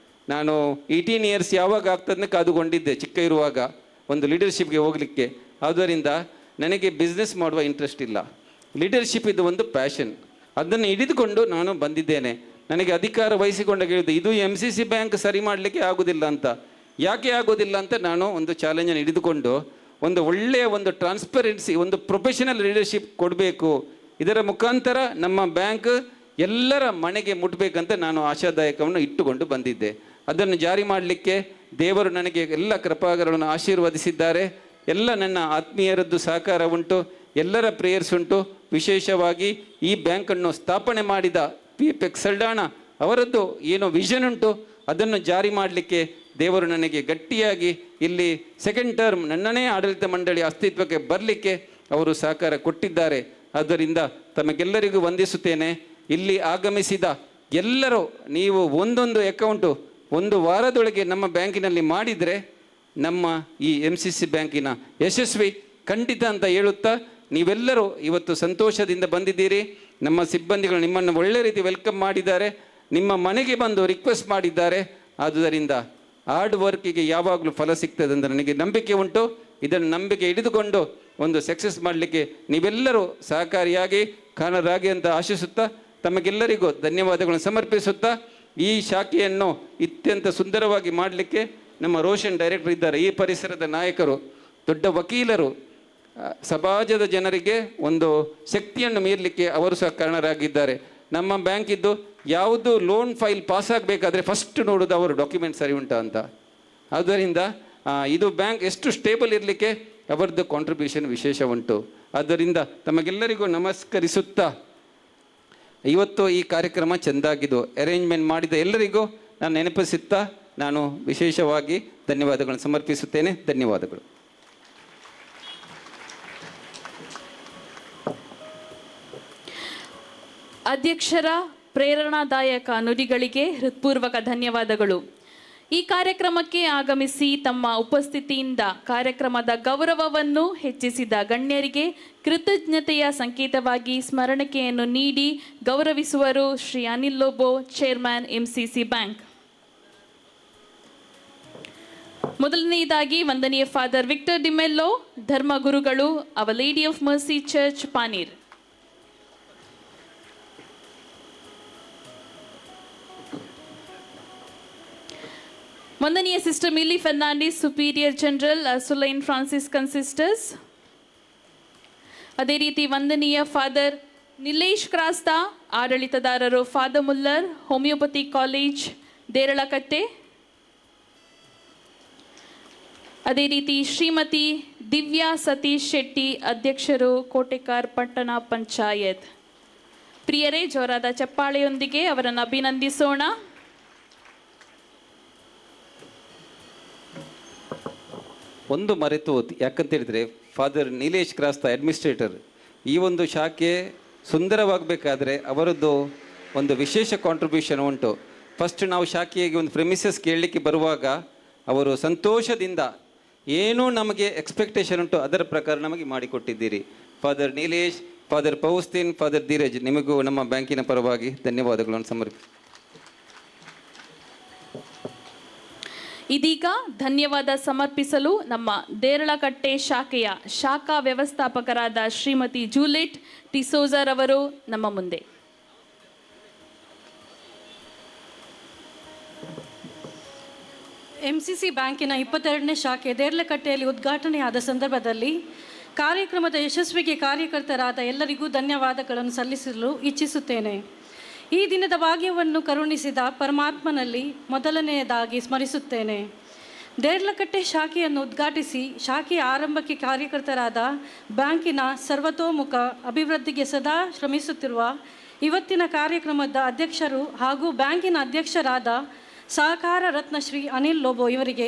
ನಾನು 18 ಇಯರ್ಸ್ ಯಾವಾಗ ಆಗ್ತದನ್ನ ಕಾದುಕೊಂಡಿದ್ದೆ ಚಿಕ್ಕ ಇರುವಾಗ ಒಂದು ಲೀಡರ್ಶಿಪ್ಗೆ ಹೋಗಲಿಕ್ಕೆ. ಆದ್ದರಿಂದ ನನಗೆ ಬಿಸ್ನೆಸ್ ಮಾಡುವ ಇಂಟ್ರೆಸ್ಟ್ ಇಲ್ಲ, ಲೀಡರ್ಶಿಪ್ ಇದು ಒಂದು ಪ್ಯಾಷನ್. ಅದನ್ನು ಹಿಡಿದುಕೊಂಡು ನಾನು ಬಂದಿದ್ದೇನೆ. ನನಗೆ ಅಧಿಕಾರ ವಹಿಸಿಕೊಂಡಾಗ ಹೇಳಿದೆ, ಇದು MCC ಬ್ಯಾಂಕ್ ಸರಿ ಮಾಡಲಿಕ್ಕೆ ಆಗೋದಿಲ್ಲ ಅಂತ. ಯಾಕೆ ಆಗೋದಿಲ್ಲ ಅಂತ ನಾನು ಒಂದು ಚಾಲೆಂಜನ್ನು ಹಿಡಿದುಕೊಂಡು ಒಂದು ಒಳ್ಳೆಯ ಒಂದು ಟ್ರಾನ್ಸ್ಪರೆನ್ಸಿ, ಒಂದು ಪ್ರೊಫೆಷನಲ್ ಲೀಡರ್ಶಿಪ್ ಕೊಡಬೇಕು. ಇದರ ಮುಖಾಂತರ ನಮ್ಮ ಬ್ಯಾಂಕ್ ಎಲ್ಲರ ಮನೆಗೆ ಮುಟ್ಟಬೇಕಂತ ನಾನು ಆಶಾದಾಯಕವನ್ನು ಇಟ್ಟುಕೊಂಡು ಬಂದಿದ್ದೆ. ಅದನ್ನು ಜಾರಿ ಮಾಡಲಿಕ್ಕೆ ದೇವರು ನನಗೆ ಎಲ್ಲ ಕೃಪಾಕರಗಳನ್ನು ಆಶೀರ್ವದಿಸಿದ್ದಾರೆ. ಎಲ್ಲ ನನ್ನ ಆತ್ಮೀಯರದ್ದು ಸಹಕಾರ ಉಂಟು, ಎಲ್ಲರ ಪ್ರೇಯರ್ಸ್ ಉಂಟು. ವಿಶೇಷವಾಗಿ ಈ ಬ್ಯಾಂಕನ್ನು ಸ್ಥಾಪನೆ ಮಾಡಿದ PFX ಸಲ್ಡಾಣ ಅವರದ್ದು ಏನೋ ವಿಷನ್ ಉಂಟು, ಅದನ್ನು ಜಾರಿ ಮಾಡಲಿಕ್ಕೆ ದೇವರು ನನಗೆ ಗಟ್ಟಿಯಾಗಿ ಇಲ್ಲಿ 2nd ಟರ್ಮ್ ನನ್ನನೇ ಆಡಳಿತ ಮಂಡಳಿ ಅಸ್ತಿತ್ವಕ್ಕೆ ಬರಲಿಕ್ಕೆ ಅವರು ಸಹಕಾರ ಕೊಟ್ಟಿದ್ದಾರೆ. ಆದ್ದರಿಂದ ತಮಗೆಲ್ಲರಿಗೂ ವಂದಿಸುತ್ತೇನೆ. ಇಲ್ಲಿ ಆಗಮಿಸಿದ ಎಲ್ಲರೂ ನೀವು ಒಂದೊಂದು ಅಕೌಂಟು 1 ವಾರದೊಳಗೆ ನಮ್ಮ ಬ್ಯಾಂಕಿನಲ್ಲಿ ಮಾಡಿದರೆ ನಮ್ಮ ಈ MCC ಬ್ಯಾಂಕಿನ ಯಶಸ್ವಿ ಖಂಡಿತ ಅಂತ ಹೇಳುತ್ತಾ ನೀವೆಲ್ಲರೂ ಇವತ್ತು ಸಂತೋಷದಿಂದ ಬಂದಿದ್ದೀರಿ. ನಮ್ಮ ಸಿಬ್ಬಂದಿಗಳು ನಿಮ್ಮನ್ನು ಒಳ್ಳೆ ರೀತಿ ವೆಲ್ಕಮ್ ಮಾಡಿದ್ದಾರೆ, ನಿಮ್ಮ ಮನೆಗೆ ಬಂದು ರಿಕ್ವೆಸ್ಟ್ ಮಾಡಿದ್ದಾರೆ. ಆದುದರಿಂದ ಹಾರ್ಡ್ ವರ್ಕಿಗೆ ಯಾವಾಗಲೂ ಫಲ ಸಿಗ್ತದೆ ಅಂತ ನನಗೆ ನಂಬಿಕೆ ಉಂಟು. ಇದನ್ನು ನಂಬಿಕೆ ಹಿಡಿದುಕೊಂಡು ಒಂದು ಸಕ್ಸಸ್ ಮಾಡಲಿಕ್ಕೆ ನೀವೆಲ್ಲರೂ ಸಹಕಾರಿಯಾಗಿ ಕಾರಣರಾಗಿ ಅಂತ ಆಶಿಸುತ್ತಾ ತಮಗೆಲ್ಲರಿಗೂ ಧನ್ಯವಾದಗಳನ್ನು ಸಮರ್ಪಿಸುತ್ತಾ, ಈ ಶಾಖೆಯನ್ನು ಅತ್ಯಂತ ಸುಂದರವಾಗಿ ಮಾಡಲಿಕ್ಕೆ ನಮ್ಮ ರೋಷನ್ ಡೈರೆಕ್ಟರ್ ಇದ್ದಾರೆ, ಈ ಪರಿಸರದ ನಾಯಕರು, ದೊಡ್ಡ ವಕೀಲರು, ಸಮಾಜದ ಜನರಿಗೆ ಒಂದು ಶಕ್ತಿಯನ್ನು ಮೀರಲಿಕ್ಕೆ ಅವರು ಸಹ ಕಾರಣರಾಗಿದ್ದಾರೆ. ನಮ್ಮ ಬ್ಯಾಂಕ್ ಇದ್ದು ಯಾವುದು ಲೋನ್ ಫೈಲ್ ಪಾಸ್ ಆಗಬೇಕಾದ್ರೆ ಫಸ್ಟ್ ನೋಡೋದು ಅವರು ಡಾಕ್ಯುಮೆಂಟ್ ಸರಿ ಉಂಟಾ ಅಂತ. ಆದ್ದರಿಂದ ಇದು ಬ್ಯಾಂಕ್ ಎಷ್ಟು ಸ್ಟೇಬಲ್ ಇರಲಿಕ್ಕೆ ಅವರದ್ದು ಕಾಂಟ್ರಿಬ್ಯೂಷನ್ ವಿಶೇಷ ಉಂಟು. ಆದ್ದರಿಂದ ತಮಗೆಲ್ಲರಿಗೂ ನಮಸ್ಕರಿಸುತ್ತಾ, ಇವತ್ತು ಈ ಕಾರ್ಯಕ್ರಮ ಚೆಂದಾಗಿದ್ದು ಅರೇಂಜ್ಮೆಂಟ್ ಮಾಡಿದ ಎಲ್ಲರಿಗೂ ನಾನು ನೆನಪಿಸುತ್ತಾ ನಾನು ವಿಶೇಷವಾಗಿ ಧನ್ಯವಾದಗಳನ್ನು ಸಮರ್ಪಿಸುತ್ತೇನೆ. ಧನ್ಯವಾದಗಳು. ಅಧ್ಯಕ್ಷರ ಪ್ರೇರಣಾದಾಯಕ ನುಡಿಗಳಿಗೆ ಹೃತ್ಪೂರ್ವಕ ಧನ್ಯವಾದಗಳು. ಈ ಕಾರ್ಯಕ್ರಮಕ್ಕೆ ಆಗಮಿಸಿ ತಮ್ಮ ಉಪಸ್ಥಿತಿಯಿಂದ ಕಾರ್ಯಕ್ರಮದ ಗೌರವವನ್ನು ಹೆಚ್ಚಿಸಿದ ಗಣ್ಯರಿಗೆ ಕೃತಜ್ಞತೆಯ ಸಂಕೇತವಾಗಿ ಸ್ಮರಣಿಕೆಯನ್ನು ನೀಡಿ ಗೌರವಿಸುವರು Shri Anil Lobo, chairman MCC bank. ಮೊದಲನೆಯದಾಗಿ ವಂದನೀಯ ಫಾದರ್ ವಿಕ್ಟರ್ ಡಿಮೆಲ್ಲೋ, ಧರ್ಮಗುರುಗಳು, our lady of mercy church, ಪಾನೀರ್. ವಂದನೀಯ sister Millie Fernandes, superior general Ursuline Franciscan sisters. ಅದೇ ರೀತಿ ವಂದನೀಯ ಫಾದರ್ ನಿಲೇಶ್ ಕ್ರಾಸ್ತಾ, ಆಡಳಿತದಾರರು, father Muller, homeopathy college, Deralakatte. ಅದೇ ರೀತಿ ಶ್ರೀಮತಿ ದಿವ್ಯಾ ಸತೀಶ್ ಶೆಟ್ಟಿ, ಅಧ್ಯಕ್ಷರು, ಕೋಟೆಕಾರ್ ಪಟ್ಟಣ ಪಂಚಾಯತ್. ಪ್ರಿಯರೇ, ಜೋರಾದ ಚಪ್ಪಾಳೆಯೊಂದಿಗೆ ಅವರನ್ನು ಅಭಿನಂದಿಸೋಣ. ಒಂದು ಮರೆತು ಯಾಕಂತ ಹೇಳಿದರೆ ಫಾದರ್ ನೀಲೇಶ್ ಕ್ರಾಸ್ತಾ ಅಡ್ಮಿನಿಸ್ಟ್ರೇಟರ್, ಈ ಒಂದು ಶಾಖೆ ಸುಂದರವಾಗಬೇಕಾದ್ರೆ ಅವರದ್ದು ಒಂದು ವಿಶೇಷ ಕಾಂಟ್ರಿಬ್ಯೂಷನ್ ಉಂಟು. ಫಸ್ಟ್ ನಾವು ಶಾಖೆಗೆ ಒಂದು ಪ್ರೆಮಿಸಸ್ ಕೇಳಲಿಕ್ಕೆ ಬರುವಾಗ ಅವರು ಸಂತೋಷದಿಂದ ಏನೂ ನಮಗೆ ಎಕ್ಸ್ಪೆಕ್ಟೇಷನ್ ಉಂಟು ಅದರ ಪ್ರಕಾರ ನಮಗೆ ಮಾಡಿಕೊಟ್ಟಿದ್ದೀರಿ. Father Nilesh, father Faustin, father Dheeraj, ನಿಮಗೂ ನಮ್ಮ ಬ್ಯಾಂಕಿನ ಪರವಾಗಿ ಧನ್ಯವಾದಗಳನ್ನು ಸಮರ್ಪಿಸಿ. ಇದೀಗ ಧನ್ಯವಾದ ಸಮರ್ಪಿಸಲು ನಮ್ಮ ದೇರಳಕಟ್ಟೆ ಶಾಖೆಯ ಶಾಖಾ ವ್ಯವಸ್ಥಾಪಕರಾದ ಶ್ರೀಮತಿ ಜೂಲಿಟ್ ಡಿಸೋಜರ್ ಅವರು ನಮ್ಮ ಮುಂದೆ. MCC ಬ್ಯಾಂಕಿನ 22ನೇ ಶಾಖೆ ದೇರ್ಲಕಟ್ಟೆಯಲ್ಲಿ ಉದ್ಘಾಟನೆಯಾದ ಸಂದರ್ಭದಲ್ಲಿ ಕಾರ್ಯಕ್ರಮದ ಯಶಸ್ವಿಗೆ ಕಾರ್ಯಕರ್ತರಾದ ಎಲ್ಲರಿಗೂ ಧನ್ಯವಾದಗಳನ್ನು ಸಲ್ಲಿಸಲು ಇಚ್ಛಿಸುತ್ತೇನೆ. ಈ ದಿನದ ಭಾಗ್ಯವನ್ನು ಕರುಣಿಸಿದ ಪರಮಾತ್ಮನಲ್ಲಿ ಮೊದಲನೆಯದಾಗಿ ಸ್ಮರಿಸುತ್ತೇನೆ. ದೇರ್ಲಕಟ್ಟೆ ಶಾಖೆಯನ್ನು ಉದ್ಘಾಟಿಸಿ ಶಾಖೆಯ ಆರಂಭಕ್ಕೆ ಕಾರ್ಯಕರ್ತರಾದ ಬ್ಯಾಂಕಿನ ಸರ್ವತೋಮುಖ ಅಭಿವೃದ್ಧಿಗೆ ಸದಾ ಶ್ರಮಿಸುತ್ತಿರುವ ಇವತ್ತಿನ ಕಾರ್ಯಕ್ರಮದ ಅಧ್ಯಕ್ಷರು ಹಾಗೂ ಬ್ಯಾಂಕಿನ ಅಧ್ಯಕ್ಷರಾದ ಸಹಕಾರ ರತ್ನ ಶ್ರೀ ಅನಿಲ್ ಲೋಬೋ ಇವರಿಗೆ,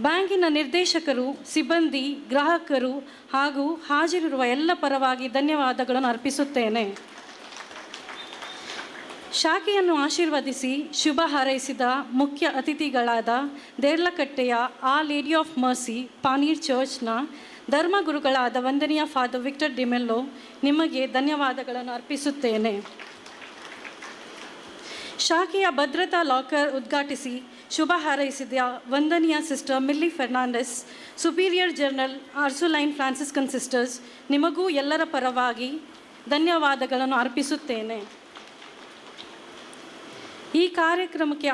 ಬ್ಯಾಂಕಿನ ನಿರ್ದೇಶಕರು, ಸಿಬ್ಬಂದಿ, ಗ್ರಾಹಕರು ಹಾಗೂ ಹಾಜರಿರುವ ಎಲ್ಲ ಪರವಾಗಿ ಧನ್ಯವಾದಗಳನ್ನು ಅರ್ಪಿಸುತ್ತೇನೆ. ಶಾಖೆಯನ್ನು ಆಶೀರ್ವದಿಸಿ ಶುಭ ಹಾರೈಸಿದ ಮುಖ್ಯ ಅತಿಥಿಗಳಾದ ದೇರ್ಲಕಟ್ಟೆಯ ಆ ಲೇಡಿ ಆಫ್ ಮರ್ಸಿ ಪಾನೀರ್ ಚರ್ಚ್ನ ಧರ್ಮಗುರುಗಳಾದ ವಂದನೀಯ ಫಾದರ್ ವಿಕ್ಟರ್ ಡಿಮೆಲ್ಲೋ, ನಿಮಗೆ ಧನ್ಯವಾದಗಳನ್ನು ಅರ್ಪಿಸುತ್ತೇನೆ. ಶಾಖೆಯ ಭದ್ರತಾ ಲಾಕರ್ ಉದ್ಘಾಟಿಸಿ ಶುಭ ಹಾರೈಸಿದ ವಂದನೀಯ sister Millie Fernandes, superior general Ursuline Franciscan sisters, ನಿಮಗೂ ಎಲ್ಲರ ಪರವಾಗಿ ಧನ್ಯವಾದಗಳನ್ನು ಅರ್ಪಿಸುತ್ತೇನೆ. ಈ ಕಾರ್ಯಕ್ರಮಕ್ಕೆ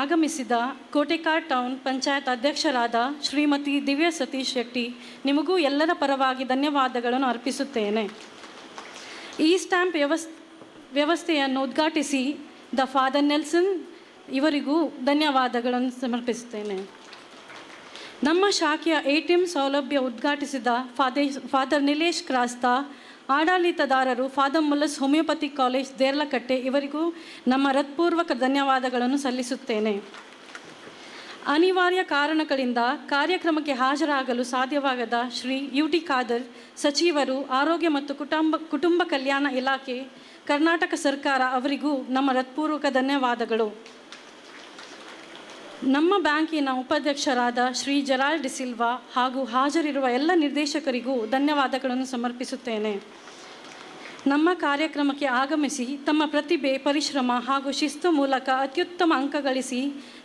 ಆಗಮಿಸಿದ ಕೋಟೆಕಾರ್ ಟೌನ್ ಪಂಚಾಯತ್ ಅಧ್ಯಕ್ಷರಾದ ಶ್ರೀಮತಿ ದಿವ್ಯಾ ಸತೀಶ್ ಶೆಟ್ಟಿ, ನಿಮಗೂ ಎಲ್ಲರ ಪರವಾಗಿ ಧನ್ಯವಾದಗಳನ್ನು ಅರ್ಪಿಸುತ್ತೇನೆ. ಈ ಸ್ಟ್ಯಾಂಪ್ ವ್ಯವಸ್ಥೆಯನ್ನು ಉದ್ಘಾಟಿಸಿ ದ ಫಾದರ್ ನೆಲ್ಸನ್ ಇವರಿಗೂ ಧನ್ಯವಾದಗಳನ್ನು ಸಮರ್ಪಿಸುತ್ತೇನೆ. ನಮ್ಮ ಶಾಖೆಯ ATM ಸೌಲಭ್ಯ ಉದ್ಘಾಟಿಸಿದ ಫಾದರ್ ನಿಲೇಶ್ ಕ್ರಾಸ್ತಾ, ಆಡಳಿತದಾರರು, father Muller's homeopathy college Deralakatte ಇವರಿಗೂ ನಮ್ಮ ಹೃತ್ಪೂರ್ವಕ ಧನ್ಯವಾದಗಳನ್ನು ಸಲ್ಲಿಸುತ್ತೇನೆ. ಅನಿವಾರ್ಯ ಕಾರಣಗಳಿಂದ ಕಾರ್ಯಕ್ರಮಕ್ಕೆ ಹಾಜರಾಗಲು ಸಾಧ್ಯವಾಗದ ಶ್ರೀ UT ಖಾದರ್ ಸಚಿವರು, ಆರೋಗ್ಯ ಮತ್ತು ಕುಟುಂಬ ಕಲ್ಯಾಣ ಇಲಾಖೆ, ಕರ್ನಾಟಕ ಸರ್ಕಾರ ಅವರಿಗೂ ನಮ್ಮ ಹೃತ್ಪೂರ್ವಕ ಧನ್ಯವಾದಗಳು. ನಮ್ಮ ಬ್ಯಾಂಕಿನ ಉಪಾಧ್ಯಕ್ಷರಾದ ಶ್ರೀ ಜೆರಾಲ್ಡ್ ಡಿಸಿಲ್ವಾ ಹಾಗೂ ಹಾಜರಿರುವ ಎಲ್ಲ ನಿರ್ದೇಶಕರಿಗೂ ಧನ್ಯವಾದಗಳನ್ನು ಸಮರ್ಪಿಸುತ್ತೇನೆ. ನಮ್ಮ ಕಾರ್ಯಕ್ರಮಕ್ಕೆ ಆಗಮಿಸಿ ತಮ್ಮ ಪ್ರತಿಭೆ, ಪರಿಶ್ರಮ ಹಾಗೂ ಶಿಸ್ತು ಮೂಲಕ ಅತ್ಯುತ್ತಮ ಅಂಕ ಗಳಿಸಿ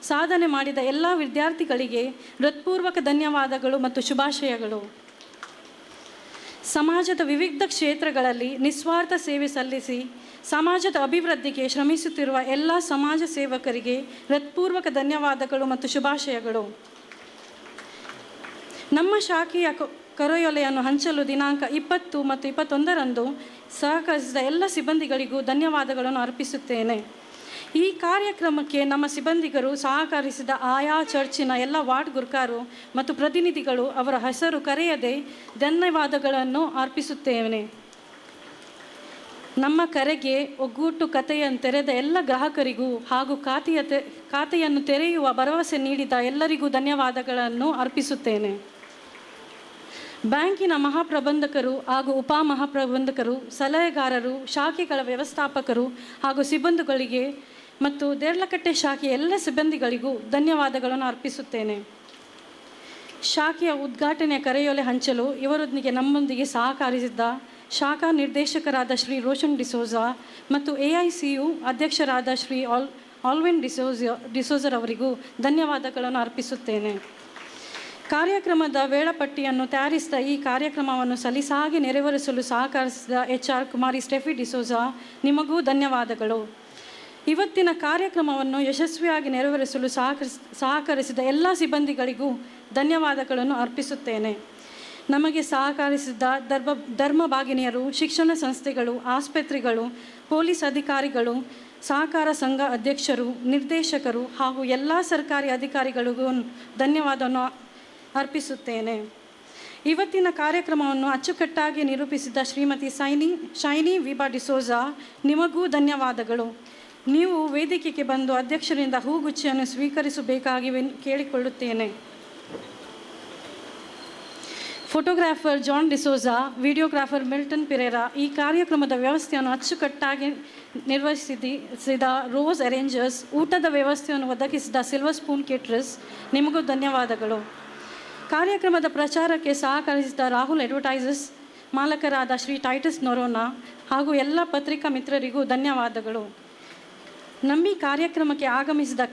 ಸಾಧನೆ ಮಾಡಿದ ಎಲ್ಲ ವಿದ್ಯಾರ್ಥಿಗಳಿಗೆ ಹೃತ್ಪೂರ್ವಕ ಧನ್ಯವಾದಗಳು ಮತ್ತು ಶುಭಾಶಯಗಳು. ಸಮಾಜದ ವಿವಿಧ ಕ್ಷೇತ್ರಗಳಲ್ಲಿ ನಿಸ್ವಾರ್ಥ ಸೇವೆ ಸಲ್ಲಿಸಿ ಸಮಾಜದ ಅಭಿವೃದ್ಧಿಗೆ ಶ್ರಮಿಸುತ್ತಿರುವ ಎಲ್ಲ ಸಮಾಜ ಸೇವಕರಿಗೆ ಹೃತ್ಪೂರ್ವಕ ಧನ್ಯವಾದಗಳು ಮತ್ತು ಶುಭಾಶಯಗಳು. ನಮ್ಮ ಶಾಖೆಯ ಕರೆಯೊಲೆಯನ್ನು ಹಂಚಲು ದಿನಾಂಕ 20 ಮತ್ತು 21ರಂದು ಸಹಕರಿಸಿದ ಎಲ್ಲ ಸಿಬ್ಬಂದಿಗಳಿಗೂ ಧನ್ಯವಾದಗಳನ್ನು ಅರ್ಪಿಸುತ್ತೇನೆ. ಈ ಕಾರ್ಯಕ್ರಮಕ್ಕೆ ನಮ್ಮ ಸಿಬ್ಬಂದಿಗರು ಸಹಕರಿಸಿದ ಆಯಾ ಚರ್ಚಿನ ಎಲ್ಲ ವಾರ್ಡ್ ಗುರ್ಕಾರು ಮತ್ತು ಪ್ರತಿನಿಧಿಗಳು ಅವರ ಹೆಸರು ಕರೆಯದೆ ಧನ್ಯವಾದಗಳನ್ನು ಅರ್ಪಿಸುತ್ತೇನೆ. ನಮ್ಮ ಕರೆಗೆ ಒಗ್ಗೂಟು ಕಥೆಯನ್ನು ತೆರೆದ ಎಲ್ಲ ಗ್ರಾಹಕರಿಗೂ ಹಾಗೂ ಖಾತೆಯನ್ನು ತೆರೆಯುವ ಭರವಸೆ ನೀಡಿದ ಎಲ್ಲರಿಗೂ ಧನ್ಯವಾದಗಳನ್ನು ಅರ್ಪಿಸುತ್ತೇನೆ. ಬ್ಯಾಂಕಿನ ಮಹಾಪ್ರಬಂಧಕರು ಹಾಗೂ ಉಪಮಹಾಪ್ರಬಂಧಕರು, ಸಲಹೆಗಾರರು, ಶಾಖೆಗಳ ವ್ಯವಸ್ಥಾಪಕರು ಹಾಗೂ ಸಿಬ್ಬಂದಿಗಳಿಗೆ ಮತ್ತು ದೇರ್ಲಕಟ್ಟೆ ಶಾಖೆಯ ಎಲ್ಲ ಸಿಬ್ಬಂದಿಗಳಿಗೂ ಧನ್ಯವಾದಗಳನ್ನು ಅರ್ಪಿಸುತ್ತೇನೆ. ಶಾಖೆಯ ಉದ್ಘಾಟನೆಯ ಕರೆಯೊಲೆ ಹಂಚಲು ಇವರೊಂದಿಗೆ ನಮ್ಮೊಂದಿಗೆ ಸಹಕರಿಸಿದ್ದ ಶಾಖಾ ನಿರ್ದೇಶಕರಾದ ಶ್ರೀ ರೋಷನ್ ಡಿಸೋಜಾ ಮತ್ತು AICU ಅಧ್ಯಕ್ಷರಾದ ಶ್ರೀ ಆಲ್ವಿನ್ ಡಿಸೋಜರವರಿಗೂ ಧನ್ಯವಾದಗಳನ್ನು ಅರ್ಪಿಸುತ್ತೇನೆ. ಕಾರ್ಯಕ್ರಮದ ವೇಳಾಪಟ್ಟಿಯನ್ನು ತಯಾರಿಸಿದ ಈ ಕಾರ್ಯಕ್ರಮವನ್ನು ಸಲೀಸಾಗಿ ನೆರವೇರಿಸಲು ಸಹಕರಿಸಿದ HR ಕುಮಾರಿ ಸ್ಟೆಫಿ ಡಿಸೋಜಾ, ನಿಮಗೂ ಧನ್ಯವಾದಗಳು. ಇವತ್ತಿನ ಕಾರ್ಯಕ್ರಮವನ್ನು ಯಶಸ್ವಿಯಾಗಿ ನೆರವೇರಿಸಲು ಸಹಕರಿಸಿದ ಎಲ್ಲ ಸಿಬ್ಬಂದಿಗಳಿಗೂ ಧನ್ಯವಾದಗಳನ್ನು ಅರ್ಪಿಸುತ್ತೇನೆ. ನಮಗೆ ಸಹಕರಿಸಿದ ಧರ್ಮಭಾಗಿನಿಯರು, ಶಿಕ್ಷಣ ಸಂಸ್ಥೆಗಳು, ಆಸ್ಪತ್ರೆಗಳು, ಪೊಲೀಸ್ ಅಧಿಕಾರಿಗಳು, ಸಹಕಾರ ಸಂಘ ಅಧ್ಯಕ್ಷರು, ನಿರ್ದೇಶಕರು ಹಾಗೂ ಎಲ್ಲ ಸರ್ಕಾರಿ ಅಧಿಕಾರಿಗಳಿಗೂ ಧನ್ಯವಾದವನ್ನು ಅರ್ಪಿಸುತ್ತೇನೆ. ಇವತ್ತಿನ ಕಾರ್ಯಕ್ರಮವನ್ನು ಅಚ್ಚುಕಟ್ಟಾಗಿ ನಿರೂಪಿಸಿದ ಶ್ರೀಮತಿ ಶೈನಿ ವಿಬಾ ಡಿಸೋಜಾ, ನಿಮಗೂ ಧನ್ಯವಾದಗಳು. ನೀವು ವೇದಿಕೆಗೆ ಬಂದು ಅಧ್ಯಕ್ಷರಿಂದ ಹೂಗುಚ್ಛೆಯನ್ನು ಸ್ವೀಕರಿಸಬೇಕಾಗಿ ಕೇಳಿಕೊಳ್ಳುತ್ತೇನೆ. Photographer John D'Souza, videographer Milton Pereira, ಈ ಕಾರ್ಯಕ್ರಮದ ವ್ಯವಸ್ಥೆಯನ್ನು ಅಚ್ಚುಕಟ್ಟಾಗಿ ನಿರ್ವಹಿಸಿದ ರೋಸ್ ಅರೇಂಜರ್ಸ್, ಊಟದ ವ್ಯವಸ್ಥೆಯನ್ನು ಒದಗಿಸಿದ ಸಿಲ್ವರ್ ಸ್ಪೂನ್ ಕೇಟರರ್ಸ್, ನಿಮಗೂ ಧನ್ಯವಾದಗಳು. ಕಾರ್ಯಕ್ರಮದ ಪ್ರಚಾರಕ್ಕೆ ಸಹಕರಿಸಿದ ರಾಹುಲ್ ಅಡ್ವರ್ಟೈಸರ್ಸ್ ಮಾಲಕರಾದ ಶ್ರೀ ಟೈಟಸ್ ನೊರೋನಾ ಹಾಗೂ ಎಲ್ಲ ಪತ್ರಿಕಾ ಮಿತ್ರರಿಗೂ ಧನ್ಯವಾದಗಳು. ನಂಬಿ ಕಾರ್ಯಕ್ರಮಕ್ಕೆ ಆಗಮಿಸಿದ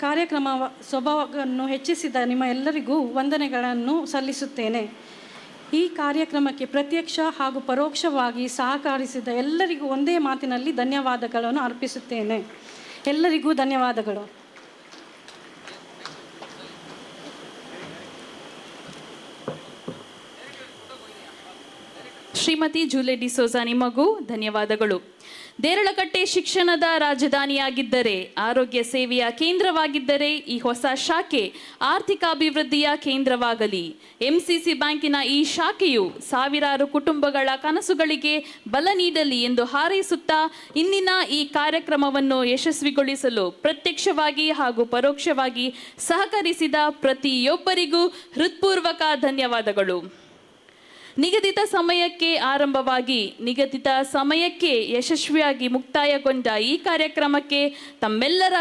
ಕಾರ್ಯಕ್ರಮ ಸ್ವಭಾವವನ್ನು ಹೆಚ್ಚಿಸಿದ ನಿಮ್ಮ ಎಲ್ಲರಿಗೂ ವಂದನೆಗಳನ್ನು ಸಲ್ಲಿಸುತ್ತೇನೆ. ಈ ಕಾರ್ಯಕ್ರಮಕ್ಕೆ ಪ್ರತ್ಯಕ್ಷ ಹಾಗೂ ಪರೋಕ್ಷವಾಗಿ ಸಹಕರಿಸಿದ ಎಲ್ಲರಿಗೂ ಒಂದೇ ಮಾತಿನಲ್ಲಿ ಧನ್ಯವಾದಗಳನ್ನು ಅರ್ಪಿಸುತ್ತೇನೆ. ಎಲ್ಲರಿಗೂ ಧನ್ಯವಾದಗಳು. ಶ್ರೀಮತಿ ಜೂಲೆ ಡಿಸೋಜಾ, ನಿಮಗೂ ಧನ್ಯವಾದಗಳು. ದೇರಳಕಟ್ಟೆ ಶಿಕ್ಷಣದ ರಾಜಧಾನಿಯಾಗಿದ್ದರೆ, ಆರೋಗ್ಯ ಸೇವೆಯ ಕೇಂದ್ರವಾಗಿದ್ದರೆ ಈ ಹೊಸ ಶಾಖೆ ಆರ್ಥಿಕ ಅಭಿವೃದ್ಧಿಯ ಕೇಂದ್ರವಾಗಲಿ. MCC ಬ್ಯಾಂಕಿನ ಈ ಶಾಖೆಯು ಸಾವಿರಾರು ಕುಟುಂಬಗಳ ಕನಸುಗಳಿಗೆ ಬಲ ನೀಡಲಿ ಎಂದು ಹಾರೈಸುತ್ತಾ ಇಂದಿನ ಈ ಕಾರ್ಯಕ್ರಮವನ್ನು ಯಶಸ್ವಿಗೊಳಿಸಲು ಪ್ರತ್ಯಕ್ಷವಾಗಿ ಹಾಗೂ ಪರೋಕ್ಷವಾಗಿ ಸಹಕರಿಸಿದ ಪ್ರತಿಯೊಬ್ಬರಿಗೂ ಹೃತ್ಪೂರ್ವಕ ಧನ್ಯವಾದಗಳು. ನಿಗದಿತ ಸಮಯಕ್ಕೆ ಆರಂಭವಾಗಿ ನಿಗದಿತ ಸಮಯಕ್ಕೆ ಯಶಸ್ವಿಯಾಗಿ ಮುಕ್ತಾಯಗೊಂಡ ಈ ಕಾರ್ಯಕ್ರಮಕ್ಕೆ ತಮ್ಮೆಲ್ಲರ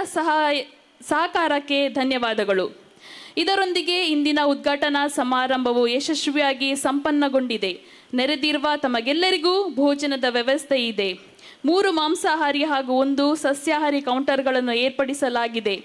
ಸಹಕಾರಕ್ಕೆ ಧನ್ಯವಾದಗಳು. ಇದರೊಂದಿಗೆ ಇಂದಿನ ಉದ್ಘಾಟನಾ ಸಮಾರಂಭವು ಯಶಸ್ವಿಯಾಗಿ ಸಂಪನ್ನಗೊಂಡಿದೆ. ನೆರೆದಿರುವ ತಮಗೆಲ್ಲರಿಗೂ ಭೋಜನದ ವ್ಯವಸ್ಥೆ ಇದೆ. 3 ಮಾಂಸಾಹಾರಿ ಹಾಗೂ 1 ಸಸ್ಯಾಹಾರಿ ಕೌಂಟರ್ಗಳನ್ನು ಏರ್ಪಡಿಸಲಾಗಿದೆ.